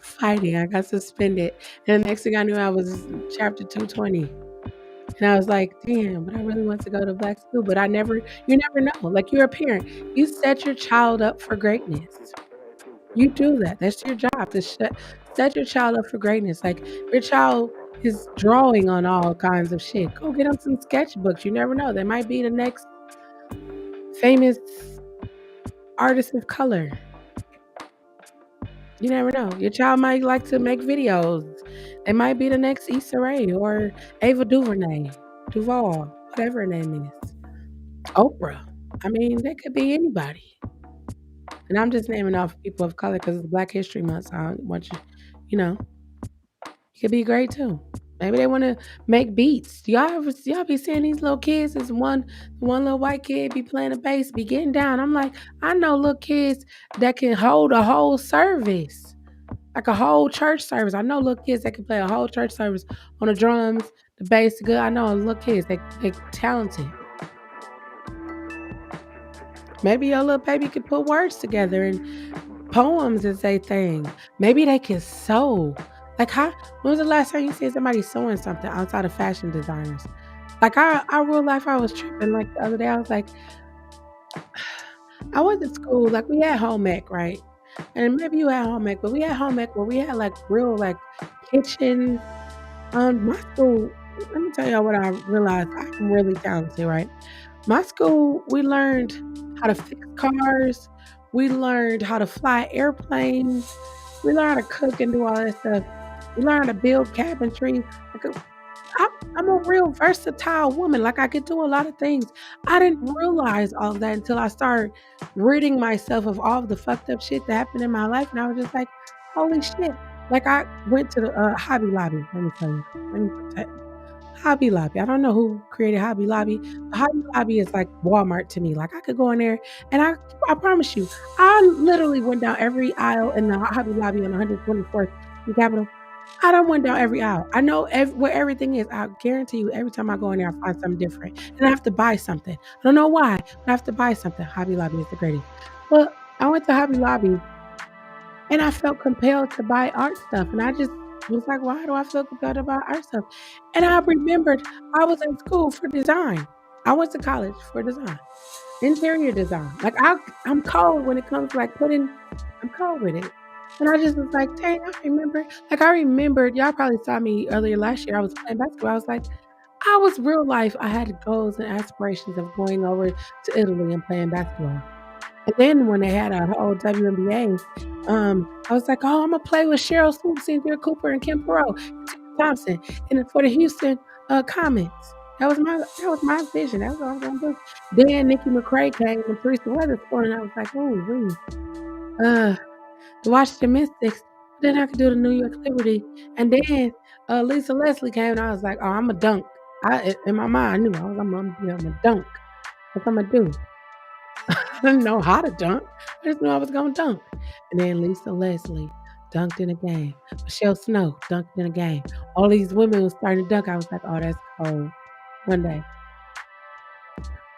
fighting. I got suspended. And the next thing I knew, I was chapter 220. And I was like, damn, but I really want to go to black school. But you never know. Like, you're a parent. You set your child up for greatness. You do that. That's your job to set your child up for greatness. Like, your child is drawing on all kinds of shit. Go get them some sketchbooks. You never know. They might be the next famous artist of color. You never know. Your child might like to make videos. They might be the next Issa Rae or Ava DuVernay, Duval, whatever her name is. Oprah. I mean, they could be anybody. And I'm just naming off people of color because it's Black History Month. So I want you, you know, it could be great too. Maybe they want to make beats. Y'all be seeing these little kids? This one little white kid be playing the bass, be getting down. I'm like, I know little kids that can hold a whole service, like a whole church service. I know little kids that can play a whole church service on the drums, the bass, the good. I know little kids they talented. Maybe your little baby could put words together and poems is a thing. Maybe they can sew. Like, when was the last time you seen somebody sewing something outside of fashion designers? Like, our real life, I was tripping. Like, the other day, I was like, I went to school, like, we had home ec, right? And maybe you had home ec, but we had home ec where we had, like, real, like, kitchen. My school, let me tell y'all what I realized. I'm really talented, right? My school, we learned how to fix cars. We learned how to fly airplanes. We learned how to cook and do all that stuff. We learned how to build cabinetry. Like, I'm a real versatile woman. Like, I could do a lot of things. I didn't realize all of that until I started ridding myself of all of the fucked up shit that happened in my life. And I was just like, holy shit. Like, I went to the Hobby Lobby. Let me tell you. Let me protect. Hobby Lobby. I don't know who created Hobby Lobby. Hobby Lobby is like Walmart to me. Like, I could go in there and I promise you, I literally went down every aisle in the Hobby Lobby on 124th in Capitol. I done went down every aisle. I know where everything is. I guarantee you, every time I go in there, I find something different. And I have to buy something. I don't know why, but I have to buy something. Hobby Lobby is the greatest. But I went to Hobby Lobby and I felt compelled to buy art stuff. And I just was like, why do I feel compelled to buy art stuff? And I remembered I was in school for design. I went to college for design, interior design. Like, I'm cold when it comes to like I'm cold with it. And I just was like, dang, I remembered, y'all probably saw me earlier last year. I was playing basketball. I was like, I was real life. I had goals and aspirations of going over to Italy and playing basketball. And then when they had a whole WNBA, I was like, "Oh, Imma play with Cheryl Swoops, Cynthia Cooper, and Kim Perot, and Tina Thompson, and then for the Houston, Comets." That was my vision. That's what I was gonna do. Then Nikki McCray came and Teresa Weatherspoon, and I was like, "Ooh-wee, uh, the Washington Mystics." Then I could do the New York Liberty, and then, Lisa Leslie came, and I was like, "Oh, Imma dunk." In my mind, I knew Imma dunk. That's what Imma do. I didn't know how to dunk. I just knew I was gonna dunk. And then Lisa Leslie dunked in a game. Michelle Snow dunked in a game. All these women was starting to dunk. I was like, oh, that's cold. One day.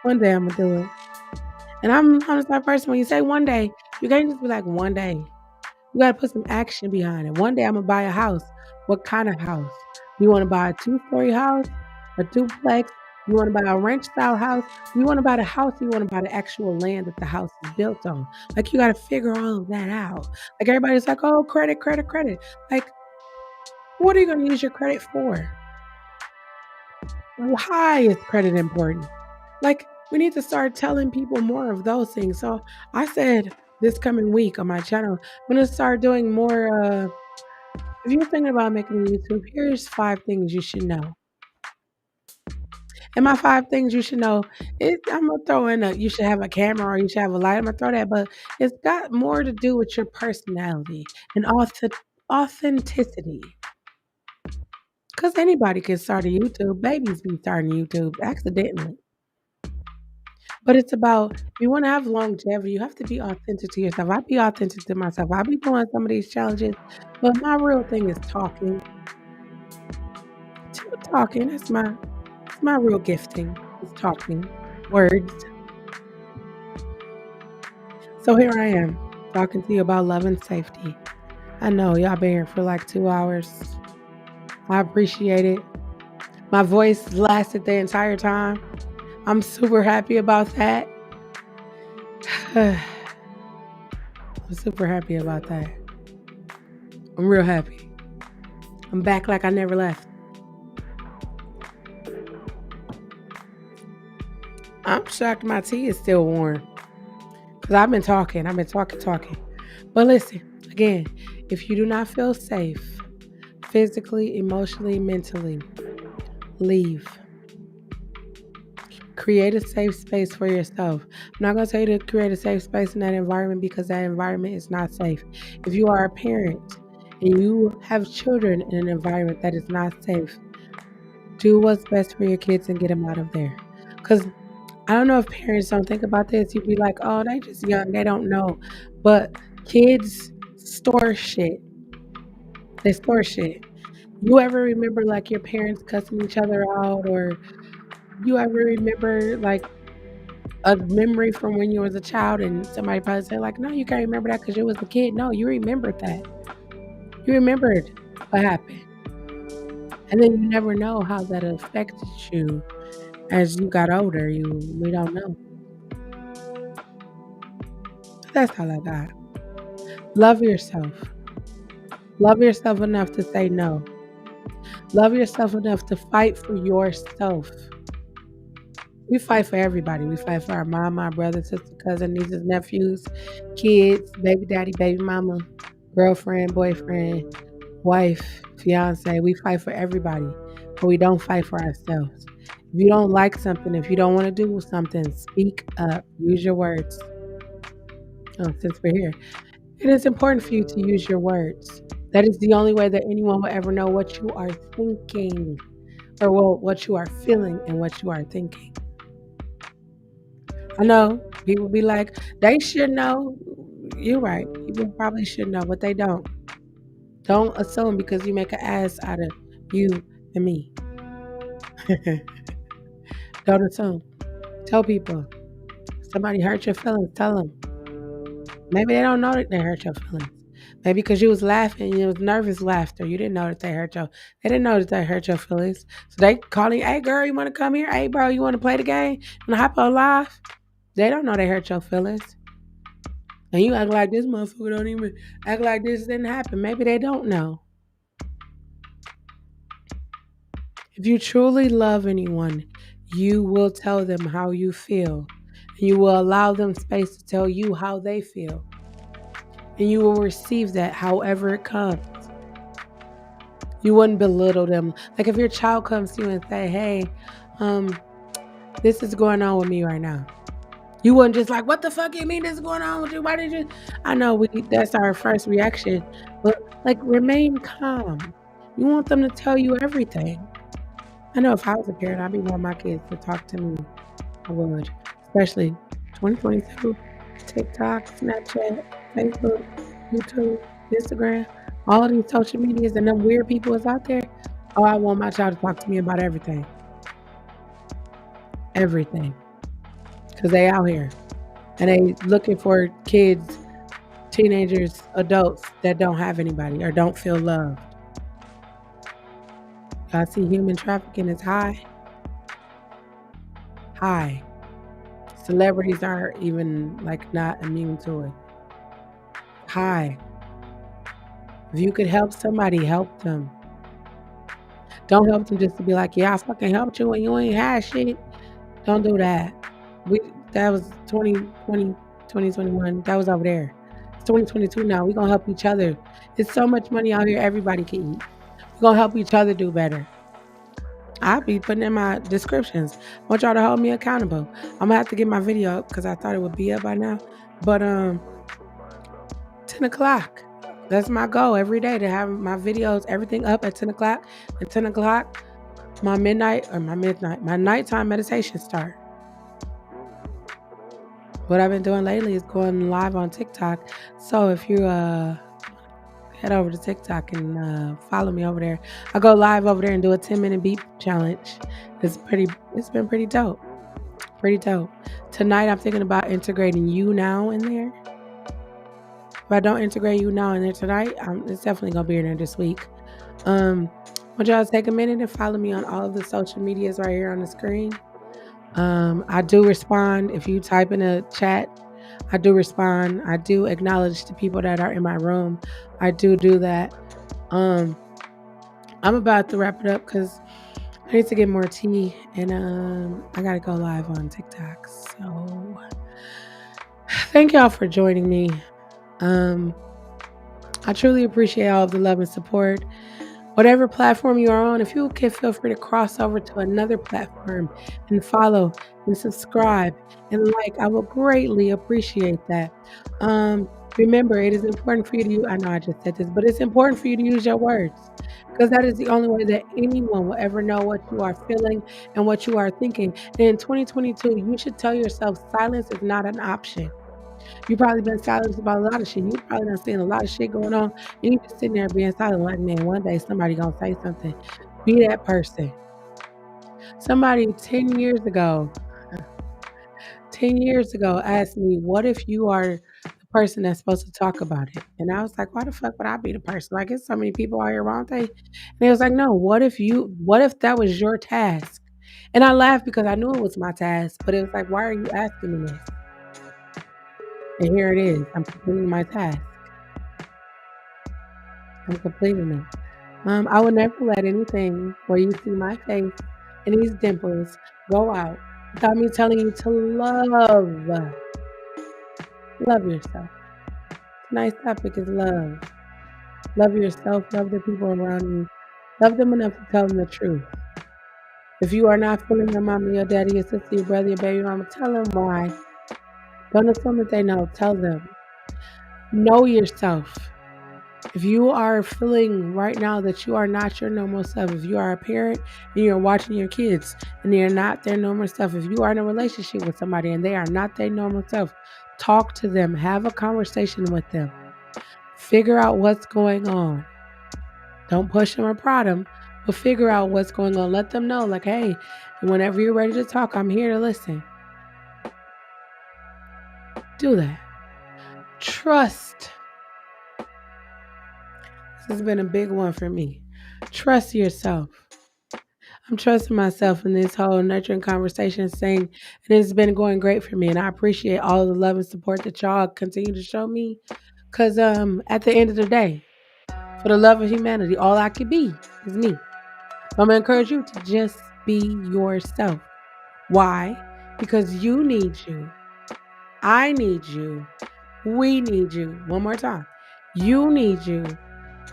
One day I'm gonna do it. And I'm the honest type person. When you say one day, you can't just be like one day. You gotta put some action behind it. One day I'm gonna buy a house. What kind of house? You wanna buy a 2-story house, a duplex? You wanna buy a ranch style house? You wanna buy the house? You wanna buy the actual land that the house is built on? Like, you gotta figure all of that out. Like, everybody's like, oh, credit, credit, credit. Like, what are you gonna use your credit for? Why is credit important? Like, we need to start telling people more of those things. So I said this coming week on my channel, I'm gonna start doing more. If you're thinking about making a YouTube, here's 5 things you should know. And my 5 things you should know is I'm gonna throw in you should have a camera or you should have a light. I'm gonna throw that, but it's got more to do with your personality and authenticity. Because anybody can start a YouTube. Babies be starting YouTube accidentally. But it's about if you want to have longevity, you have to be authentic to yourself. I be authentic to myself. I be doing some of these challenges, but my real thing is talking. Talking. It's my real gifting. Is talking. Words. So here I am talking to you about love and safety. I know y'all been here for like 2 hours. I appreciate it. My voice lasted the entire time. I'm super happy about that. I'm super happy about that. I'm real happy. I'm back like I never left. I'm shocked my tea is still warm. Because I've been talking. But listen, again, if you do not feel safe, physically, emotionally, mentally, leave. Create a safe space for yourself. I'm not going to tell you to create a safe space in that environment because that environment is not safe. If you are a parent and you have children in an environment that is not safe, do what's best for your kids and get them out of there. Because I don't know if parents don't think about this. You'd be like, oh, they just young, they don't know. But kids store shit. They store shit. You ever remember like your parents cussing each other out, or you ever remember like a memory from when you was a child and somebody probably said like, no, you can't remember that because you was a kid. No, you remembered that. You remembered what happened. And then you never know how that affected you as you got older. We don't know. That's all I got. Love yourself. Love yourself enough to say no. Love yourself enough to fight for yourself. We fight for everybody. We fight for our mom, our brother, sister, cousin, nieces, nephews, kids, baby daddy, baby mama, girlfriend, boyfriend, wife, fiance. We fight for everybody, but we don't fight for ourselves. If you don't like something, if you don't want to do something, speak up. Use your words. Oh, since we're here, it is important for you to use your words. That is the only way that anyone will ever know what you are thinking, or what you are feeling and what you are thinking. I know people be like, they should know. You're right. People probably should know, but they don't. Don't assume because you make an ass out of you and me. Don't assume. Tell people. Somebody hurt your feelings. Tell them. Maybe they don't know that they hurt your feelings. Maybe because you was laughing, you was nervous laughter. You didn't know that they hurt your. They didn't know that they hurt your feelings. So they calling, hey girl, you want to come here? Hey bro, you want to play the game? You want to hop on live? They don't know they hurt your feelings. And you act like this motherfucker don't even act like this didn't happen. Maybe they don't know. If you truly love anyone, you will tell them how you feel. And you will allow them space to tell you how they feel. And you will receive that however it comes. You wouldn't belittle them. Like if your child comes to you and say, hey, this is going on with me right now. You wouldn't just like, what the fuck you mean this is going on with you? Why did you? I know that's our first reaction, but like remain calm. You want them to tell you everything. I know if I was a parent, I'd be wanting my kids to talk to me. I would, especially 2022, TikTok, Snapchat, Facebook, YouTube, Instagram, all of these social medias and them weird people is out there. Oh, I want my child to talk to me about everything. Everything. Because they out here. And they looking for kids, teenagers, adults that don't have anybody or don't feel loved. I see human trafficking is high. High. Celebrities aren't even like not immune to it. High. If you could help somebody, help them. Don't help them just to be like, yeah, I fucking helped you when you ain't had shit. Don't do that. That was 2020, 2021. That was over there. It's 2022 now. We're going to help each other. There's so much money out here, everybody can eat. We're going to help each other do better. I'll be putting in my descriptions. I want y'all to hold me accountable. I'm going to have to get my video up because I thought it would be up by now. But 10 o'clock. That's my goal every day, to have my videos, everything up at 10 o'clock. At 10 o'clock, my nighttime meditation start. What I've been doing lately is going live on TikTok. So if you head over to TikTok and follow me over there, I go live over there and do a 10-minute beat challenge. It's been pretty dope. Pretty dope. Tonight I'm thinking about integrating you now in there. If I don't integrate you now and there tonight, it's definitely gonna be in there this week. I want y'all to take a minute and follow me on all of the social medias right here on the screen. I do respond if you type in a chat. I do respond. I do acknowledge the people that are in my room. I do that. Um, I'm about to wrap it up because I need to get more tea, and I gotta go live on TikTok. So thank y'all for joining me. I truly appreciate all of the love and support. Whatever platform you are on, if you can, feel free to cross over to another platform and follow and subscribe and like. I will greatly appreciate that. Remember, it is important for you to use, I know I just said this, but it's important for you to use your words because that is the only way that anyone will ever know what you are feeling and what you are thinking. And in 2022, you should tell yourself silence is not an option. You probably been silent about a lot of shit. You probably done seen a lot of shit going on, and you just sitting there being silent like, man, one day somebody gonna say something. Be that person. Somebody 10 years ago asked me, what if you are the person that's supposed to talk about it? And I was like, why the fuck would I be the person? Like, it's so many people out here, won't they? And it was like, no, what if that was your task? And I laughed because I knew it was my task, but it was like, why are you asking me this? And here it is. I'm completing my task. I'm completing it. I will never let anything where you see my face and these dimples go out without me telling you to love yourself. Tonight's topic is love. Love yourself, love the people around you, love them enough to tell them the truth. If you are not feeling your mama, your daddy, your sister, your brother, your baby mama, tell them why. Don't assume that they know. Tell them. Know yourself. If you are feeling right now that you are not your normal self, if you are a parent and you're watching your kids and they're not their normal self, if you are in a relationship with somebody and they are not their normal self, talk to them, have a conversation with them, figure out what's going on. Don't push them or prod them, but figure out what's going on. Let them know, like, hey, whenever you're ready to talk, I'm here to listen. Do that. Trust. This has been a big one for me. Trust yourself. I'm trusting myself in this whole nurturing conversation, saying it has been going great for me, and I appreciate all the love and support that y'all continue to show me. Cause at the end of the day, for the love of humanity, all I could be is me. I'm gonna encourage you to just be yourself. Why? Because you need you. I need you. We need you. One more time. You need you.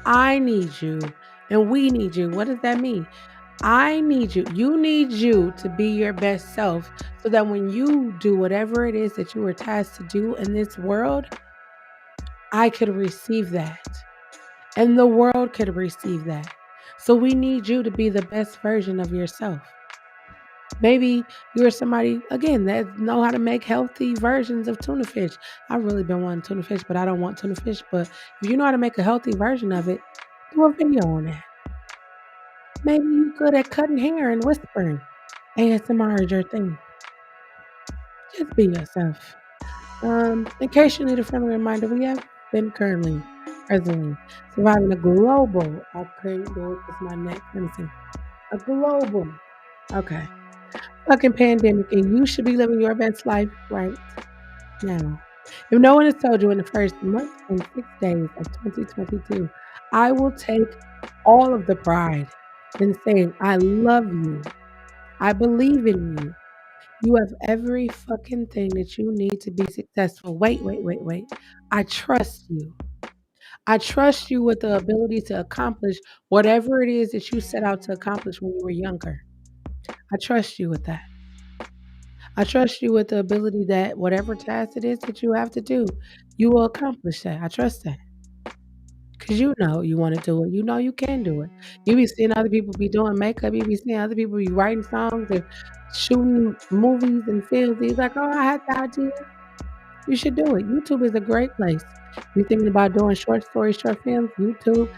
I need you. And we need you. What does that mean? I need you. You need you to be your best self so that when you do whatever it is that you were tasked to do in this world, I could receive that. And the world could receive that. So we need you to be the best version of yourself. Maybe you're somebody, again, that know how to make healthy versions of tuna fish. I've really been wanting tuna fish, but I don't want tuna fish. But if you know how to make a healthy version of it, do a video on that. Maybe you're good at cutting hair and whispering. ASMR is your thing. Just be yourself. In case you need a friendly reminder, we have been presently, surviving a global, I couldn't do it because my neck, let me see, a global, okay, fucking pandemic, and you should be living your best life right now. If no one has told you in the first month and 6 days of 2022, I will take all of the pride in saying, I love you. I believe in you. You have every fucking thing that you need to be successful. Wait. I trust you. I trust you with the ability to accomplish whatever it is that you set out to accomplish when you were younger. I trust you with that. I trust you with the ability that whatever task it is that you have to do, you will accomplish that. I trust that. Because you know you want to do it. You know you can do it. You be seeing other people be doing makeup. You be seeing other people be writing songs and shooting movies and films. He's like, oh, I had the idea. You should do it. YouTube is a great place. You're thinking about doing short stories, short films, YouTube.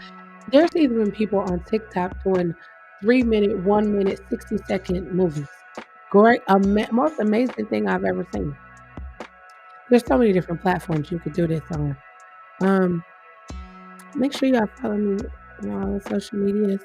There's even people on TikTok doing 3 minute, 1 minute, 60-second movies. Great, most amazing thing I've ever seen. There's so many different platforms you could do this on. Make sure y'all follow me on all the social medias.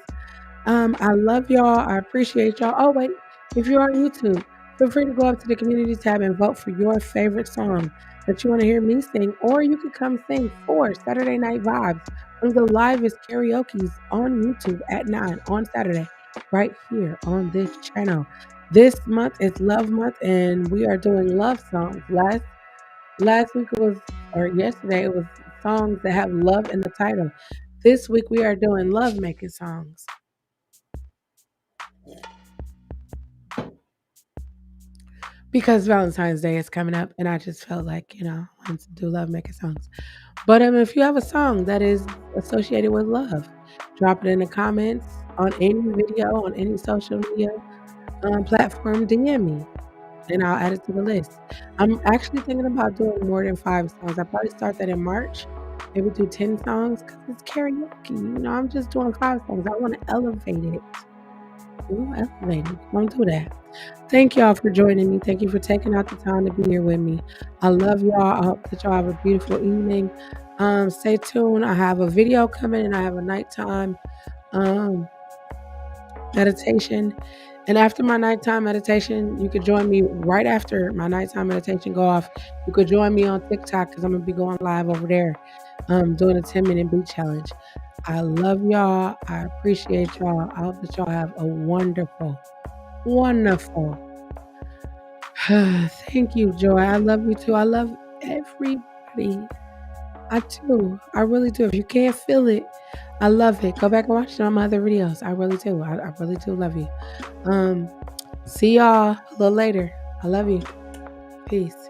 I love y'all. I appreciate y'all. Oh, wait. If you're on YouTube, feel free to go up to the community tab and vote for your favorite song that you want to hear me sing, or you could come sing for Saturday Night Vibes, one of the livest karaoke's on YouTube at 9 on Saturday, right here on this channel. This month is Love Month, and we are doing love songs. Last week it was, or yesterday it was songs that have love in the title. This week we are doing love making songs. Because Valentine's Day is coming up, and I just felt like, I wanted to do love making songs. But if you have a song that is associated with love, drop it in the comments on any video, on any social media platform, DM me, and I'll add it to the list. I'm actually thinking about doing more than 5 songs. I'll probably start that in March. Maybe do 10 songs because it's karaoke. I'm just doing 5 songs. I want to elevate it. Elevate it. Don't do that. Thank y'all for joining me. Thank you for taking out the time to be here with me. I love y'all. I hope that y'all have a beautiful evening. Stay tuned. I have a video coming and I have a nighttime meditation. And after my nighttime meditation, you could join me right after my nighttime meditation go off. You could join me on TikTok because I'm going to be going live over there doing a 10-minute beat challenge. I love y'all. I appreciate y'all. I hope that y'all have a wonderful, wonderful. Thank you, Joy. I love you too. I love everybody. I do. I really do. If you can't feel it, I love it. Go back and watch some of my other videos. I really do. I really do love you. See y'all a little later. I love you. Peace.